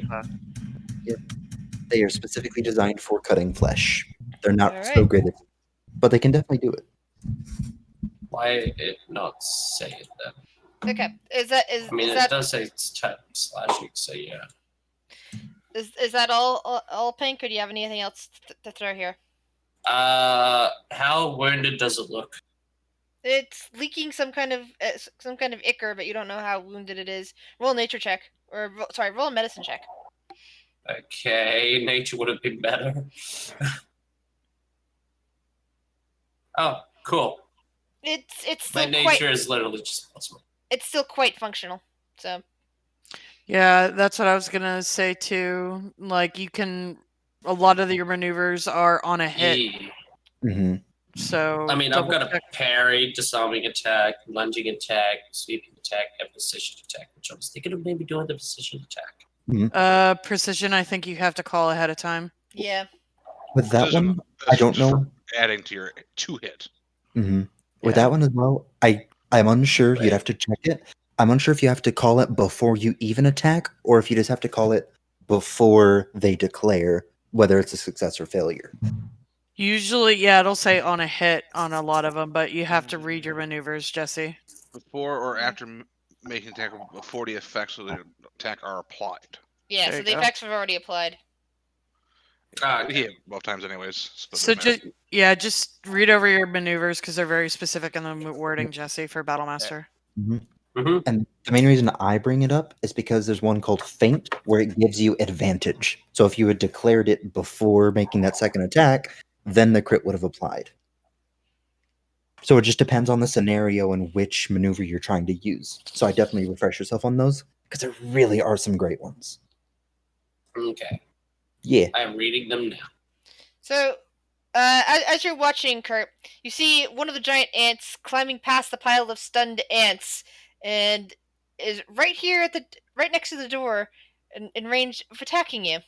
They are specifically designed for cutting flesh. They're not so Alright. great at, but they can definitely do it. Why it not say it then? Okay, I mean, it does say it's slashing, so yeah. is that all pink, or do you have anything else to throw here? How wounded does it look? It's leaking some kind of ichor, but you don't know how wounded it is. Roll a nature check, roll a medicine check. Okay, nature would have been better. Oh, cool. It's My still nature is literally just possible. it's still quite functional. So Yeah, that's what I was gonna say too. Like a lot of your maneuvers are on a hit. Yeah. hmm So I mean, I've double got a check. parry, disarming attack, lunging attack, sweeping attack, and precision attack, which I was thinking of maybe doing the precision attack. Precision. I think you have to call ahead of time. Yeah. With that Precision- one, I don't just for know. adding to your 2-hit. With Yeah. that one as well, I'm unsure. Right. You'd have to check it. I'm unsure if you have to call it before you even attack, or if you just have to call it before they declare whether it's a success or failure. Usually, yeah, it'll say on a hit on a lot of them, but you have to read your maneuvers, Jesse. Before or after making attack, before the effects of the attack are applied. Yeah, There so you the go. effects have already applied. Okay. Yeah, both times anyways. but So doesn't matter. just read over your maneuvers because they're very specific in the wording, Jesse, for Battlemaster. Mm-hmm. And the main reason I bring it up is because there's one called Feint where it gives you advantage. So if you had declared it before making that second attack, then the crit would have applied. So it just depends on the scenario and which maneuver you're trying to use. So I definitely refresh yourself on those because there really are some great ones. Okay. Yeah. I'm reading them now. So, as you're watching, Kurt, you see one of the giant ants climbing past the pile of stunned ants, and is right here right next to the door, in range of attacking you.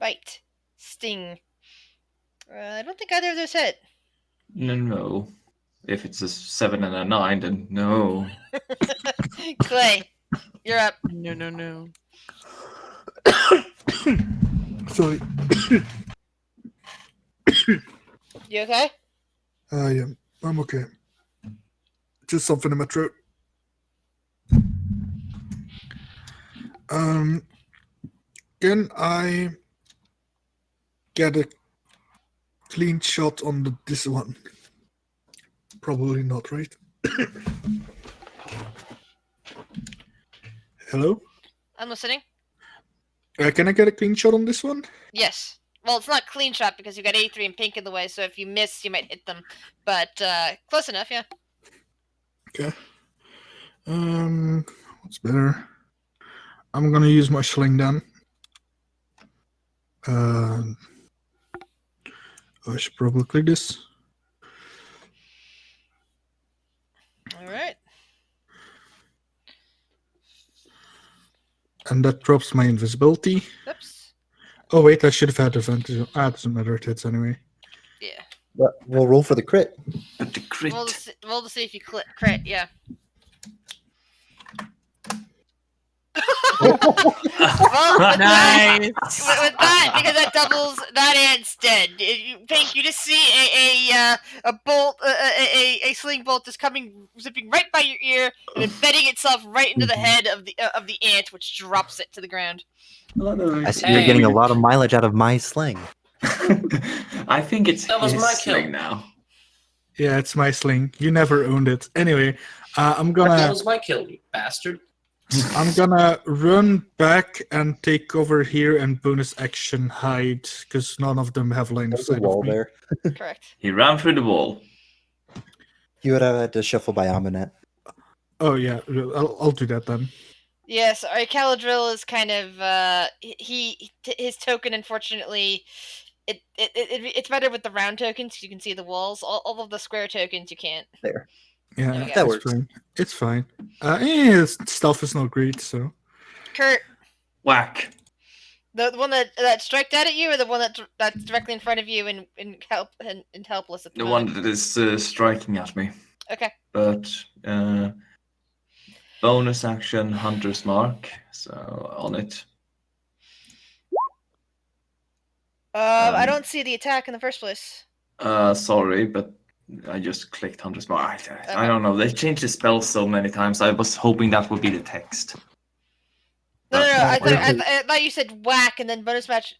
Bite, sting. I don't think either of those hit. No. If it's a 7 and a 9, then no. Clay, you're up. No. Sorry. You okay? Yeah, I'm okay. Just something in my throat. Can I get a clean shot on this one? Probably not, right? Hello? I'm listening. Can I get a clean shot on this one? Yes. Well, it's not clean shot because you got 83 and pink in the way, so if you miss, you might hit them. But close enough, yeah. Okay. What's better? I'm gonna use my sling then. I should probably click this. All right. And that drops my invisibility. Oops. Oh wait, I should have had advantage. It doesn't matter, it hits anyway. Yeah. But we'll roll for the crit. But the crit. Roll to see if you crit. Yeah. Well, Nice. with that, because that doubles, that ant's dead. Pink, you just see a bolt, a sling bolt just zipping right by your ear and embedding itself right into the head of the ant, which drops it to the ground. I see you're getting a lot of mileage out of my sling. I think it's That was his my kill. sling now. Yeah, it's my sling. You never owned it. Anyway, I'm That gonna was my kill, you bastard. run back and take cover here and bonus action hide because none of them have line of There's a sight wall of me. there. Correct. He ran through the wall. You would have had to shuffle by Aminet. Oh yeah, I'll do that then. Yes, Caladrill is kind of his token. Unfortunately, it's better with the round tokens. You can see the walls. All of the square tokens you can't. There. Yeah, There we go. That it's works. fine. It's fine. Stuff is not great, so Kurt, Whack. the one that striked out at you, or the one that's directly in front of you and helpless at the The moment? one that is striking at me. Okay. But bonus action, Hunter's Mark. So on it. I don't see the attack in the first place. Sorry, but I just clicked Hunter's Mark. I don't know. They changed the spell so many times. I was hoping that would be the text. No. I okay. thought you said whack and then bonus match.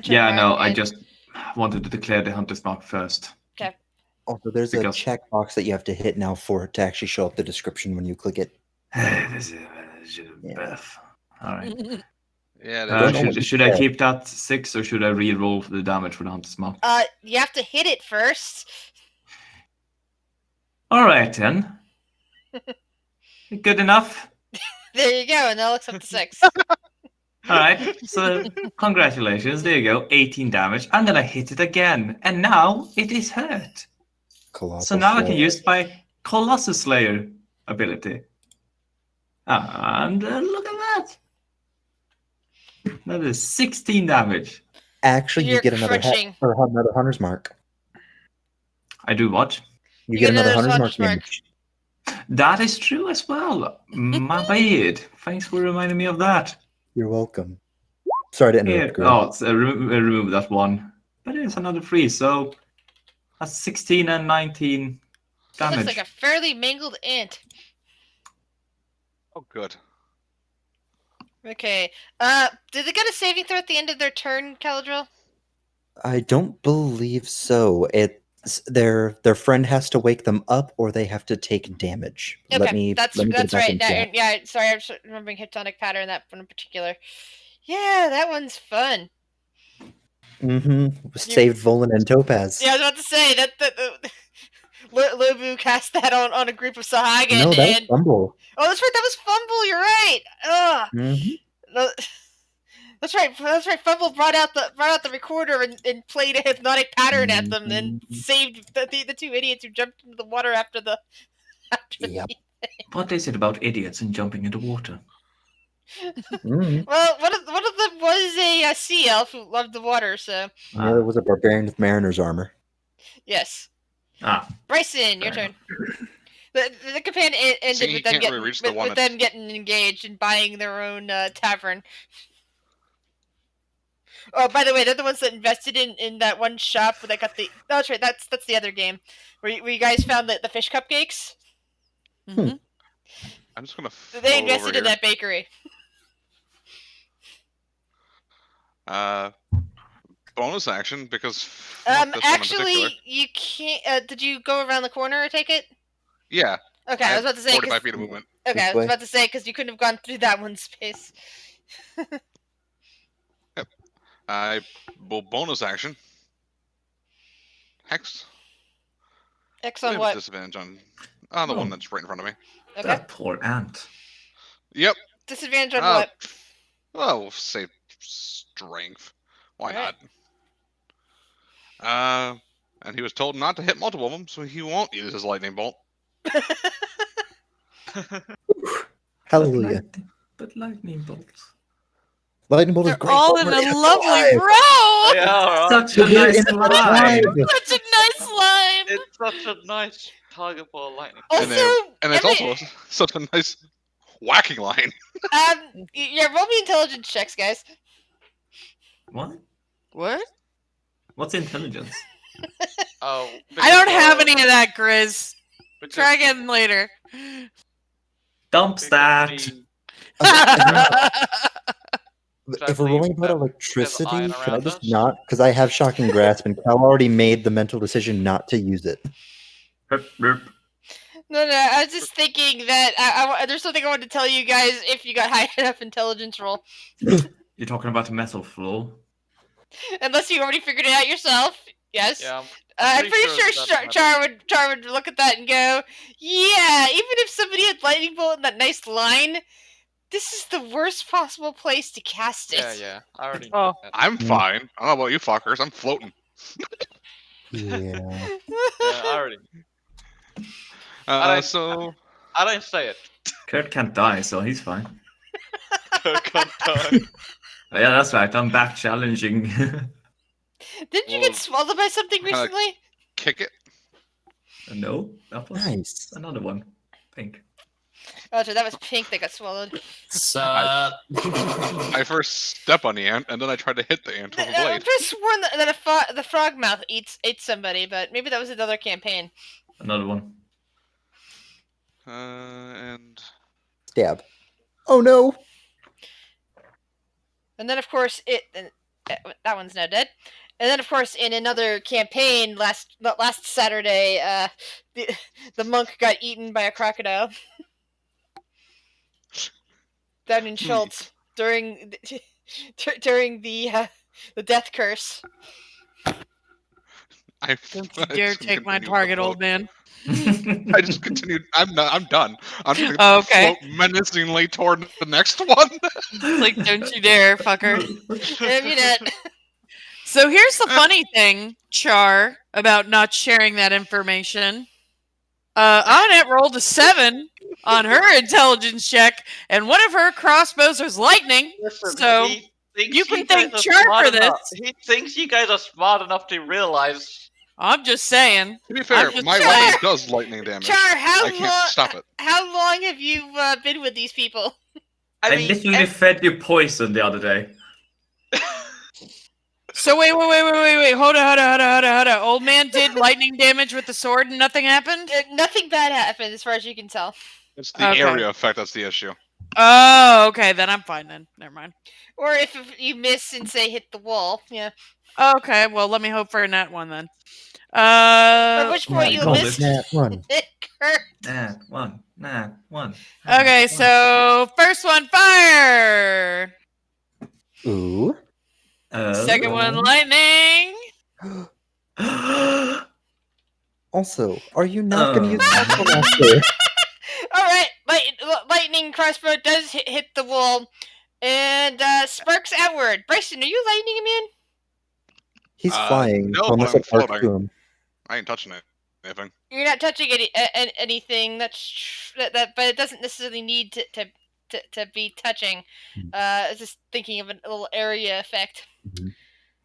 Yeah, no. I just wanted to declare the Hunter's Mark first. Also, there's a checkbox that you have to hit now for it to actually show up the description when you click it. This is Yeah. Beth. All right. Yeah, Should I keep that 6 or should I re-roll the damage for the Hunter's Mark? You have to hit it first. All right then. Good enough. There you go, and that looks up to 6. All right, so congratulations. There you go, 18 damage. I'm gonna hit it again, and now it is hurt. Colossal So now I can Slayer. use my Colossus Slayer ability. And look at that. That is 16 damage. Actually, you You're get another crushing. or another hunter's mark. I do what? You get another hunter's mark mark. damage. That is true as well. My bad. Thanks for reminding me of that. You're welcome. Sorry to Here. interrupt, Grim. Oh, so remove that one. But it's another 3, so that's 16 and 19 It looks damage. like a fairly mangled ant. Oh, good. Okay. Did they get a saving throw at the end of their turn, Caladriel? I don't believe so. It's their friend has to wake them up, or they have to take damage. Okay, let me that's get it back right. in Now, chat. yeah, sorry, I'm remembering Hyptonic Pattern, that one in particular. Yeah, that one's fun. Saved Volan and Topaz. Yeah, I was about to say that Lobu cast that on a group of Sahagin. No, that was and Fumble. oh, that's right, that was Fumble. You're right. Ugh. No, that's right. Fumble brought out the recorder and played a hypnotic pattern at them and saved the two idiots who jumped into the water after the. Yep. What is it about idiots and jumping into water? Well, one of them was a sea elf who loved the water, so The other was a barbarian with mariner's armor. yes. Ah, Bryson, your turn. The campaign ended See, you with them can't really reach the one with them getting engaged and buying their own tavern. Oh, by the way, they're the ones that invested in that one shop that got the. Oh, that's right. That's the other game where you guys found the fish cupcakes. Mhm. I'm just gonna. They float invested over in that bakery. here. Bonus action because. fuck this one in particular. Actually, you can't. Did you go around the corner? I take it. Yeah. Okay, I was about to say. 45 feet of movement. Okay, I was about to say because you couldn't have gone through that one space. Yep. I will bonus action. Hex. X I on have what? disadvantage on the one that's right in front of me. Okay. that poor ant. Yep. Disadvantage on what? Well, we'll say strength. Why Alright. not? And he was told not to hit multiple of them, so he won't use his lightning bolt. Hallelujah. But lightning bolts. Lightning bolt is They're great. all Oh, in it's a lovely alive. row. Yeah, alright. Such a They're nice in line. alive. Such a nice line. It's such a nice target for a lightning. And it's every- also such a nice whacking line. Yeah, roll me intelligence checks, guys. What? What? What's intelligence? Oh, I don't because, have any of that, Grizz. because Try again later. Dump stat. the- If we're rolling about that electricity, iron can I around just us? not? Because I have shocking grasp, and Cal already made the mental decision not to use it. No, I was just thinking that there's something I wanted to tell you guys if you got high enough intelligence roll. You're talking about the metal floor? Unless you already figured it out yourself. Yes. Yeah, I'm pretty sure that's Char would look at that and go, yeah, even if somebody had lightning bolt in that nice line, this is the worst possible place to cast it. yeah. I already. Oh. knew that. I'm fine. I don't know about you fuckers. I'm floating. Yeah. Yeah, I already. So I didn't say it. Kurt can't die, so he's fine. Can't die. Yeah, that's right. I'm back challenging. Didn't you Well, get swallowed by something kinda- recently? kick it. No, that was Nice. another one. Pink. Oh, so that was pink that got swallowed. Sup? I first step on the ant, and then I try to hit the ant with a I blade. could have sworn that the frog mouth ate somebody, but maybe that was another campaign. Another one. And Stab. Oh no. And then, of course, that one's now dead. And then, of course, in another campaign last Saturday, the monk got eaten by a crocodile. Down in Schultz during the death curse. I Don't you dare take my target, old man. I just continued. I'm done. I'm just gonna Oh, okay. float menacingly toward the next one. It's like, don't you dare, fucker. Immunette. So here's the funny thing, Char, about not sharing that information. Annette rolled a 7 on her intelligence check, and one of her crossbows was lightning. Listen, So he thinks you can you guys thank are Char smart for this. enough. He thinks you guys are smart enough to realize. I'm just saying. To be fair, just my Char. weapon does lightning damage. Char, I can't stop it. how long have you been with these people? I literally fed you poison the other day. So wait. Hold on. Old man did lightning damage with the sword and nothing happened? Nothing bad happened, as far as you can tell. It's the Okay. area effect that's the issue. Oh, okay. Then I'm fine then. Never mind. Or if you miss and say hit the wall, yeah. Okay, well, let me hope for a nat one then. At which point you God, missed Nat one. it, Kurt. Nah, one. Okay, so first one, fire! Ooh. Second one, lightning! Also, are you not going to use Muscle Master? Alright, lightning crossbow does hit the wall and sparks outward. Bryson, are you lightning immune? He's flying, no, so unless but it I'm arcs to him. I ain't touching anything. You're not touching anything. But it doesn't necessarily need to be touching. I was just thinking of a little area effect.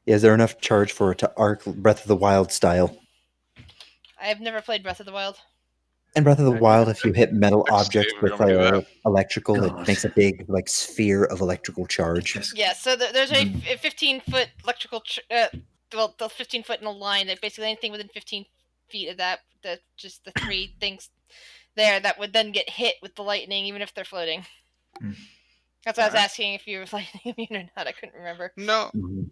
Is there enough charge for it to arc Breath of the Wild style? I have never played Breath of the Wild. In Breath of the Wild, if you hit metal Next objects save, we're with gonna do that. electrical, God. it makes a big sphere of electrical charge. Yeah, so there's a 15-foot electrical. The 15 foot in a line. That basically anything within 15 feet of that, just the 3 things there that would then get hit with the lightning, even if they're floating. That's why I was asking if you were lightning immune or not. I couldn't remember. No. Mhm.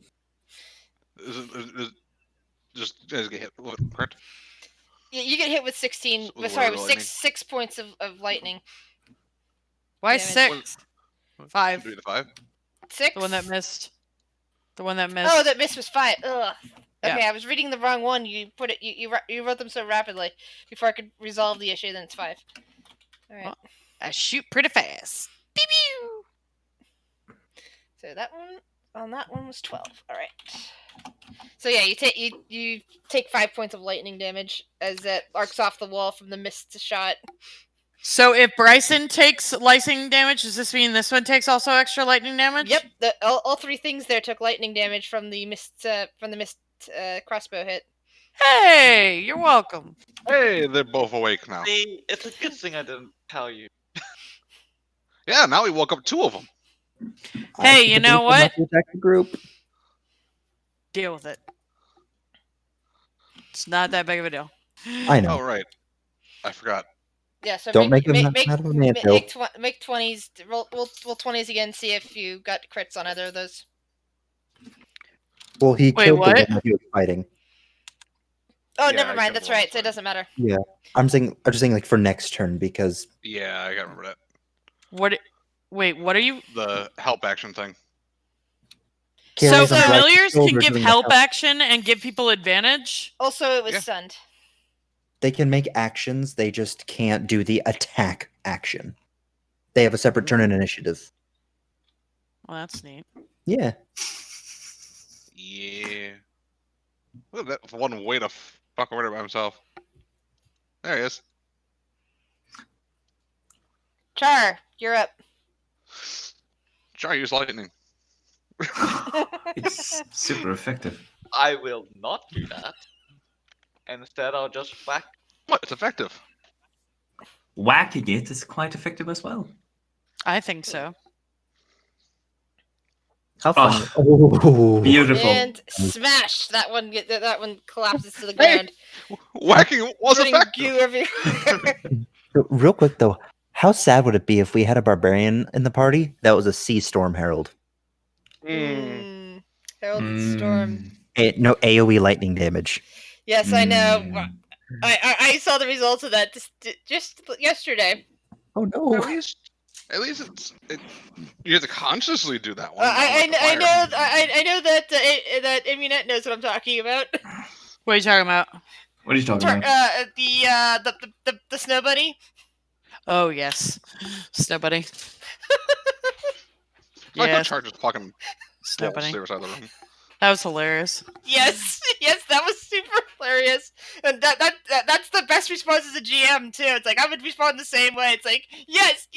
Just get hit. Correct. You get hit with 16. With Sorry, what with lightning? six points of lightning. Why Damage. 6? 5. 3 to 5. 6. The one that missed. The one that missed. Oh, that miss was 5. Ugh. Yeah. Okay, I was reading the wrong one. You put it. You wrote them so rapidly before I could resolve the issue. Then it's 5. All right. Well, I shoot pretty fast. Pew pew! So that one was 12. All right. So yeah, you take 5 points of lightning damage as it arcs off the wall from the missed shot. So if Bryson takes lightning damage, does this mean this one takes also extra lightning damage? Yep, all 3 things there took lightning damage from the missed crossbow hit. Hey, you're welcome. Hey, they're both awake now. See, it's a good thing I didn't tell you. Yeah, now we woke up 2 of them. Hey, you know what? Attack the group. Deal with it. It's not that big of a deal. I know. Oh, right. I forgot. Yeah, so Don't make them make out of a man hill. make 20s. Roll 20s again. See if you got crits on either of those. Well, he Wait, killed what? the one that he was fighting. Oh, Yeah, never I mind. can That's roll right. So it for it. doesn't matter. I'm just saying like for next turn because Yeah, I gotta remember that. What? Wait, what are you? The help action thing. So Carries on Bryce's familiars can shoulder give doing the help action and give people advantage? Also, it was Yeah. stunned. They can make actions, they just can't do the attack action. They have a separate turn in initiative. Well, that's neat. Yeah. Yeah. Look at that one way to fuck around by himself. There he is. Char, you're up. Try use lightning. It's super effective. I will not do that. Instead, I'll just whack. What? It's effective. Whacking it is quite effective as well. I think so. How Oh. fun. Oh. Beautiful. And smash! That one collapses to the ground. Whacking was Putting effective. goo everywhere. Real quick though, how sad would it be if we had a barbarian in the party that was a sea storm herald? Heralded Storm. No AoE lightning damage. Yes, I know. Mm. I saw the results of that just yesterday. Oh At no. least you have to consciously do that one. I not like the fire. know that Immunette knows what I'm talking about. What are you talking about? What are you talking about? The snow bunny. Oh yes, Snow Bunny. I like how Yes, Charge is plucking Snow balls Bunny. to the other side of the room. That was hilarious. Yes, yes, that was super hilarious, and that's the best response as a GM too. It's like I would respond the same way. It's like yes,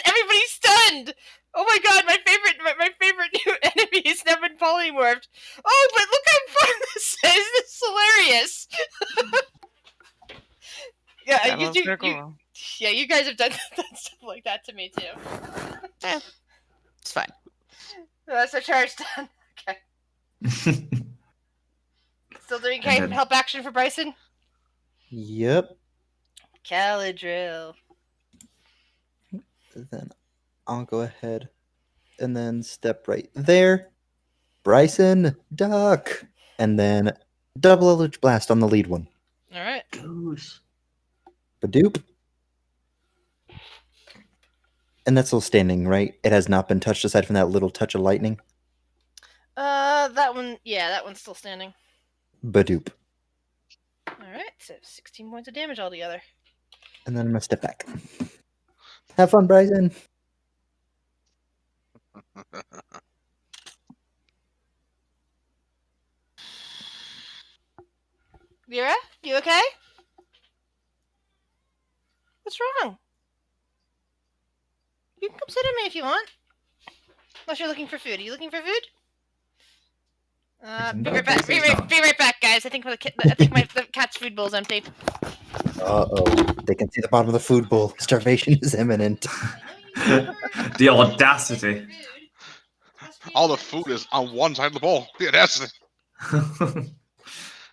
everybody's stunned. Oh my god, my favorite new enemy has never been polymorphed. Oh, but look how fun this is. This is hilarious. Yeah, That was pretty cool. yeah, you guys have done stuff like that to me too. It's fine. So charge done. Okay. Still doing And then- help action for Bryson? Yep. Caladrill. Then I'll go ahead and then step right there. Bryson, duck. And then double Eldritch Blast on the lead one. Alright. Goose. Badoop. And that's still standing, right? It has not been touched aside from that little touch of lightning. That one, yeah, that one's still standing. Badoop. Alright, so 16 points of damage altogether. And then I'm going to step back. Have fun, Bryson. Vera, you okay? What's wrong? You can come sit on me if you want. Unless you're looking for food. Are you looking for food? Be right back. Be right back, guys. I think the cat's food bowl's empty. Uh-oh. They can see the bottom of the food bowl. Starvation is imminent. The audacity. All the food is on one side of the bowl. The audacity.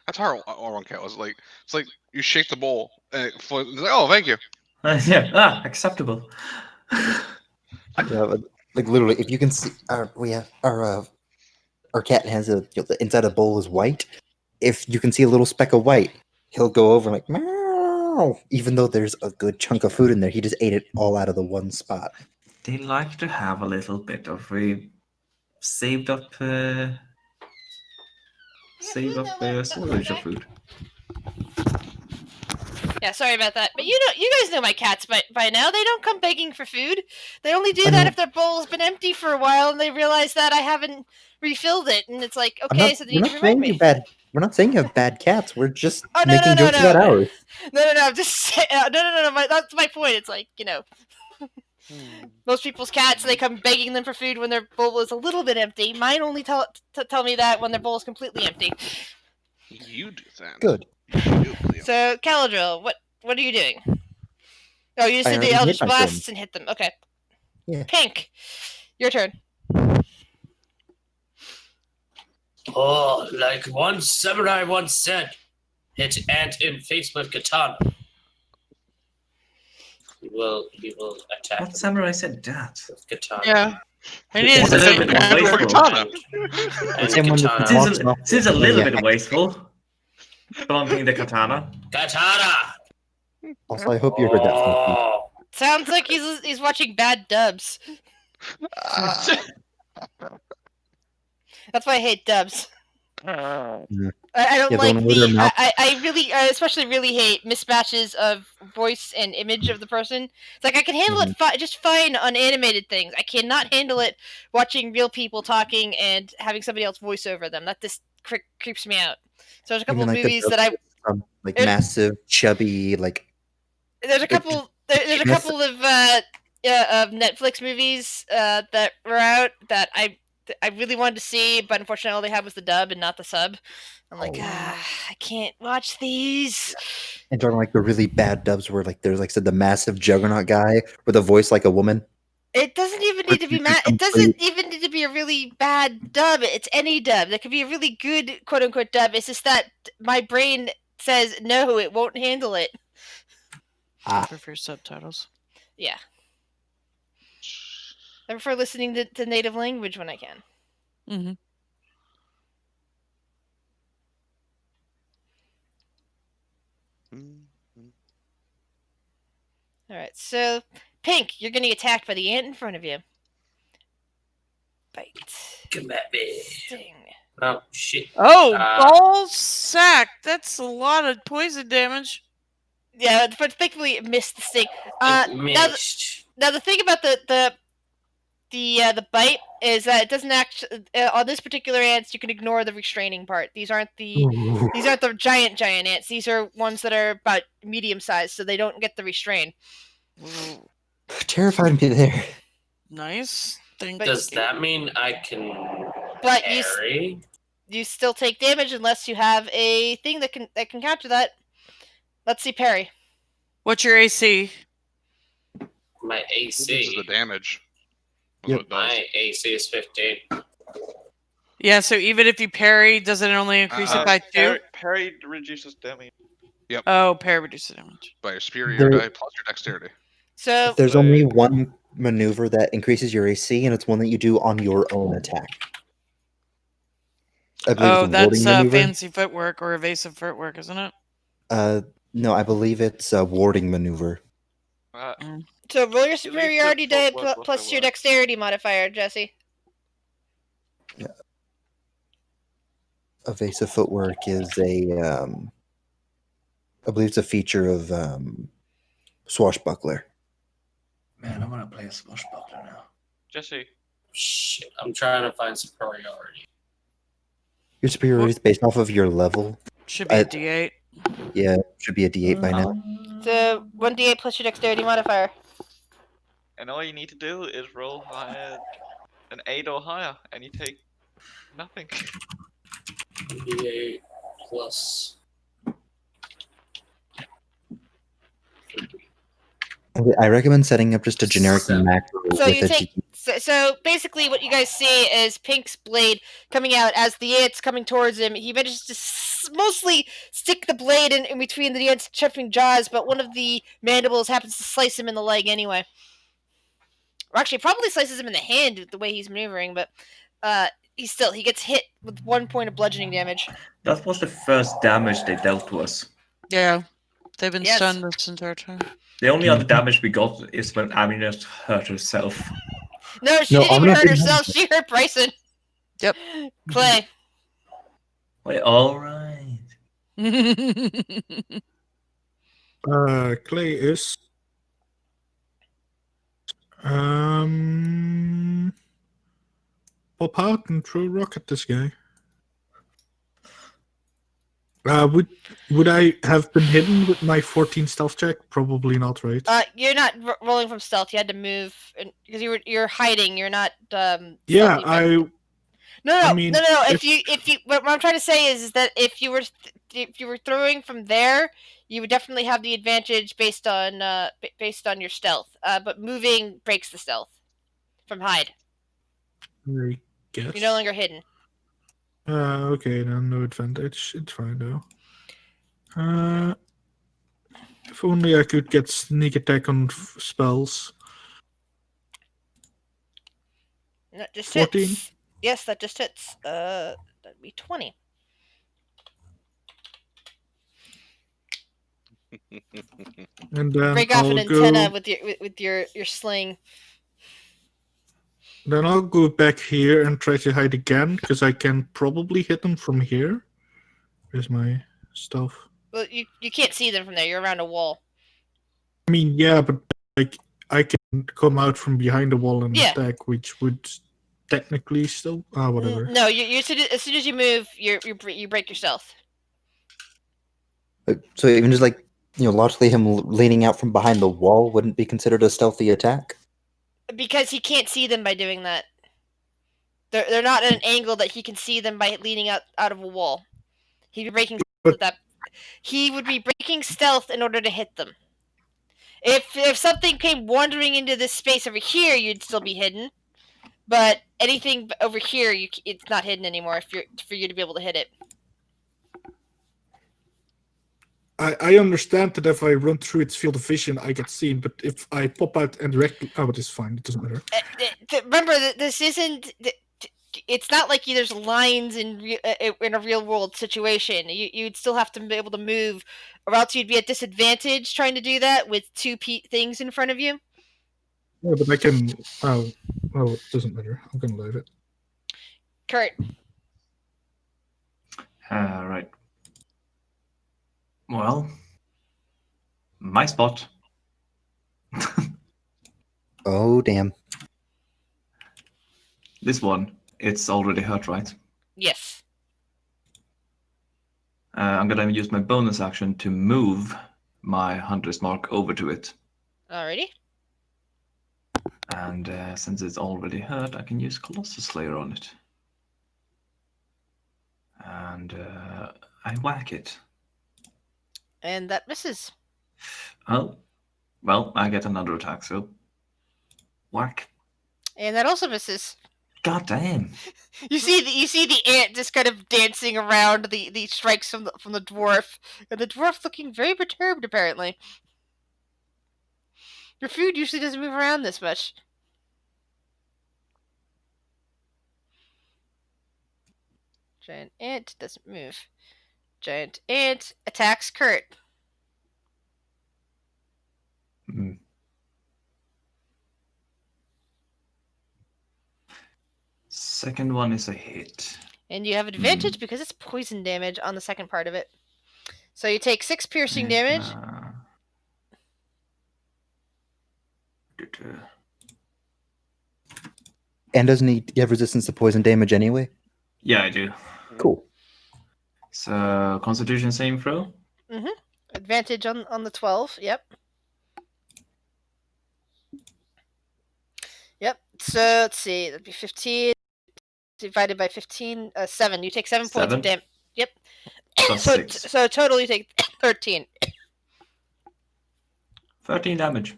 That's how our one cat was like. It's like you shake the bowl and it floats. It's like, oh, thank you. Yeah, acceptable. Yeah, like literally, if you can see, our cat has the inside of the bowl is white. If you can see a little speck of white, he'll go over like meow. Even though there's a good chunk of food in there, he just ate it all out of the one spot. They like to have a little bit of saved up storage of food. Yeah, sorry about that. But you guys know my cats by now. They don't come begging for food. They only do that if their bowl's been empty for a while and they realize that I haven't refilled it. And it's like, okay, so they need to remind me. We're not saying you have bad cats. We're just Oh, no, making no, jokes no. about ours. No, I'm just saying. No. That's my point. It's like, most people's cats, they come begging them for food when their bowl is a little bit empty. Mine only tell me that when their bowl is completely empty. You do that. Good. So, Caladrill, what are you doing? Oh, you just I did the already Eldritch hit my Blasts and hit them. Okay. Yeah. Pink, your turn. Oh, like one samurai once said, hit ant in face with katana. He will attack What samurai said that? with katana. Yeah. It It's is. a little bit And wasteful. katana. And Same one with katana. the Seems a little bit wasteful. Flaunting the katana. Katana! Also, I hope you heard that from me. Oh, Sounds like he's watching bad dubs. That's why I hate dubs. I don't Yeah, the like one with their mouth. I really, especially really hate mismatches of voice and image of the person. It's like I can handle it just fine on animated things. I cannot handle it watching real people talking and having somebody else voice over them. That just creeps me out. So there's a couple Even, of like, the movies that I like It- massive, chubby, like there's a couple there's a miss- couple of Netflix movies that were out that I really wanted to see, but unfortunately all they had was the dub and not the sub. I'm like, I can't watch these. and talking like the really bad dubs where like there's like said the massive juggernaut guy with a voice like a woman. It doesn't even need to be It doesn't even need to be a really bad dub. It's any dub. That could be a really good quote unquote dub. It's just that my brain says no, it won't handle it. I prefer subtitles. Yeah. I prefer listening to native language when I can. Mm-hmm. Alright, so Pink, you're getting attacked by the ant in front of you. Bite. come at me. Sting. Oh shit! Oh, Uh, ball sack. That's a lot of poison damage. Yeah, but thankfully it missed the sting. it Now, missed. now the thing about the bite is that it doesn't actually on this particular ants you can ignore the restraining part. These aren't the giant ants. These are ones that are about medium sized, so they don't get the restrain. Ooh, Terrified me there. nice. Thank But- Does you. that mean I can But parry? you still take damage unless you have a thing that can counter that. Let's see, parry. What's your AC? My This is the AC. damage. That's Yep. what it does. My AC is 15. Yeah, so even if you parry, does it only increase it by 2? Parry reduces damage. Oh, parry reduces damage. By your superior There- die plus your dexterity. So There's So- only one maneuver that increases your AC, and it's one that you do on your own attack. I believe Oh, it's a warding that's maneuver. fancy footwork or evasive footwork, isn't it? No, I believe it's a warding maneuver. so roll your Elite superiority die footwork, plus your whatever. dexterity modifier, Jesse. Evasive footwork is a, I believe it's a feature of Swashbuckler. Man, I want to play a swashbuckler now. Jesse, Shit, I'm trying to find superiority. Your superiority is based off of your level. Should be I- a D8. Yeah, it should be a D8 by now. So 1d8 plus your dexterity modifier. and all you need to do is roll higher, an 8 or higher, and you take nothing. D8 plus. I recommend setting up just a generic 7. macro So with you a take G. so basically what you guys see is Pink's blade coming out as the ants coming towards him. He manages to mostly stick the blade in between the ants' chuffing jaws, but one of the mandibles happens to slice him in the leg anyway. Or actually, probably slices him in the hand with the way he's maneuvering, but he gets hit with 1 point of bludgeoning damage. That was the first damage they dealt to us. Yeah. They've been Yes. stunned this entire time. The only other damage we got is when Aminet hurt herself. No, she No, didn't even Amina hurt didn't herself. She hurt Bryson. Yep. Clay. Wait, alright. Clay is pop out and throw a rock at this guy. Would I have been hidden with my 14 stealth check? Probably not, right? You're not rolling from stealth. You had to move because you're hiding. You're not. Yeah, stealthy, right? I No. mean, If you what I'm trying to say is that if you were throwing from there, you would definitely have the advantage based on your stealth. But moving breaks the stealth from hide. I guess. You're no longer hidden. Okay, then no advantage. It's fine though. If only I could get sneak attack on spells. That just 14? hits. Yes, that just hits. That'd be 20. And then Break off I'll an antenna go. with your sling. Then I'll go back here and try to hide again because I can probably hit them from here. Where's my stuff? Well, you can't see them from there. You're around a wall. I mean, yeah, but like I can come out from behind the wall and Yeah. attack, which would technically still whatever. No, you as soon as you move, you break your stealth. So even just like, logically him leaning out from behind the wall wouldn't be considered a stealthy attack? Because he can't see them by doing that. They're not at an angle that he can see them by leaning out of a wall. He'd be breaking stealth But- with that. He would be breaking stealth in order to hit them. If something came wandering into this space over here, you'd still be hidden. But anything over here, it's not hidden anymore. For you to be able to hit it. I understand that if I run through its field of vision, I get seen, but if I pop out and directly, it is fine. It doesn't matter. Remember, this isn't. It's not like there's lines in a real world situation. You'd still have to be able to move, or else you'd be at disadvantage trying to do that with two things in front of you. Yeah, but I can. Oh, it doesn't matter. I'm gonna leave it. Kurt, Right. Well, my spot. Oh, damn. This one, it's already hurt, right? Yes. I'm gonna use my bonus action to move my Hunter's Mark over to it. Alrighty. And since it's already hurt, I can use Colossus Slayer on it. And I whack it. And that misses. Oh, well, I get another attack, so whack. And that also misses. God damn. You see the ant just kind of dancing around the strikes from the dwarf, and the dwarf looking very perturbed apparently. Your food usually doesn't move around this much. Giant ant doesn't move. Giant ant attacks Kurt. Mm. Second one is a hit. And you have advantage because it's poison damage on the second part of it. So you take 6 piercing damage. And doesn't he have resistance to poison damage anyway? Yeah, I do. Cool. So, Constitution saving throw? Advantage on the 12. Yep. Yep. So let's see. That'd be 15 divided by 15. 7. You take 7 points of 7? damage. Yep. Plus so 6. so total you take 13. 13 damage.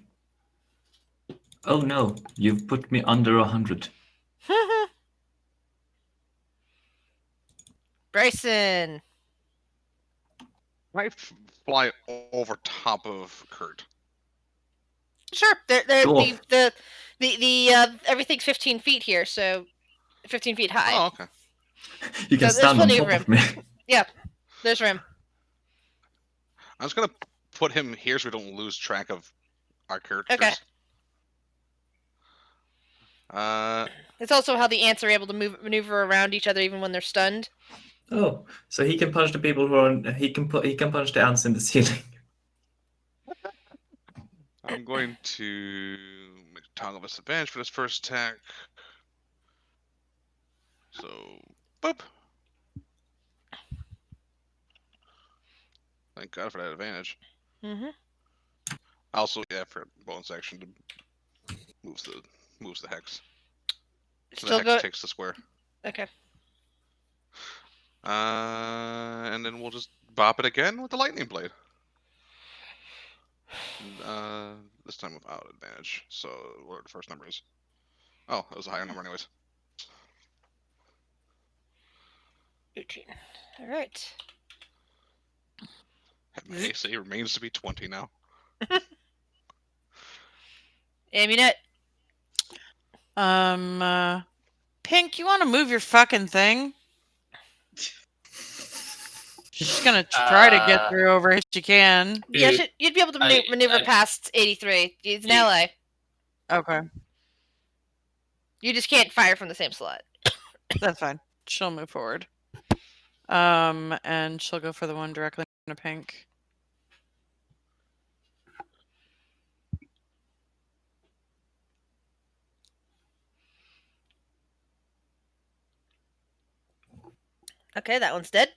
Oh no, you've put me under 100. Bryson. I fly over top of Kurt. Sure. They're Go the everything's 15 feet here, so 15 feet high. Oh, okay. You can So there's stand on plenty of top of me. Yeah. There's room. I'm just gonna put him here so we don't lose track of our characters. Okay. Uh, It's also how the ants are able to maneuver around each other even when they're stunned. Oh, so he can punch the people who are. He can punch the ants in the ceiling. I'm going to make toggle disadvantage for this first attack. So, boop. Thank God for that advantage. Also, yeah, for bonus action to moves the hex. So Still the hex go. takes the square. Okay. And then we'll just bop it again with the lightning blade. This time without advantage. So what are the first numbers? Oh, that was a higher number anyways. 18. All right. My AC remains to be 20 now. Amunet. Pink, you want to move your fucking thing? She's gonna try to get through over if she can. Yeah, you'd be able to maneuver past 83. He's an ally. Okay, You just can't fire from the same slot. that's fine. She'll move forward. And she'll go for the one directly into Pink. Okay, that one's dead.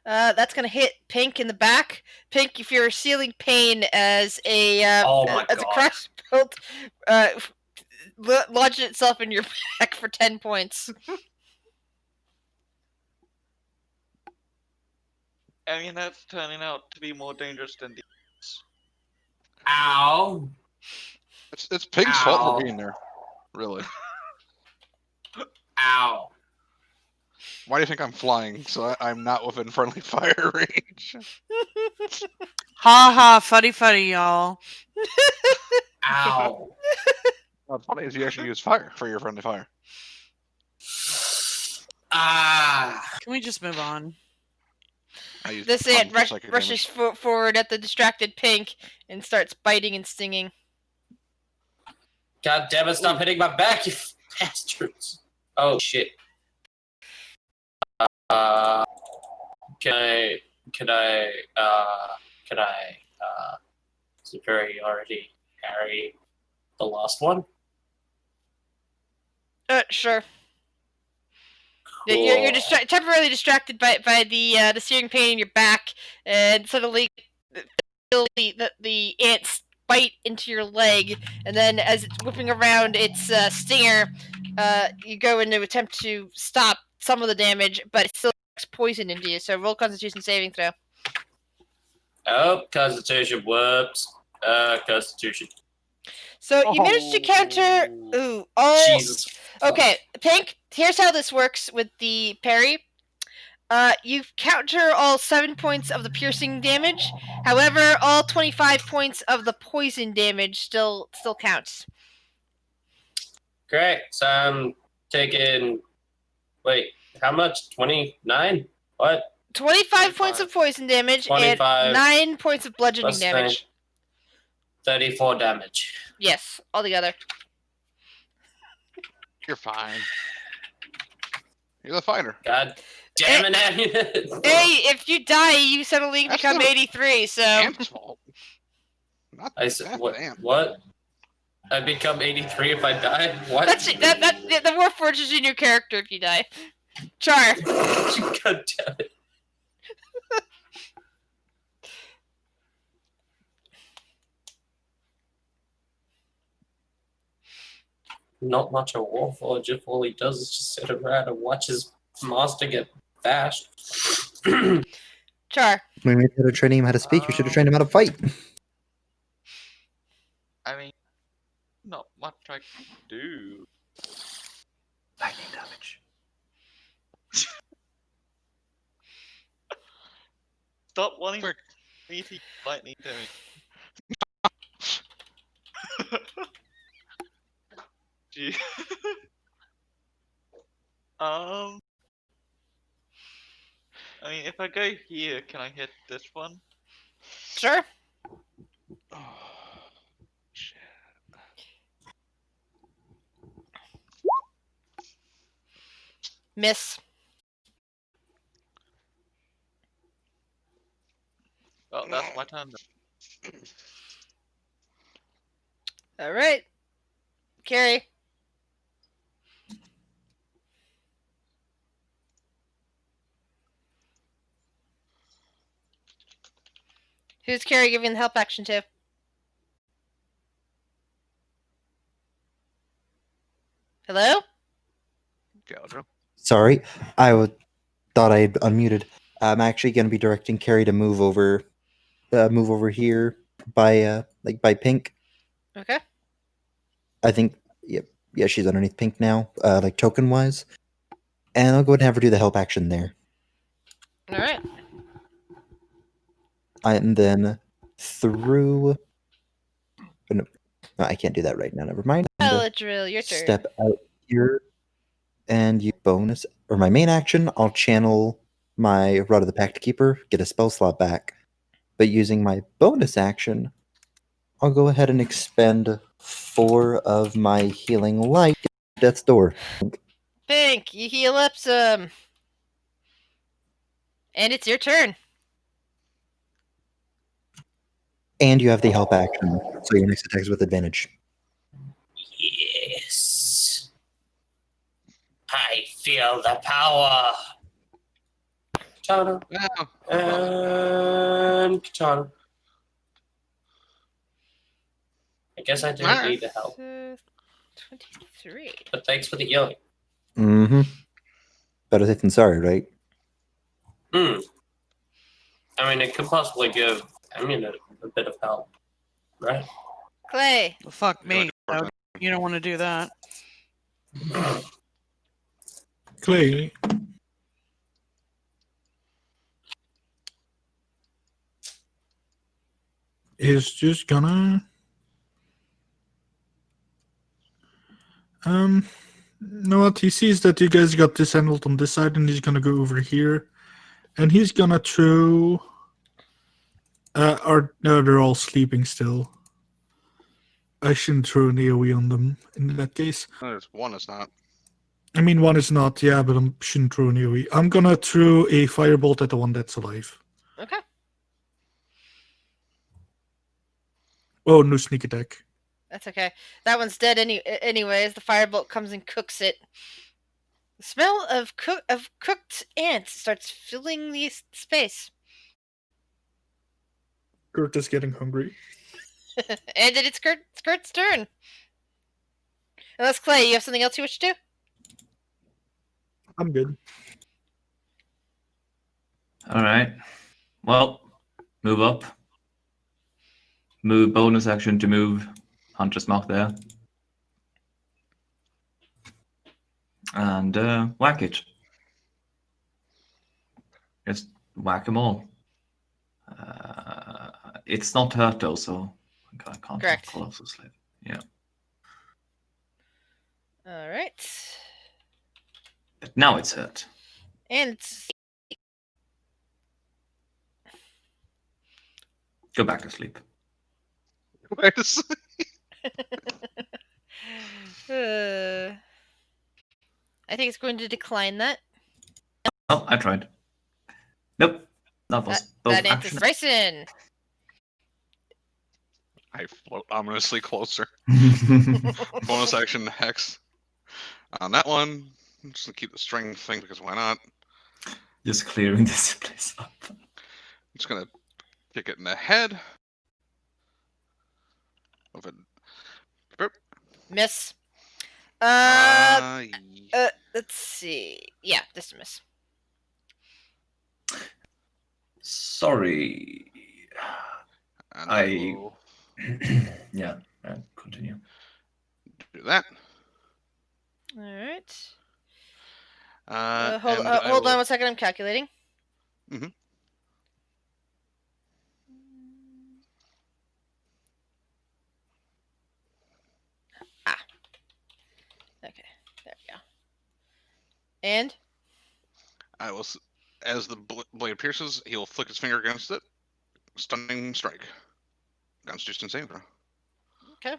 That's gonna hit Pink in the back. Pink, if you're feeling pain as a crossbolt lodged itself in your back for 10 points. I mean, that's turning out to be more dangerous than the. Ow. It's Pink's fault for being there. Really. Ow. Why do you think I'm flying? So I'm not within friendly fire range. Ha ha, fuddy, y'all. Ow. What's funny is you actually use fire for your friendly fire. Can we just move on? This ant rushes forward at the distracted Pink and starts biting and stinging. God damn it, stop hitting my back, you bastards. Oh shit. Can I superiority carry the last one? Sure. Cool. You're temporarily distracted by the searing pain in your back, and suddenly feel the ants bite into your leg, and then as it's whipping around its stinger, you go in to attempt to stop some of the damage, but it still poison into you. So roll Constitution saving throw. Oh, Constitution. Whoops. Constitution. So you managed to counter. Ooh, all. Jesus. Okay, Pink. Here's how this works with the parry. You counter all 7 points of the piercing damage. However, all 25 points of the poison damage still counts. Great. So I'm taking. Wait, how much? 29? What? 25 points of poison damage 25 and 9 points of bludgeoning plus damage. 34 damage. Yes, altogether. You're fine. You're the fighter. God damn it. Hey, if you die, you suddenly That's become not 83, so... Ant's fault. Not I said, not what? Ant. What? I become 83 if I die? What? That's the Warforged is in your character if you die. Char. God damn it. Not much of a Warforged if all he does is just sit around and watch his master get bashed. Char. When we started training him how to speak, you should have trained him how to fight. I mean, not much I can do. Lightning damage. Stop wanting Quick. me to lightning damage. Gee. I mean, if I go here, can I hit this one? Sure. Oh, shit. Miss. Oh, that's my turn. Alright. Carrie. Who's Carrie giving the help action to? Hello? Gouger. Sorry, thought I had unmuted. I'm actually going to be directing Carrie to move over here by by Pink. Okay. I think, yeah, she's underneath Pink now, like token wise, and I'll go ahead and have her do the help action there, Alright. and then through. Oh, no, I can't do that right now. Never mind. Eladriel, your turn. Step out here, and you bonus or my main action. I'll channel my Rod of the Pact Keeper, get a spell slot back, but using my bonus action, I'll go ahead and expend 4 of my healing light at death's door. Pink, you heal up some. And it's your turn. And you have the help action, so your next attack is with advantage. Yes. I feel the power. Katana. Oh, And Katana. I guess I didn't need the help, 23. but thanks for the healing. Mm-hmm. Better safe than sorry, right? I mean, it could possibly give a bit of help, right? Clay. Well, fuck me. You don't want to do that. Clay. Is just gonna know what, he sees that you guys got dishandled on this side, and he's gonna go over here, and he's gonna throw or no, they're all sleeping still. I shouldn't throw an AoE on them in that case. there's one that's not. I mean, one is not, yeah, but I shouldn't throw an AoE. I'm gonna throw a firebolt at the one that's alive. Okay. Oh, no sneak attack. That's okay. That one's dead anyways. The firebolt comes and cooks it. The smell of cooked ants starts filling the space. Kurt is getting hungry. And it's Kurt's turn. Unless, Clay, you have something else you wish to do? I'm good. All right. Well, move up. Move bonus action to move Hunter's Mark there. And whack it. Just whack them all. It's not hurt though, so I can't Correct. Colossal Slave. Yeah. Alright. But now it's hurt. And it's... Go back to sleep. Where to sleep? I think it's going to decline that. Oh, I tried. Nope. That was both That ant is actions. Bryson. I float ominously closer. Bonus action hex on that one. I'm just gonna keep the strength thing because why not? Just clearing this place up. I'm just gonna kick it in the head. Of it. Miss. Uh, Let's see. Yeah, just a miss. Sorry. and I will yeah. Continue. do that. Alright. And Hold on 1 second, I'm calculating. Mhm. Okay, there we go. And? I will, as the blade pierces, he'll flick his finger against it. Stunning strike. Constitution saving throw. Okay.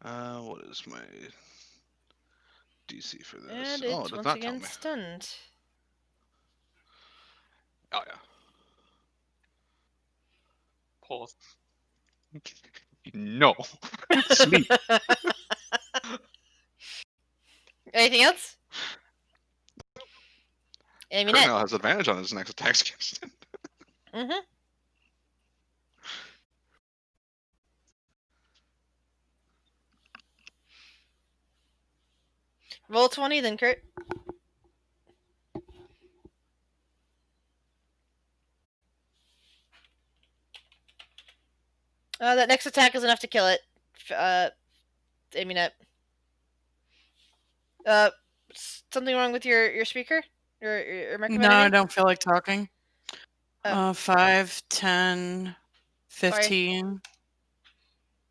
What is my DC for this? And Oh, it's it does once not tell again me. stunned. Oh yeah. Pause. No. Sleep. Anything else? Kurt Aminette. now has advantage on his next attacks against it. Mm-hmm. Roll 20 then, Kurt. That next attack is enough to kill it. Aminette. Something wrong with your speaker? Your microphone? No, I I mean? don't feel like talking. Oh. 5, 10, 15.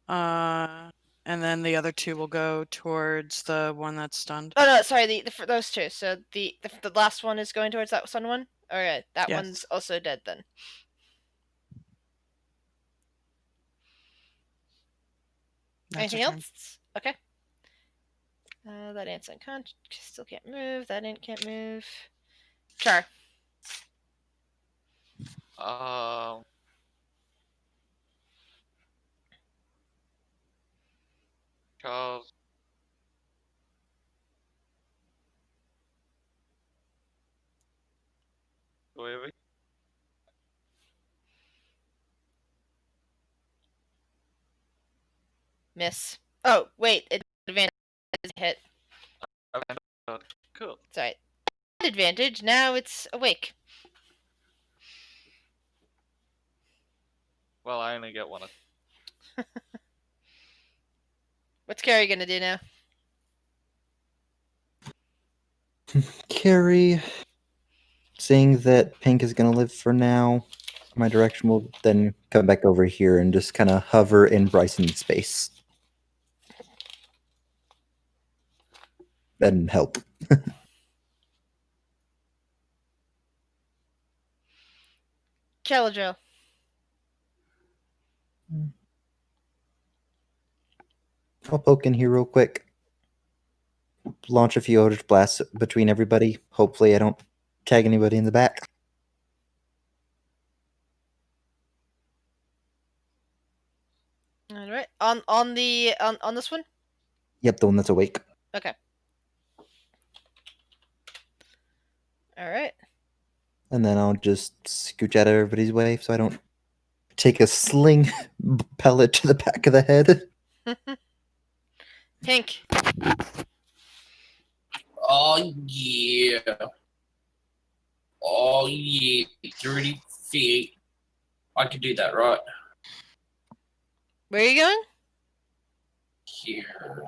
And then the other two will go towards the one that's stunned. Oh no, sorry. For those two. So the last one is going towards that stunned one. All right, that Yes. one's also dead then. That's Anything her turn. else? Okay. That ant's unconscious. Still can't move. That ant can't move. Char. Charles. Wavy. Miss. Oh wait, advantage hit. Cool. Sorry. Advantage. Now it's awake. Well, I only get one. What's Carrie gonna do now? Carrie, seeing that Pink is going to live for now, my direction will then come back over here and just kind of hover in Bryson's space. And help. Chaladrill. I'll poke in here real quick. launch a few Eldritch Blasts between everybody. Hopefully, I don't tag anybody in the back. All right. On this one. Yep, the one that's awake. Okay. All right. And then I'll just scooch out of everybody's way so I don't take a sling pellet to the back of the head. Tink. Oh yeah. Oh yeah. 30 feet. I could do that, right? Where are you going? Here.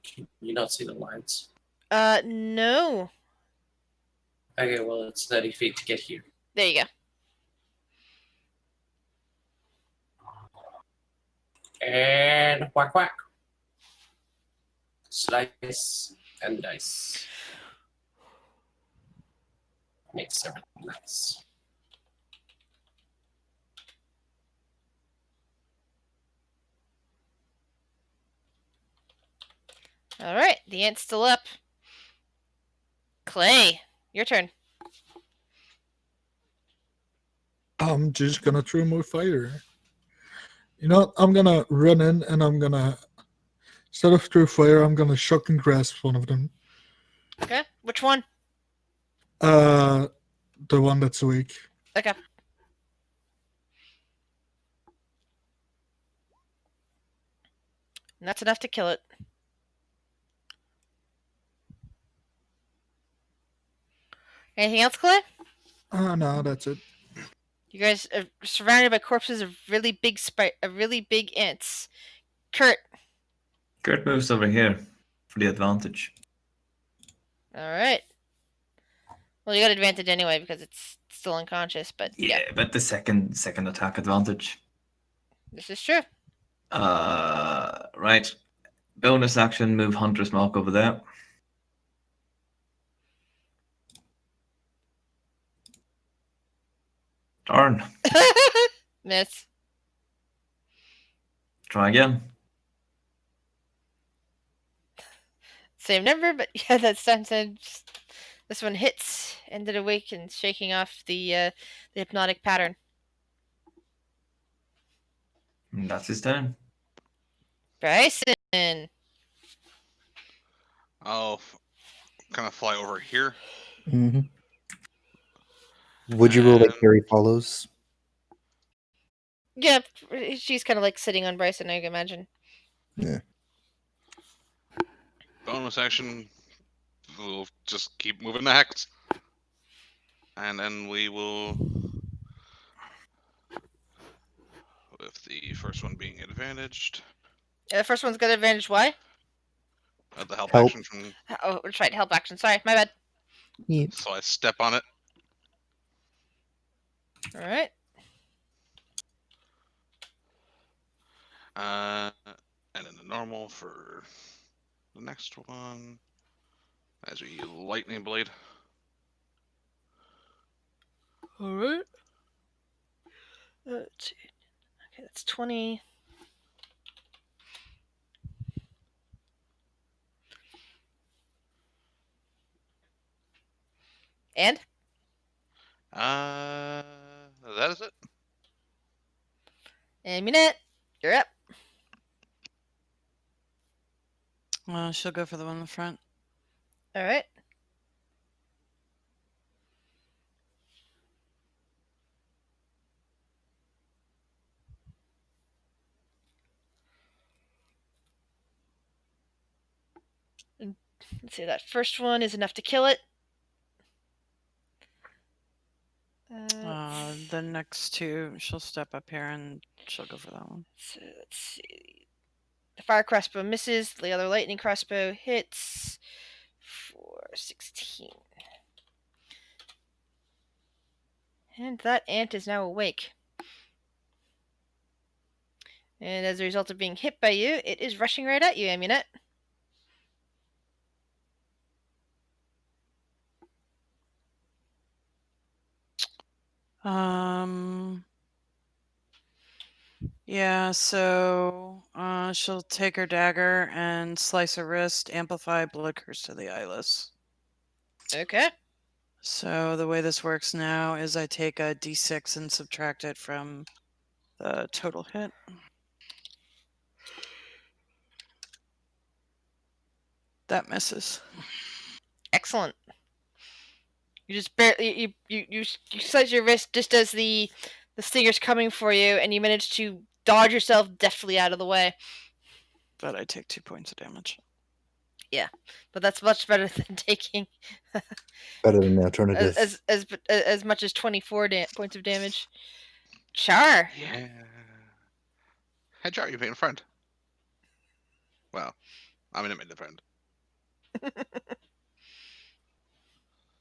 Can you not see the lines? No. Okay, well, it's 30 feet to get here. There you go. And whack whack. Slice and dice. Makes everything nice. All right. The ant's still up. Clay, your turn. I'm just gonna throw more fire. You know what? I'm gonna run in and I'm gonna, instead of throw fire, I'm gonna shock and grasp one of them. Okay. Which one? The one that's awake. Okay. And that's enough to kill it. Anything else, Clay? No, that's it. You guys are surrounded by corpses of really big ants. Kurt. Kurt moves over here for the advantage. All right. Well, you got advantage anyway because it's still unconscious, but Yeah, but the second attack advantage. This is true. Right. Bonus action, move Hunter's Mark over there. Darn. Miss. Try again. Same number, but yeah, that's sometimes this one hits, ended awake and shaking off the hypnotic pattern. And that's his turn. Bryson. I'll kind of fly over here. Mm-hmm. Would you roll like And- Harry follows? Yeah, she's kind of like sitting on Bryson, I can imagine. Yeah. Bonus action. We'll just keep moving the hex. And then we will, with the first one being advantaged, The first one's got advantage. Why? the help Help. action from. Oh, that's right. Help action. Sorry, my bad. Yeah. So I step on it. All right. And then the normal for the next one. As we lightning blade. All right. Let's see. Okay, that's 20. And? That is it. And Minette, you're up. She'll go for the one in the front. All right. Let's see, that first one is enough to kill it. The next two, she'll step up here and she'll go for that one. So let's see. The fire crossbow misses. The other lightning crossbow hits for 16. And that ant is now awake. And as a result of being hit by you, it is rushing right at you, Amunet. Yeah, so she'll take her dagger and slice her wrist, amplify blood curse to the eyeless. Okay. So the way this works now is I take a d6 and subtract it from the total hit. That misses. Excellent. You just barely you slice your wrist just as the stinger's coming for you, and you manage to dodge yourself deftly out of the way. But I take 2 points of damage. Yeah, but that's much better than taking Better than the alternative. as much as 24 points of damage. Char. Yeah. Hey, Jar, you being a friend? Well, I mean, I made the friend.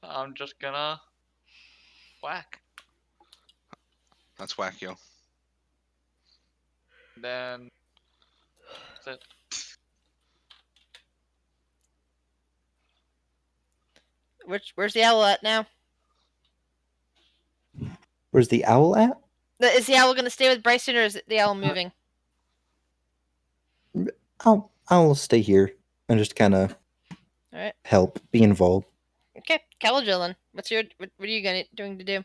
I'm just gonna whack. That's whack, yo. Then that's it. Where's the owl at now? Where's the owl at? Is the owl going to stay with Bryson, or is the owl moving? I'll stay here and just kind of All right. help, be involved. Okay, Caligillan, what are you doing to do?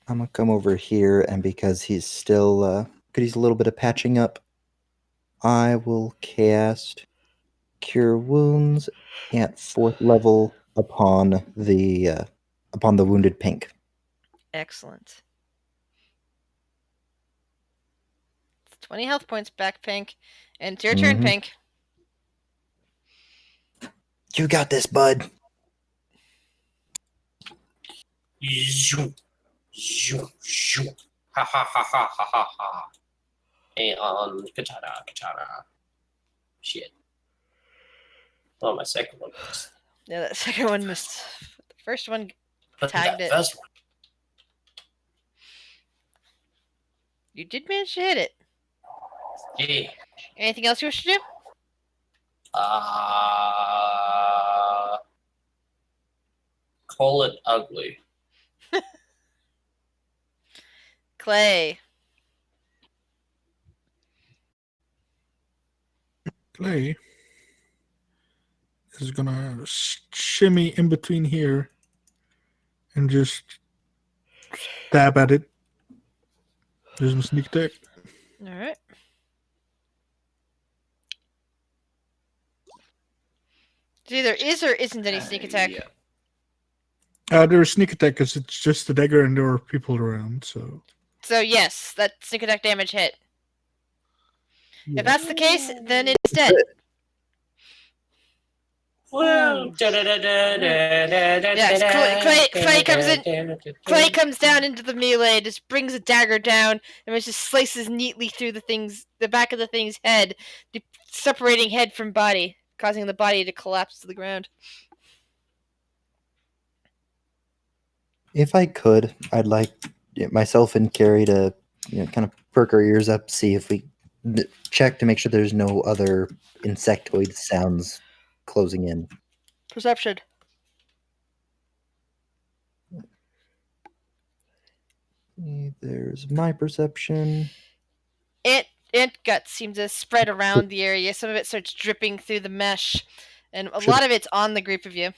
I'm gonna come over here, and because he's still could use a little bit of patching up, I will cast Cure Wounds at 4th level upon the wounded pink. Excellent. 20 health points back, Pink. And it's your turn, Mhm. Pink. You got this, bud. Zoom, zoom, zoom. Ha ha ha ha ha ha ha. And katana. Shit. Oh, my second one missed. Yeah, that second one missed. The first one But tagged that it. first one. You did manage to hit it. Yeah. Anything else you wish to do? Call it ugly. Clay. Clay is gonna shimmy in between here and just stab at it. There's my sneak attack. All right. So either is or isn't any sneak attack. Yeah. There's sneak attack because it's just a dagger and there are people around. So So yes, that sneak attack damage hit. If that's the case, then it's dead. Well, Yes, Clay comes in. Clay comes down into the melee, just brings a dagger down, and it just slices neatly through the back of the thing's head, separating head from body, causing the body to collapse to the ground. If I could, I'd like myself and Carrie to kind of perk our ears up, see if we check to make sure there's no other insectoid sounds closing in. Perception. There's my perception. Ant guts seem to spread around the area. Some of it starts dripping through the mesh, and a lot of it's on the group of you.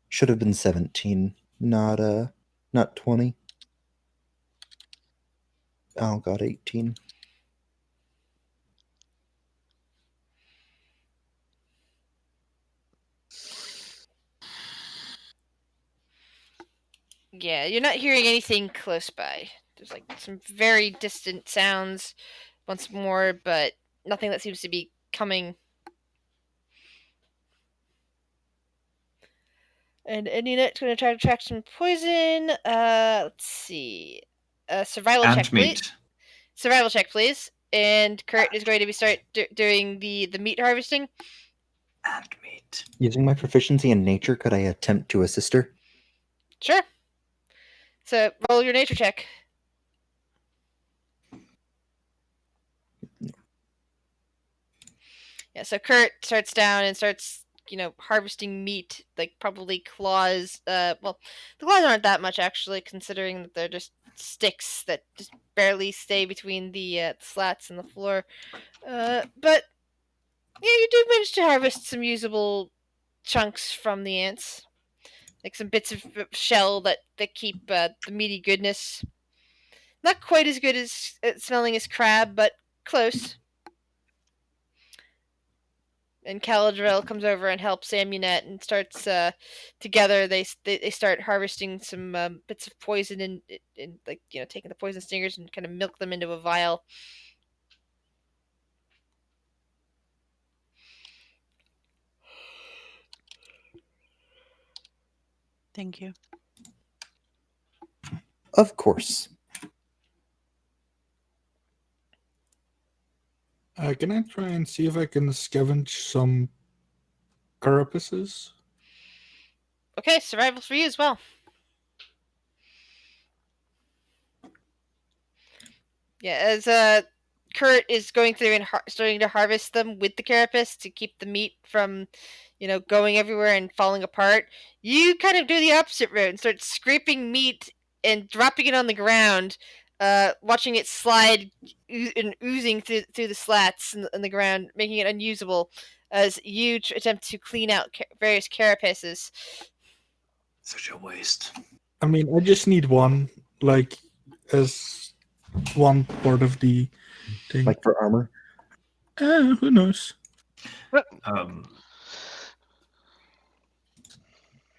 Should have been 17, not 20. Oh, got 18. Yeah, you're not hearing anything close by. There's like some very distant sounds once more, but nothing that seems to be coming. And Ninette's going to try to track some poison. Let's see. Survival check, please. Meat. Survival check, please. And Kurt is going to be doing the meat harvesting. And meat. Using my proficiency in nature, could I attempt to assist her? Sure. So roll your nature check. Yeah, so Kurt starts down and starts, harvesting meat, like probably claws. Well, the claws aren't that much actually, considering that they're just sticks that just barely stay between the slats and the floor. But yeah, you do manage to harvest some usable chunks from the ants, like some bits of shell that keep the meaty goodness. Not quite as good as smelling as crab, but close. And Caladriel comes over and helps Amunet and starts together. They start harvesting some bits of poison and like taking the poison stingers and kind of milk them into a vial. Thank you. Of course. Can I try and see if I can scavenge some carapaces? Okay, survival for you as well. Yeah, as Kurt is going through and starting to harvest them with the carapace to keep the meat from, going everywhere and falling apart. You kind of do the opposite route and start scraping meat and dropping it on the ground, watching it slide and oozing through the slats in the ground, making it unusable as you attempt to clean out various carapaces. Such a waste. I mean, I just need one, like, as one part of the thing. Like for armor? Who knows?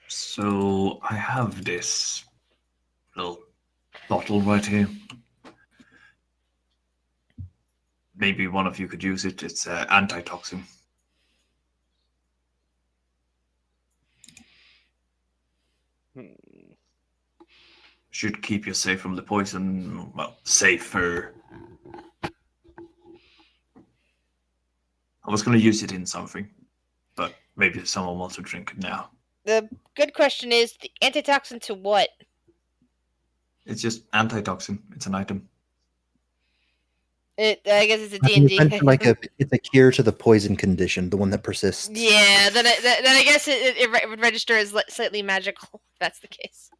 So I have this little bottle right here. Maybe one of you could use it. It's antitoxin. Should keep you safe from the poison. Well, safer. I was going to use it in something, but maybe someone wants to drink it now. The good question is, the antitoxin to what? It's just antitoxin. It's an item. I guess it's a I mean, D&D. it's a cure to the poison condition, the one that persists. Yeah, then I guess it would register as slightly magical, if that's the case.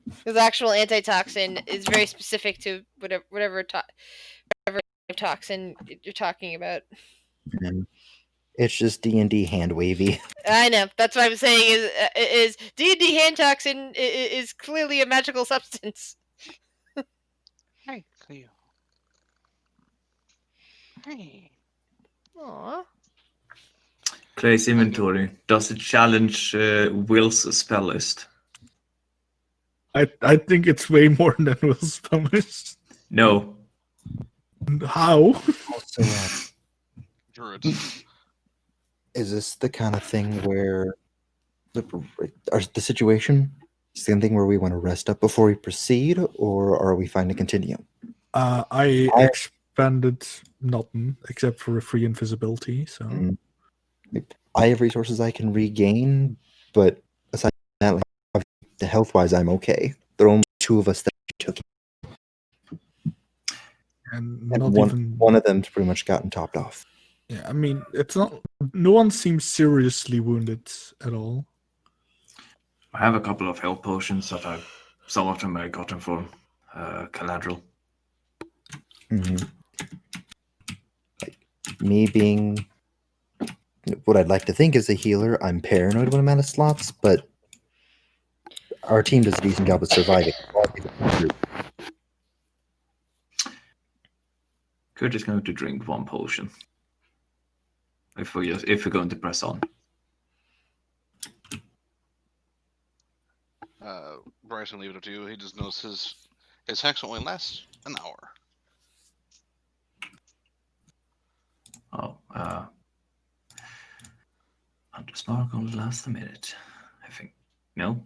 Because actual antitoxin is very specific to whatever toxin you're talking about. It's just D&D hand wavy. I know. That's what I'm saying. Is D&D hand toxin is clearly a magical substance. Hey, Cleo. Hey. Aww. Clay's inventory. Does it challenge Will's spell list? I think it's way more than Will's spell list. No. How? Also, Druids. is this the kind of thing where the situation is the thing where we want to rest up before we proceed, or are we fine to continue? I expanded nothing except for a free invisibility, so I have resources I can regain, but aside from that, like, the health-wise, I'm okay. There are only two of us that took it, and and not one even of them's pretty much gotten topped off. Yeah, I mean, it's not. No one seems seriously wounded at all. I have a couple of health potions that some of them I got them from Caladriel. Like, me being what I'd like to think is a healer, I'm paranoid when I'm out of slots, but our team does a decent job of surviving. Kurt is going to drink one potion. If we're going to press on. Bryson, leave it up to you. He just knows his hacks only last an hour. Oh, Hunter's Mark only lasts a minute, I think. No?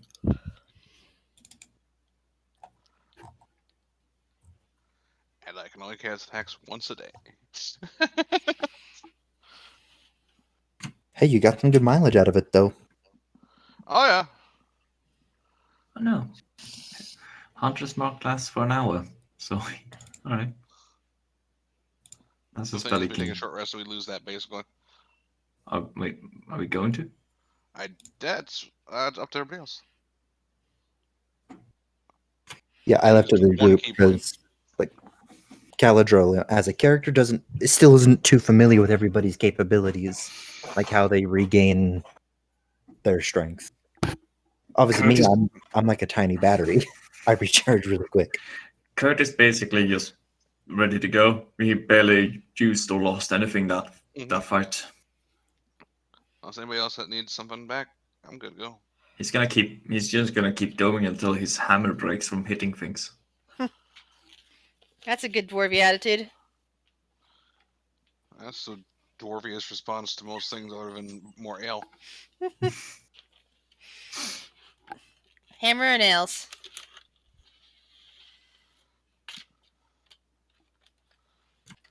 And I can only cast hacks once a day. Hey, you got some good mileage out of it, though. Oh, yeah. Oh, no. Hunter's Mark lasts for an hour, so, alright. That's a So spell we he take can... a short rest, so we lose that, basically. Wait, are we going to? That's up to everybody else. Yeah, I left it to the One group key point. because, like, Caladril as a character still isn't too familiar with everybody's capabilities, like how they regain their strength. Obviously, me, Curtis- I'm like a tiny battery. I recharge really quick. Kurt is basically just ready to go. He barely used or lost anything that fight. Unless anybody else that needs something back, I'm good to go. He's just gonna keep going until his hammer breaks from hitting things. That's a good dwarvy attitude. That's the dwarviest response to most things other than more ale. Hammer and nails.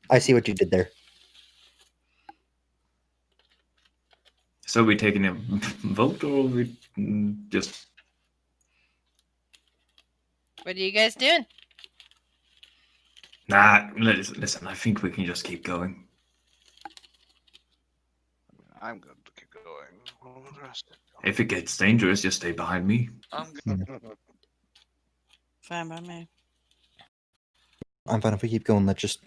I see what you did there. So we taking a vote, or we just? What are you guys doing? Nah, listen. I think we can just keep going. I'm good to keep going. What about the rest? If it gets dangerous, just stay behind me. I'm good. Fine by me. I'm fine if we keep going. Let's just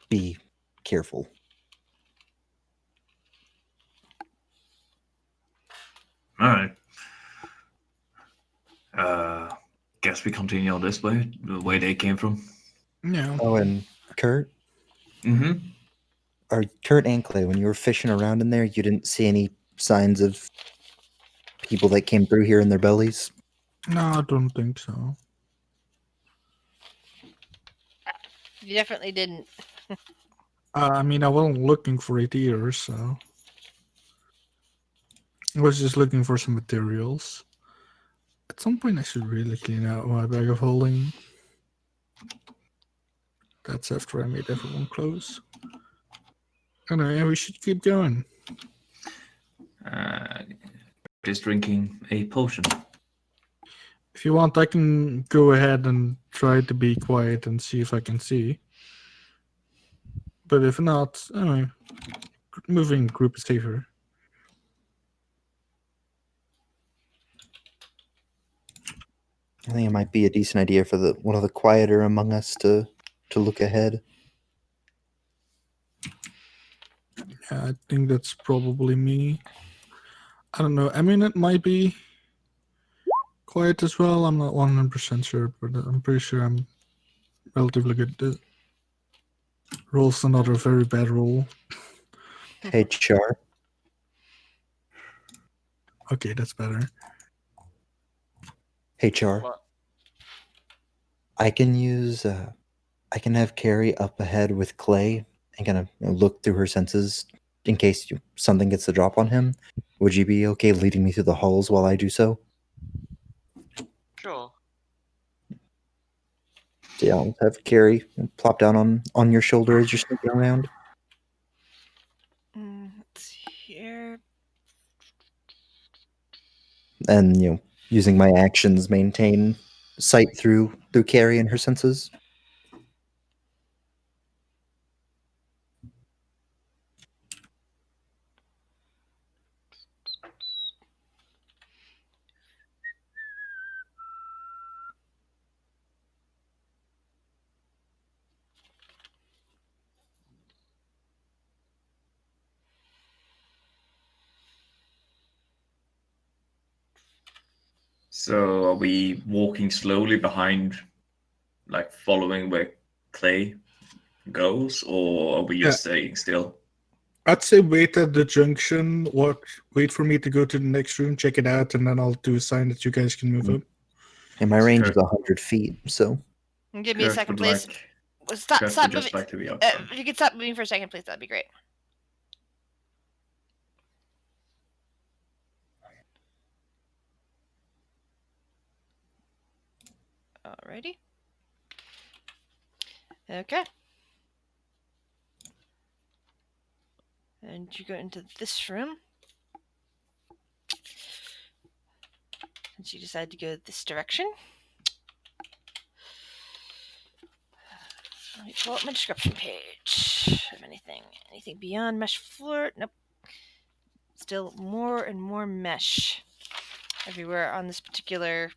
be careful. All right. Guess we continue on this way, the way they came from. Yeah. Oh, and Kurt, Mm-hmm. or Kurt and Clay, when you were fishing around in there, you didn't see any signs of people that came through here in their bellies? No, I don't think so. You definitely didn't. I mean, I wasn't looking for it either, so I was just looking for some materials. At some point, I should really clean out my bag of holding. That's after I made everyone close. Anyway, we should keep going. Just drinking a potion. If you want, I can go ahead and try to be quiet and see if I can see. But if not, anyway, moving group is safer. I think it might be a decent idea for one of the quieter among us to look ahead. Yeah, I think that's probably me. I don't know. I mean, it might be quiet as well. I'm not 100% sure, but I'm pretty sure I'm relatively good at it. Roll's another very bad roll. Hey, Char. Okay, that's better. Hey, Char. What? I can have Carrie up ahead with Clay and kind of look through her senses in case something gets the drop on him. Would you be okay leading me through the halls while I do so? Sure. So yeah, I'll have Carrie plop down on your shoulder as you're sneaking around. Let's see here. And using my actions maintain sight through Carrie and her senses. So are we walking slowly behind, like following where Clay goes, or are we just staying still? I'd say wait at the junction. Wait for me to go to the next room, check it out, and then I'll do a sign that you guys can move up. And my range is Kurt- 100 feet, so Give me a Kurt second, would please. like- Stop Kurt stop would just moving. like to be up. If you could stop moving for a second, please, that'd be great. Alrighty. Okay. And you go into this room. And you decide to go this direction. Let me pull up my description page of anything. Anything beyond mesh floor? Nope. Still more and more mesh everywhere on this particular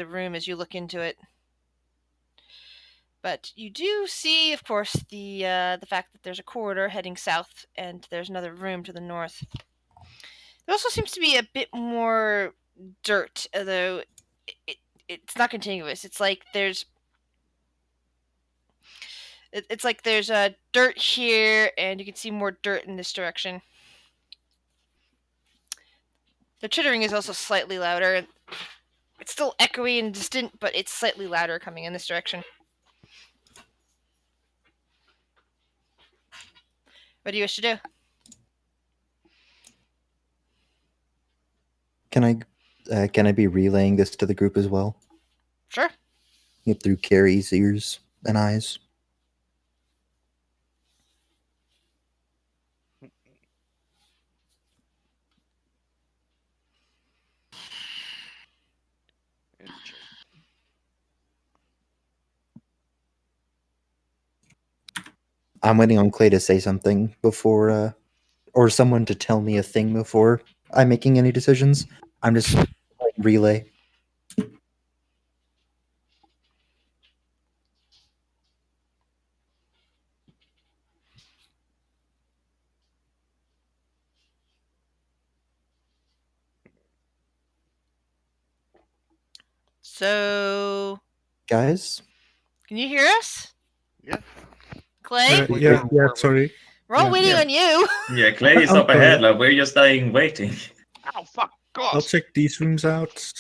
room as you look into it. But you do see, of course, the fact that there's a corridor heading south, and there's another room to the north. There also seems to be a bit more dirt, although it's not continuous. It's like there's dirt here, and you can see more dirt in this direction. The chittering is also slightly louder. It's still echoey and distant, but it's slightly louder coming in this direction. What do you wish to do? Can I be relaying this to the group as well? Sure. Through Carrie's ears and eyes. I'm waiting on Clay to say something before, or someone to tell me a thing before I'm making any decisions. I'm just like relay. So, Guys? can you hear us? Yeah. Clay? Yeah, sorry. We're all Yeah. waiting on you. Yeah, Clay is up Okay. ahead. Like we're just lying waiting. Ow, fuck. God. I'll check these rooms out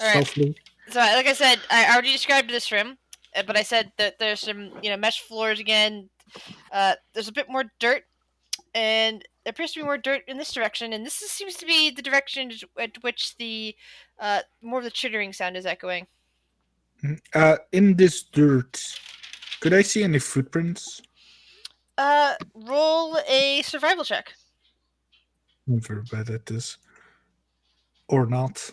All right. softly. So, like I said, I already described this room, but I said that there's some, mesh floors again. There's a bit more dirt, and there appears to be more dirt in this direction, and seems to be the direction at which the more of the chittering sound is echoing. In this dirt, could I see any footprints? Roll a survival check. I'm very bad at this. Or not.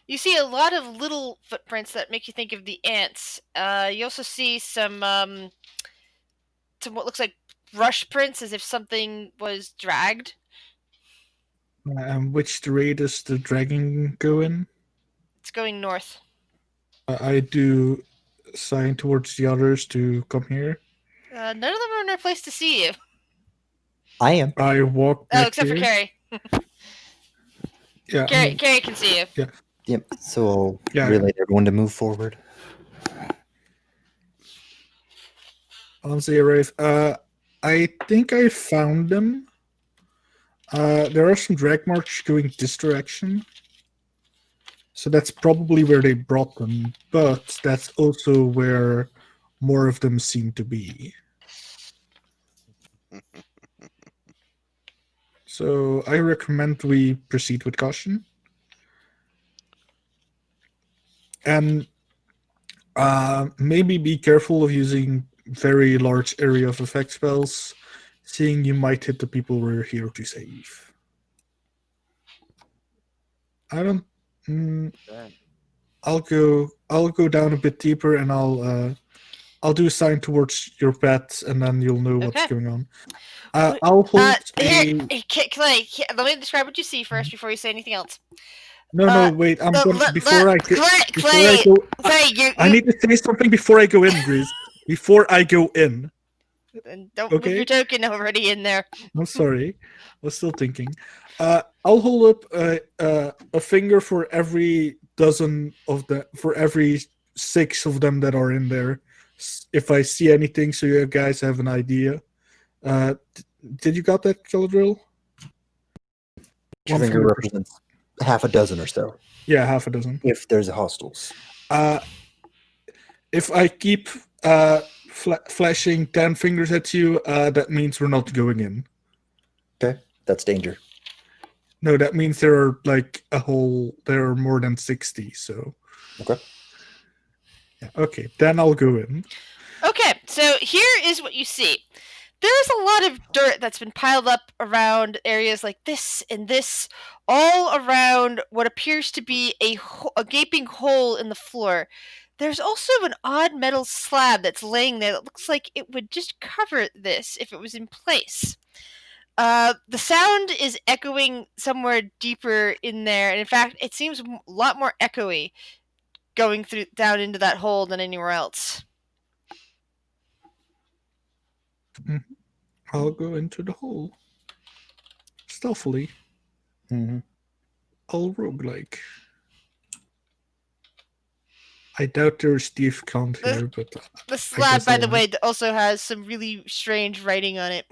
You see a lot of little footprints that make you think of the ants. You also see some what looks like brush prints, as if something was dragged. Which direction does the dragging go in? It's going north. I do sign towards the others to come here. None of them are in a place to see you. I am. I walk back except here. for Carrie. Yeah, Carrie can see you. Yeah. Yep. So I'll Yeah. relay everyone to move forward. Once they arrive, I think I found them. There are some drag marks going this direction. So that's probably where they brought them, but that's also where more of them seem to be. So I recommend we proceed with caution. And maybe be careful of using very large area of effect spells, seeing you might hit the people we're here to save. I don't. I'll go down a bit deeper, and I'll do a sign towards your pet, and then you'll know what's going on. I'll hold Clay, let me describe what you see first before you say anything else. No, wait. I'm going before I go. Clay, I need to say something before I go in, Grizz. Before I go in. Don't move your token already in there. I'm sorry. I was still thinking. I'll hold up a finger for every dozen of the for every 6 of them that are in there. If I see anything, so you guys have an idea. Did you got that, Galadriel? Your finger represents half a dozen or so. Yeah, half a dozen. If there's hostiles. If I keep flashing 10 fingers at you, that means we're not going in. Okay, that's danger. No, that means there are there are more than 60, so. Okay. Yeah, okay, then I'll go in. Okay, so here is what you see. There's a lot of dirt that's been piled up around areas like this and this, all around what appears to be a gaping hole in the floor. There's also an odd metal slab that's laying there that looks like it would just cover this if it was in place. The sound is echoing somewhere deeper in there, and in fact, it seems a lot more echoey going down into that hole than anywhere else. I'll go into the hole. Stealthily. Mhm. All roguelike. I doubt there's thief count here, but The slab, guess by I'll the have- way, also has some really strange writing on it.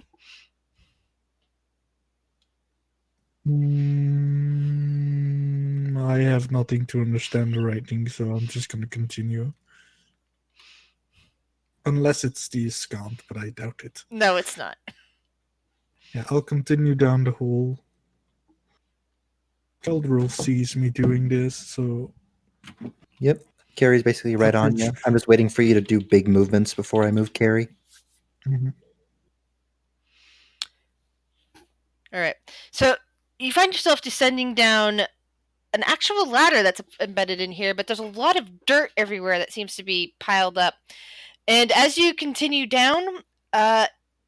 I have nothing to understand the writing, so I'm just gonna continue. Unless it's the count, but I doubt it. No, it's not. Yeah, I'll continue down the hole. Keldril sees me doing this, so Yep. Carrie's basically right on you. I'm just waiting for you to do big movements before I move Carrie. Mhm. All right. So you find yourself descending down an actual ladder that's embedded in here, but there's a lot of dirt everywhere that seems to be piled up. And as you continue down,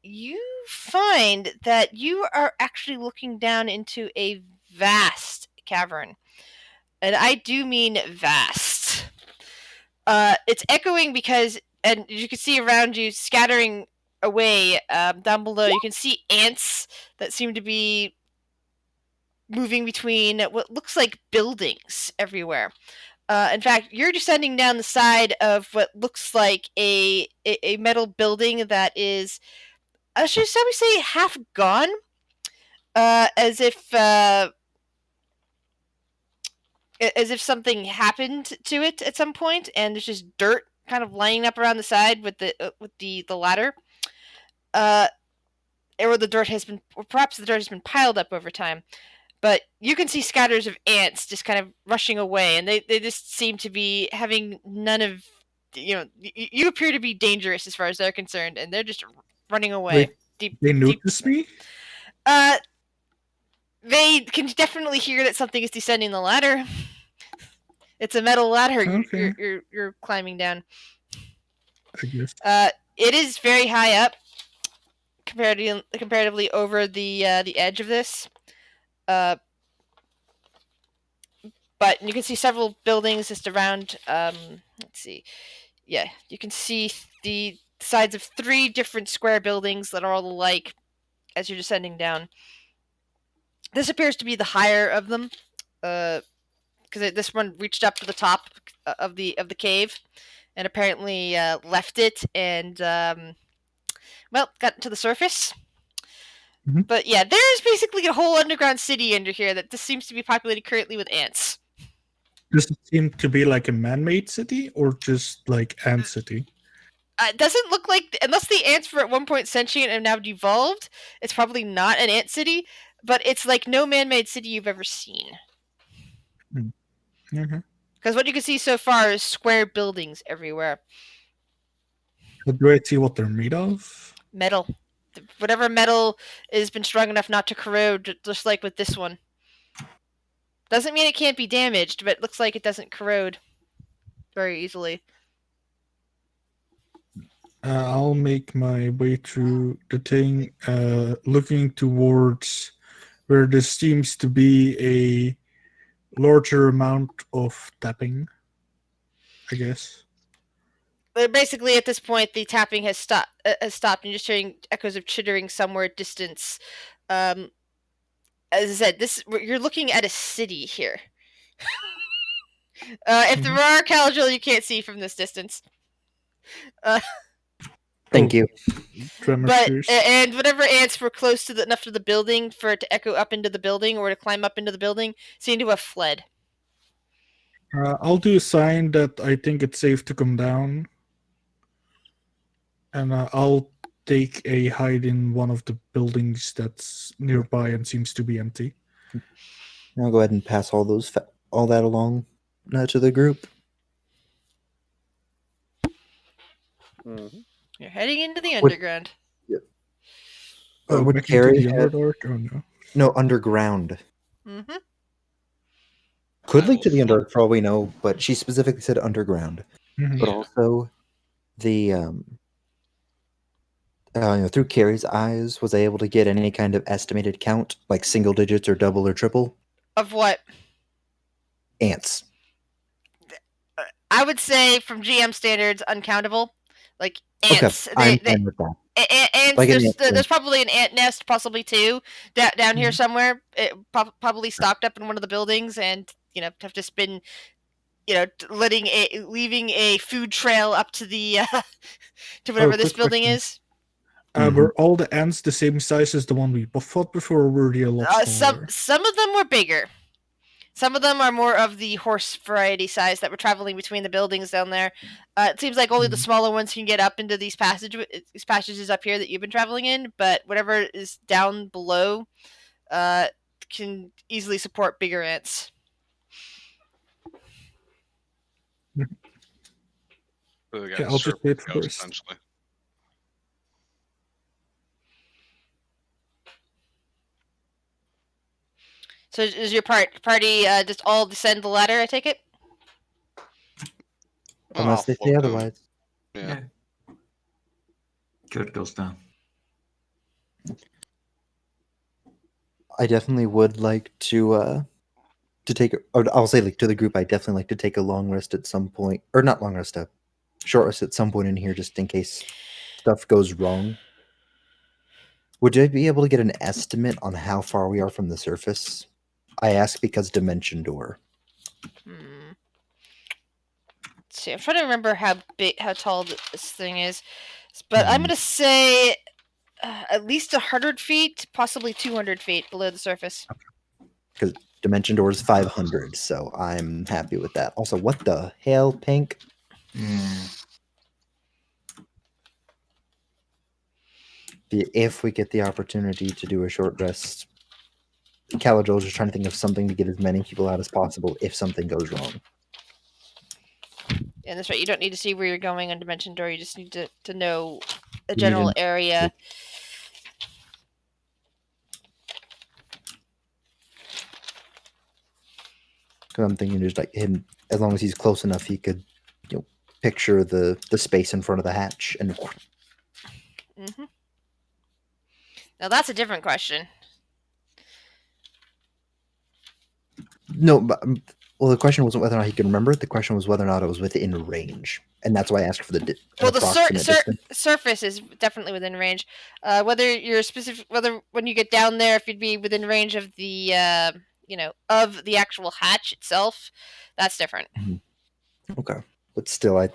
you find that you are actually looking down into a vast cavern. And I do mean vast. It's echoing because, and you can see around you scattering away down below, you can see ants that seem to be moving between what looks like buildings everywhere. In fact, you're descending down the side of what looks like a metal building that is, shall we say, half gone, as if something happened to it at some point, and there's just dirt kind of lining up around the side with the ladder, or the dirt has been, or perhaps the dirt has been piled up over time. But you can see scatters of ants just kind of rushing away, and they just seem to be having none of, you appear to be dangerous as far as they're concerned, and they're just running away. Wait, they notice me? They can definitely hear that something is descending the ladder. It's a metal ladder Okay. you're climbing down. I guess. It is very high up, comparatively over the edge of this. But you can see several buildings just around. Let's see. Yeah, you can see the sides of 3 different square buildings that are all alike as you're descending down. This appears to be the higher of them, because this one reached up to the top of the cave, and apparently left it and got to the surface. Mm-hmm. But yeah, there's basically a whole underground city under here that just seems to be populated currently with ants. Does it seem to be like a man-made city or just like ant city? It doesn't look like, unless the ants were at one point sentient and now devolved, it's probably not an ant city, but it's like no man-made city you've ever seen. Mm-hmm. Because what you can see so far is square buildings everywhere. But do I see what they're made of? Metal. Whatever metal has been strong enough not to corrode, just like with this one. Doesn't mean it can't be damaged, but it looks like it doesn't corrode very easily. I'll make my way through the thing, looking towards where there seems to be a larger amount of tapping, I guess. Basically, at this point, the tapping has stopped, and you're just hearing echoes of chittering somewhere at distance. As I said, you're looking at a city here. If there are Caligula, you can't see from this distance. Thank you. But and whatever ants were close to enough to the building for it to echo up into the building or to climb up into the building seem to have fled. I'll do a sign that I think it's safe to come down, and I'll take a hide in one of the buildings that's nearby and seems to be empty. I'll go ahead and pass all that along to the group. Mm-hmm. You're heading into the underground. Yep. Would Would Carrie Carrie the have... Underdark? Oh no. No, underground. Mm-hmm. Could lead to the Underdark for all we know, but she specifically said underground. Mm-hmm. But also, the through Carrie's eyes, was I able to get any kind of estimated count, like single digits or double or triple? Of what? Ants. I would say, from GM standards, uncountable. Like, ants. I'm fine with that. Ants. Like an ant There's probably an ant nest, possibly two, down here Mhm. somewhere. Probably stocked up in one of the buildings, and have just been, leaving a food trail up to the to whatever this quick building question. is. Were all the ants the same size as the one we fought before, or were they a lot smaller? Some of them were bigger. Some of them are more of the horse variety size that were traveling between the buildings down there. It seems like only the smaller ones can get up into these passages up here that you've been traveling in, but whatever is down below can easily support bigger ants. So we got Yeah, I'll just wait serpent ghost, first. essentially. So is your party just all descend the ladder, I take it? Unless they say float down. otherwise. Yeah. Kurt goes down. I definitely would like to take, or I'll say like to the group, I definitely like to take a long rest at some point, or not long rest, a short rest at some point in here, just in case stuff goes wrong. Would I be able to get an estimate on how far we are from the surface? I ask because dimension door. Let's see, I'm trying to remember how tall this thing is, but I'm gonna say at least 100 feet, possibly 200 feet below the surface. Because dimension door is 500, so I'm happy with that. Also, what the hell, Pink? If we get the opportunity to do a short rest, Caladriel's just trying to think of something to get as many people out as possible if something goes wrong. And that's right. You don't need to see where you're going on Dimension Door. You just need to know a general area. Because I'm thinking just like him, as long as he's close enough, he could, picture the space in front of the hatch and. Mm-hmm. Now that's a different question. No, but well, the question wasn't whether or not he could remember it. The question was whether or not it was within range, and that's why I asked for the the surface is definitely within range. Whether you're whether when you get down there, if you'd be within range of the of the actual hatch itself, that's different. Mm-hmm. Okay, but still, I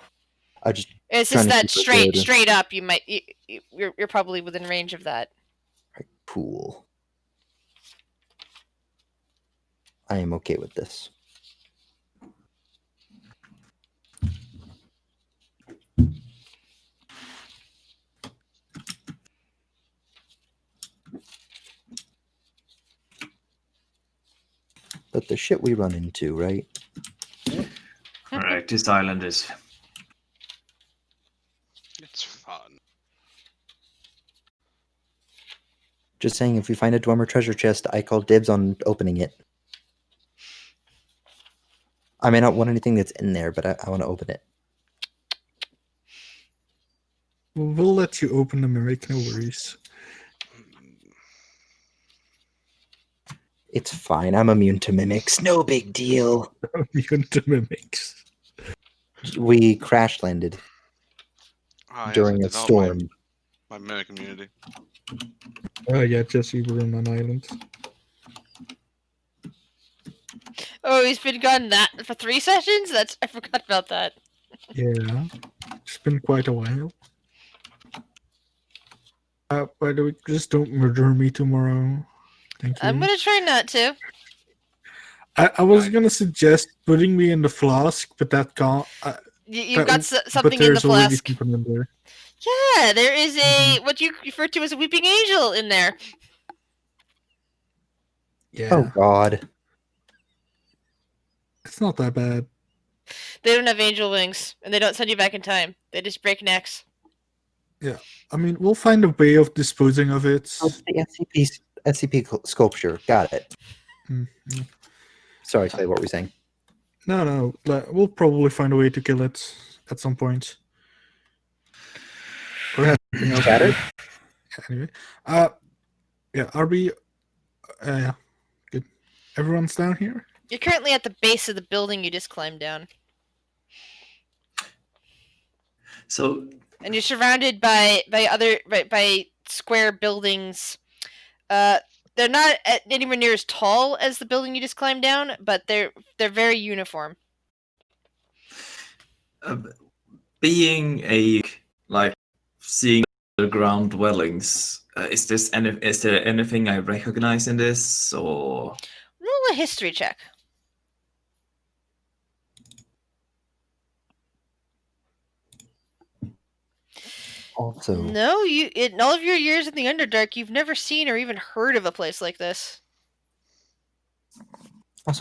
just it's just that straight up. You're probably within range of that. Right, cool. I am okay with this. But the shit we run into, right? All right, this island is. It's fun. Just saying, if we find a Dwemer treasure chest, I call dibs on opening it. I may not want anything that's in there, but I want to open it. We'll let you open them and make no worries. It's fine. I'm immune to mimics. No big deal. Immune to mimics. We crash landed during a storm. My mimic immunity. Yeah, Jesse, we're on an island. Oh, he's been gone for 3 sessions? I forgot about that. Yeah, it's been quite a while. By the way, just don't murder me tomorrow. Thank you. I'm gonna try not to. I was gonna suggest putting me in the flask, but that can't. You've got something in the flask. In there. Yeah, there is what you refer to as a weeping angel in there. Yeah. Oh God. It's not that bad. They don't have angel wings, and they don't send you back in time. They just break necks. Yeah, I mean, we'll find a way of disposing of it. Oh, the SCP sculpture. Got it. Mm-hmm. Sorry, Clay, what were we saying? No, we'll probably find a way to kill it at some point. Or anything else. Got it? Anyway, yeah, are we? Yeah, good. Everyone's down here. You're currently at the base of the building you just climbed down. So and you're surrounded by square buildings. They're not anywhere near as tall as the building you just climbed down, but they're very uniform. Being a like seeing underground dwellings, is there anything I recognize in this, or Roll a history check. Also, No, in all of your years in the Underdark, you've never seen or even heard of a place like this.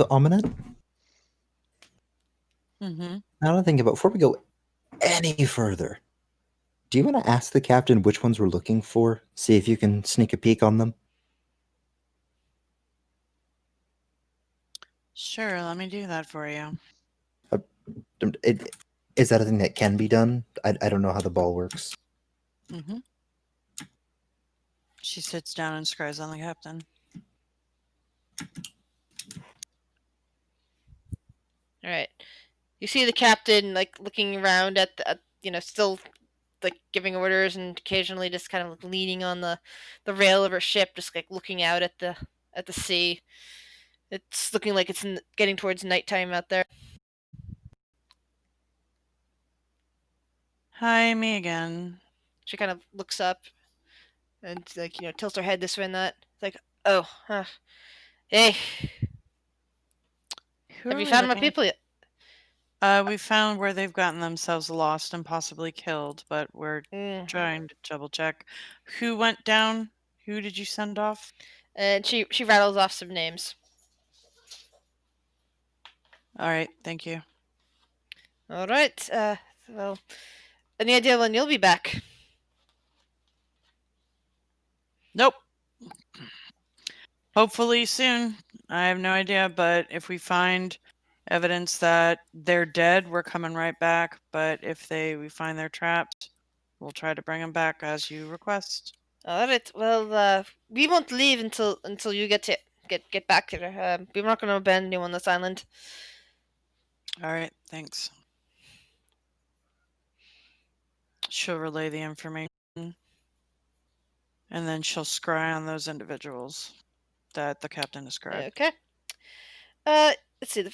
Ominent, Mm-hmm. now that I think about it, before we go any further, do you want to ask the captain which ones we're looking for? See if you can sneak a peek on them? Sure, let me do that for you. Is that a thing that can be done? I don't know how the ball works. Mm-hmm. She sits down and scries on the captain. All right. You see the captain like looking around at still like giving orders and occasionally just kind of leaning on the rail of her ship, just like looking out at the sea. It's looking like it's getting towards nighttime out there. Hi, me again. She kind of looks up and like tilts her head this way and that. It's like, oh, huh. Hey, have you found my people yet? We found where they've gotten themselves lost and possibly killed, but we're trying to double check. Who went down? Who did you send off? And she rattles off some names. All right, thank you. All right. Well, any idea when you'll be back? Nope. Hopefully soon. I have no idea, but if we find evidence that they're dead, we're coming right back. But if we find they're trapped, we'll try to bring them back as you request. All right. Well, we won't leave until you get back here. We're not going to abandon you on this island. All right. Thanks. She'll relay the information, and then she'll scry on those individuals that the captain described. Okay. Let's see.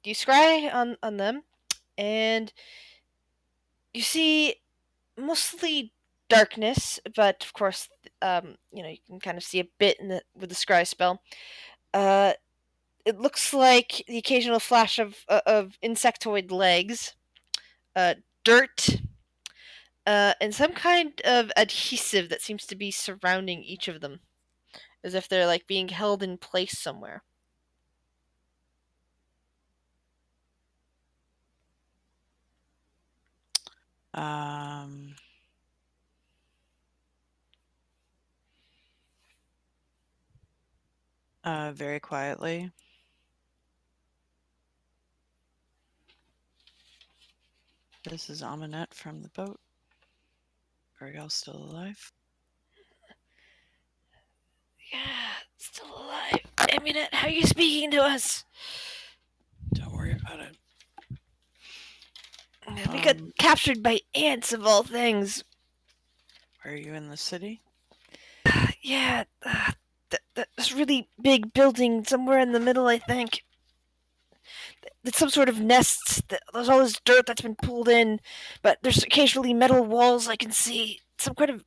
You scry on them, and you see mostly darkness, but of course, you can kind of see a bit with the scry spell. It looks like the occasional flash of insectoid legs, dirt, and some kind of adhesive that seems to be surrounding each of them, as if they're like being held in place somewhere. Very quietly. This is Aminette from the boat. Are y'all still alive? Yeah, still alive. Aminette, how are you speaking to us? Don't worry about it. We got captured by ants of all things. Are you in the city? Yeah, this really big building somewhere in the middle, I think. It's some sort of nests. There's all this dirt that's been pulled in, but there's occasionally metal walls I can see. Some kind of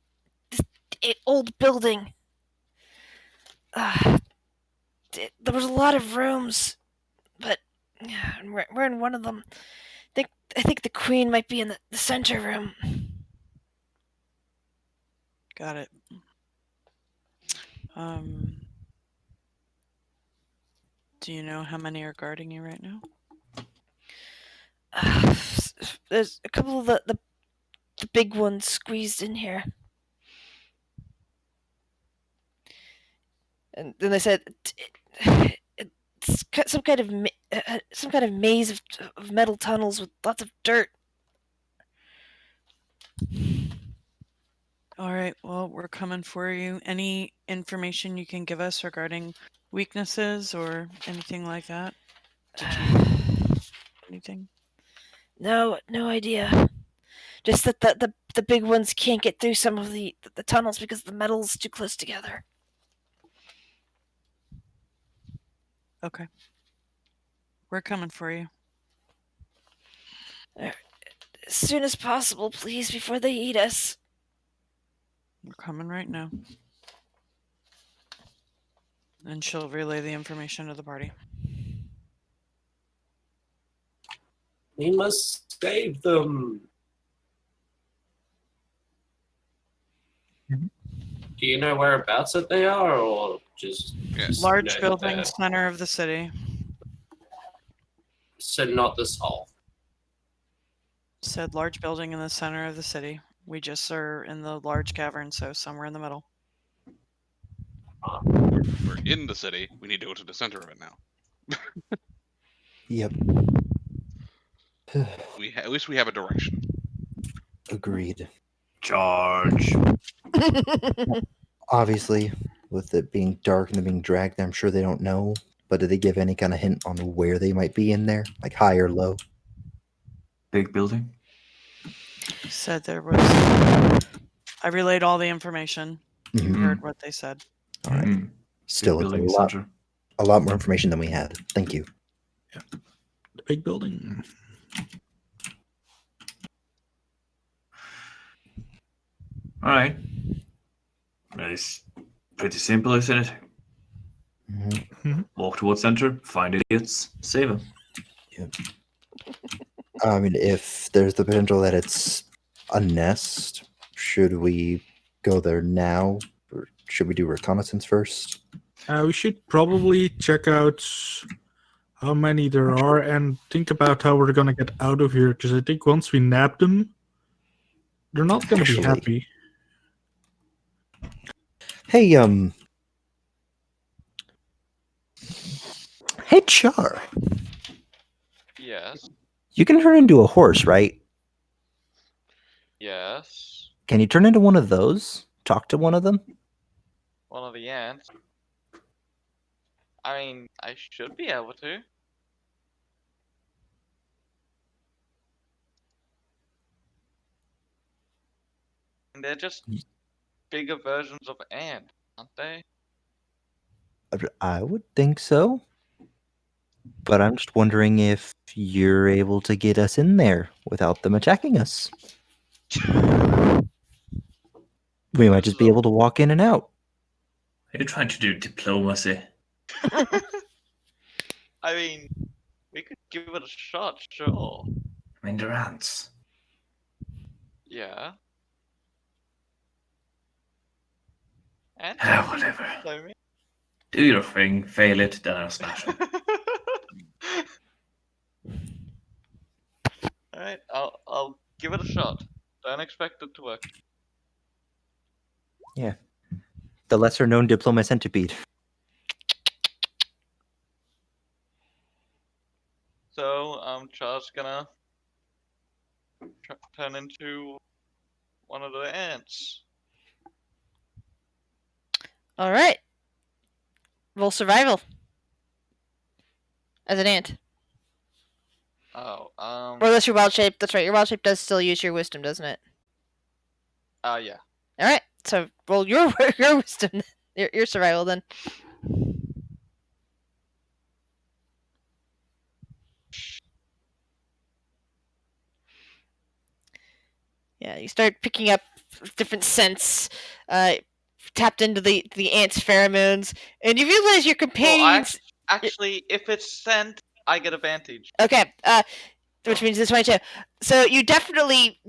old building. There was a lot of rooms, but we're in one of them. I think the queen might be in the center room. Got it. Do you know how many are guarding you right now? There's a couple of the big ones squeezed in here. And then they said it's some kind of maze of metal tunnels with lots of dirt. All right, well, we're coming for you. Any information you can give us regarding weaknesses or anything like that? Did you anything? No idea. Just that the the big ones can't get through some of the tunnels because the metal's too close together. Okay. We're coming for you. As soon as possible, please, before they eat us. We're coming right now. And she'll relay the information to the party. We must save them. Mhm. Do you know whereabouts that they are, or just Yes. Large know that building, they're- center of the city. So not this hall. Said large building in the center of the city. We just are in the large cavern, so somewhere in the middle. We're in the city. We need to go to the center of it now. Yep. At least we have a direction. Agreed. Charge. Obviously, with it being dark and them being dragged, I'm sure they don't know. But did they give any kind of hint on where they might be in there, like high or low? Big building. Said there was. I relayed all the information. You Mhm. heard what they said. All right. Mm, Still, big it's building center. a lot more information than we had. Thank you. The big building. All right. It's pretty simple, isn't it? Mhm. Walk towards center, find idiots, save them. I mean, if there's the potential that it's a nest, should we go there now, or should we do reconnaissance first? We should probably check out how many there are and think about how we're gonna get out of here. Because I think once we nab them, they're not gonna be Actually- happy. Hey, hey, Char, Yes. you can turn into a horse, right? Yes. Can you turn into one of those? Talk to one of them? One of the ants. I mean, I should be able to. And they're just bigger versions of ant, aren't they? I would think so. But I'm just wondering if you're able to get us in there without them attacking us. We might just be able to walk in and out. Are you trying to do diplomacy? I mean, we could give it a shot, sure. I mean, they're ants. Yeah. And Whatever. I mean. Do your thing, fail it, then I'll smash it. Alright, I'll give it a shot. Don't expect it to work. The lesser known diploma centipede. So, Char's gonna turn into one of the ants. All right. Roll survival. As an ant. Oh, Or unless you're wild shape. That's right. Your wild shape does still use your wisdom, doesn't it? yeah. All right. So roll your your wisdom, your survival then. Yeah, you start picking up different scents, tapped into the ant's pheromones, and you realize your Well, companions. actually, if it's scent, I get advantage. Okay, which means this might too. So you definitely,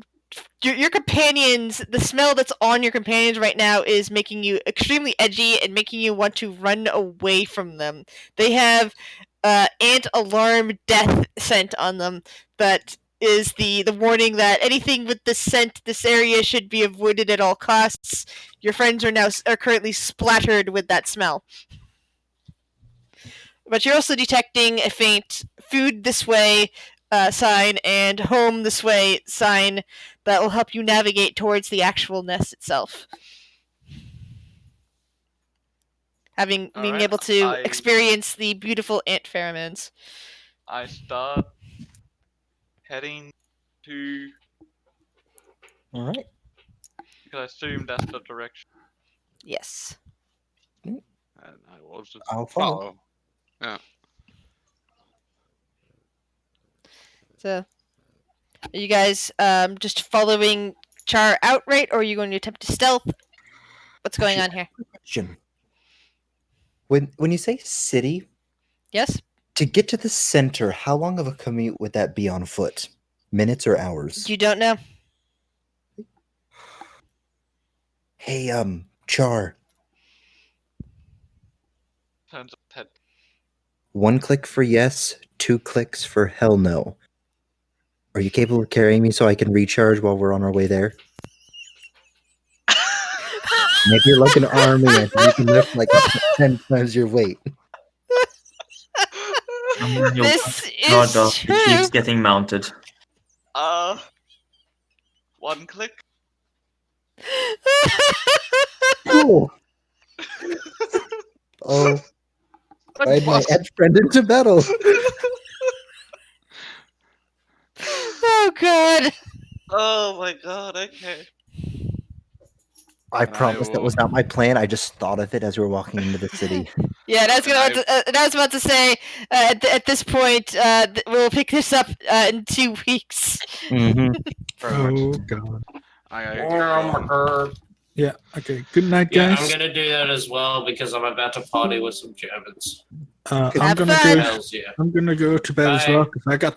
your companions, the smell that's on your companions right now is making you extremely edgy and making you want to run away from them. They have ant alarm death scent on them that is the warning that anything with this scent, this area should be avoided at all costs. Your friends are currently splattered with that smell. But you're also detecting a faint food this way sign and home this way sign that will help you navigate towards the actual nest itself. Being Alright, able to I- experience the beautiful ant pheromones. I start heading to All right. because I assume that's the direction. Yes. And I will just I'll follow. Yeah. So, are you guys just following Char outright, or are you going to attempt to stealth? What's going on here? Question. When you say city, Yes? to get to the center, how long of a commute would that be on foot? Minutes or hours? You don't know? Hey, Char. Turns up head. 1 click for yes, 2 clicks for hell no. Are you capable of carrying me so I can recharge while we're on our way there? And if you're like an army, I think you can lift like 10 times your weight. This God, is it keeps true. getting mounted. 1 click. Cool. Oh, ride my edge friend into battle. Oh god. Oh my god, okay. I promise that was not my plan. I just thought of it as we were walking into the city. Yeah, I was about to say. At this point, we'll pick this up in 2 weeks. Mm-hmm. Oh god. Oh my god. Yeah. Okay. Good night, Yeah, guys. I'm gonna do that as well because I'm about to party with some Germans. I'm Have gonna fun. go. Hells yeah. I'm gonna go to bed as Bye. well because I got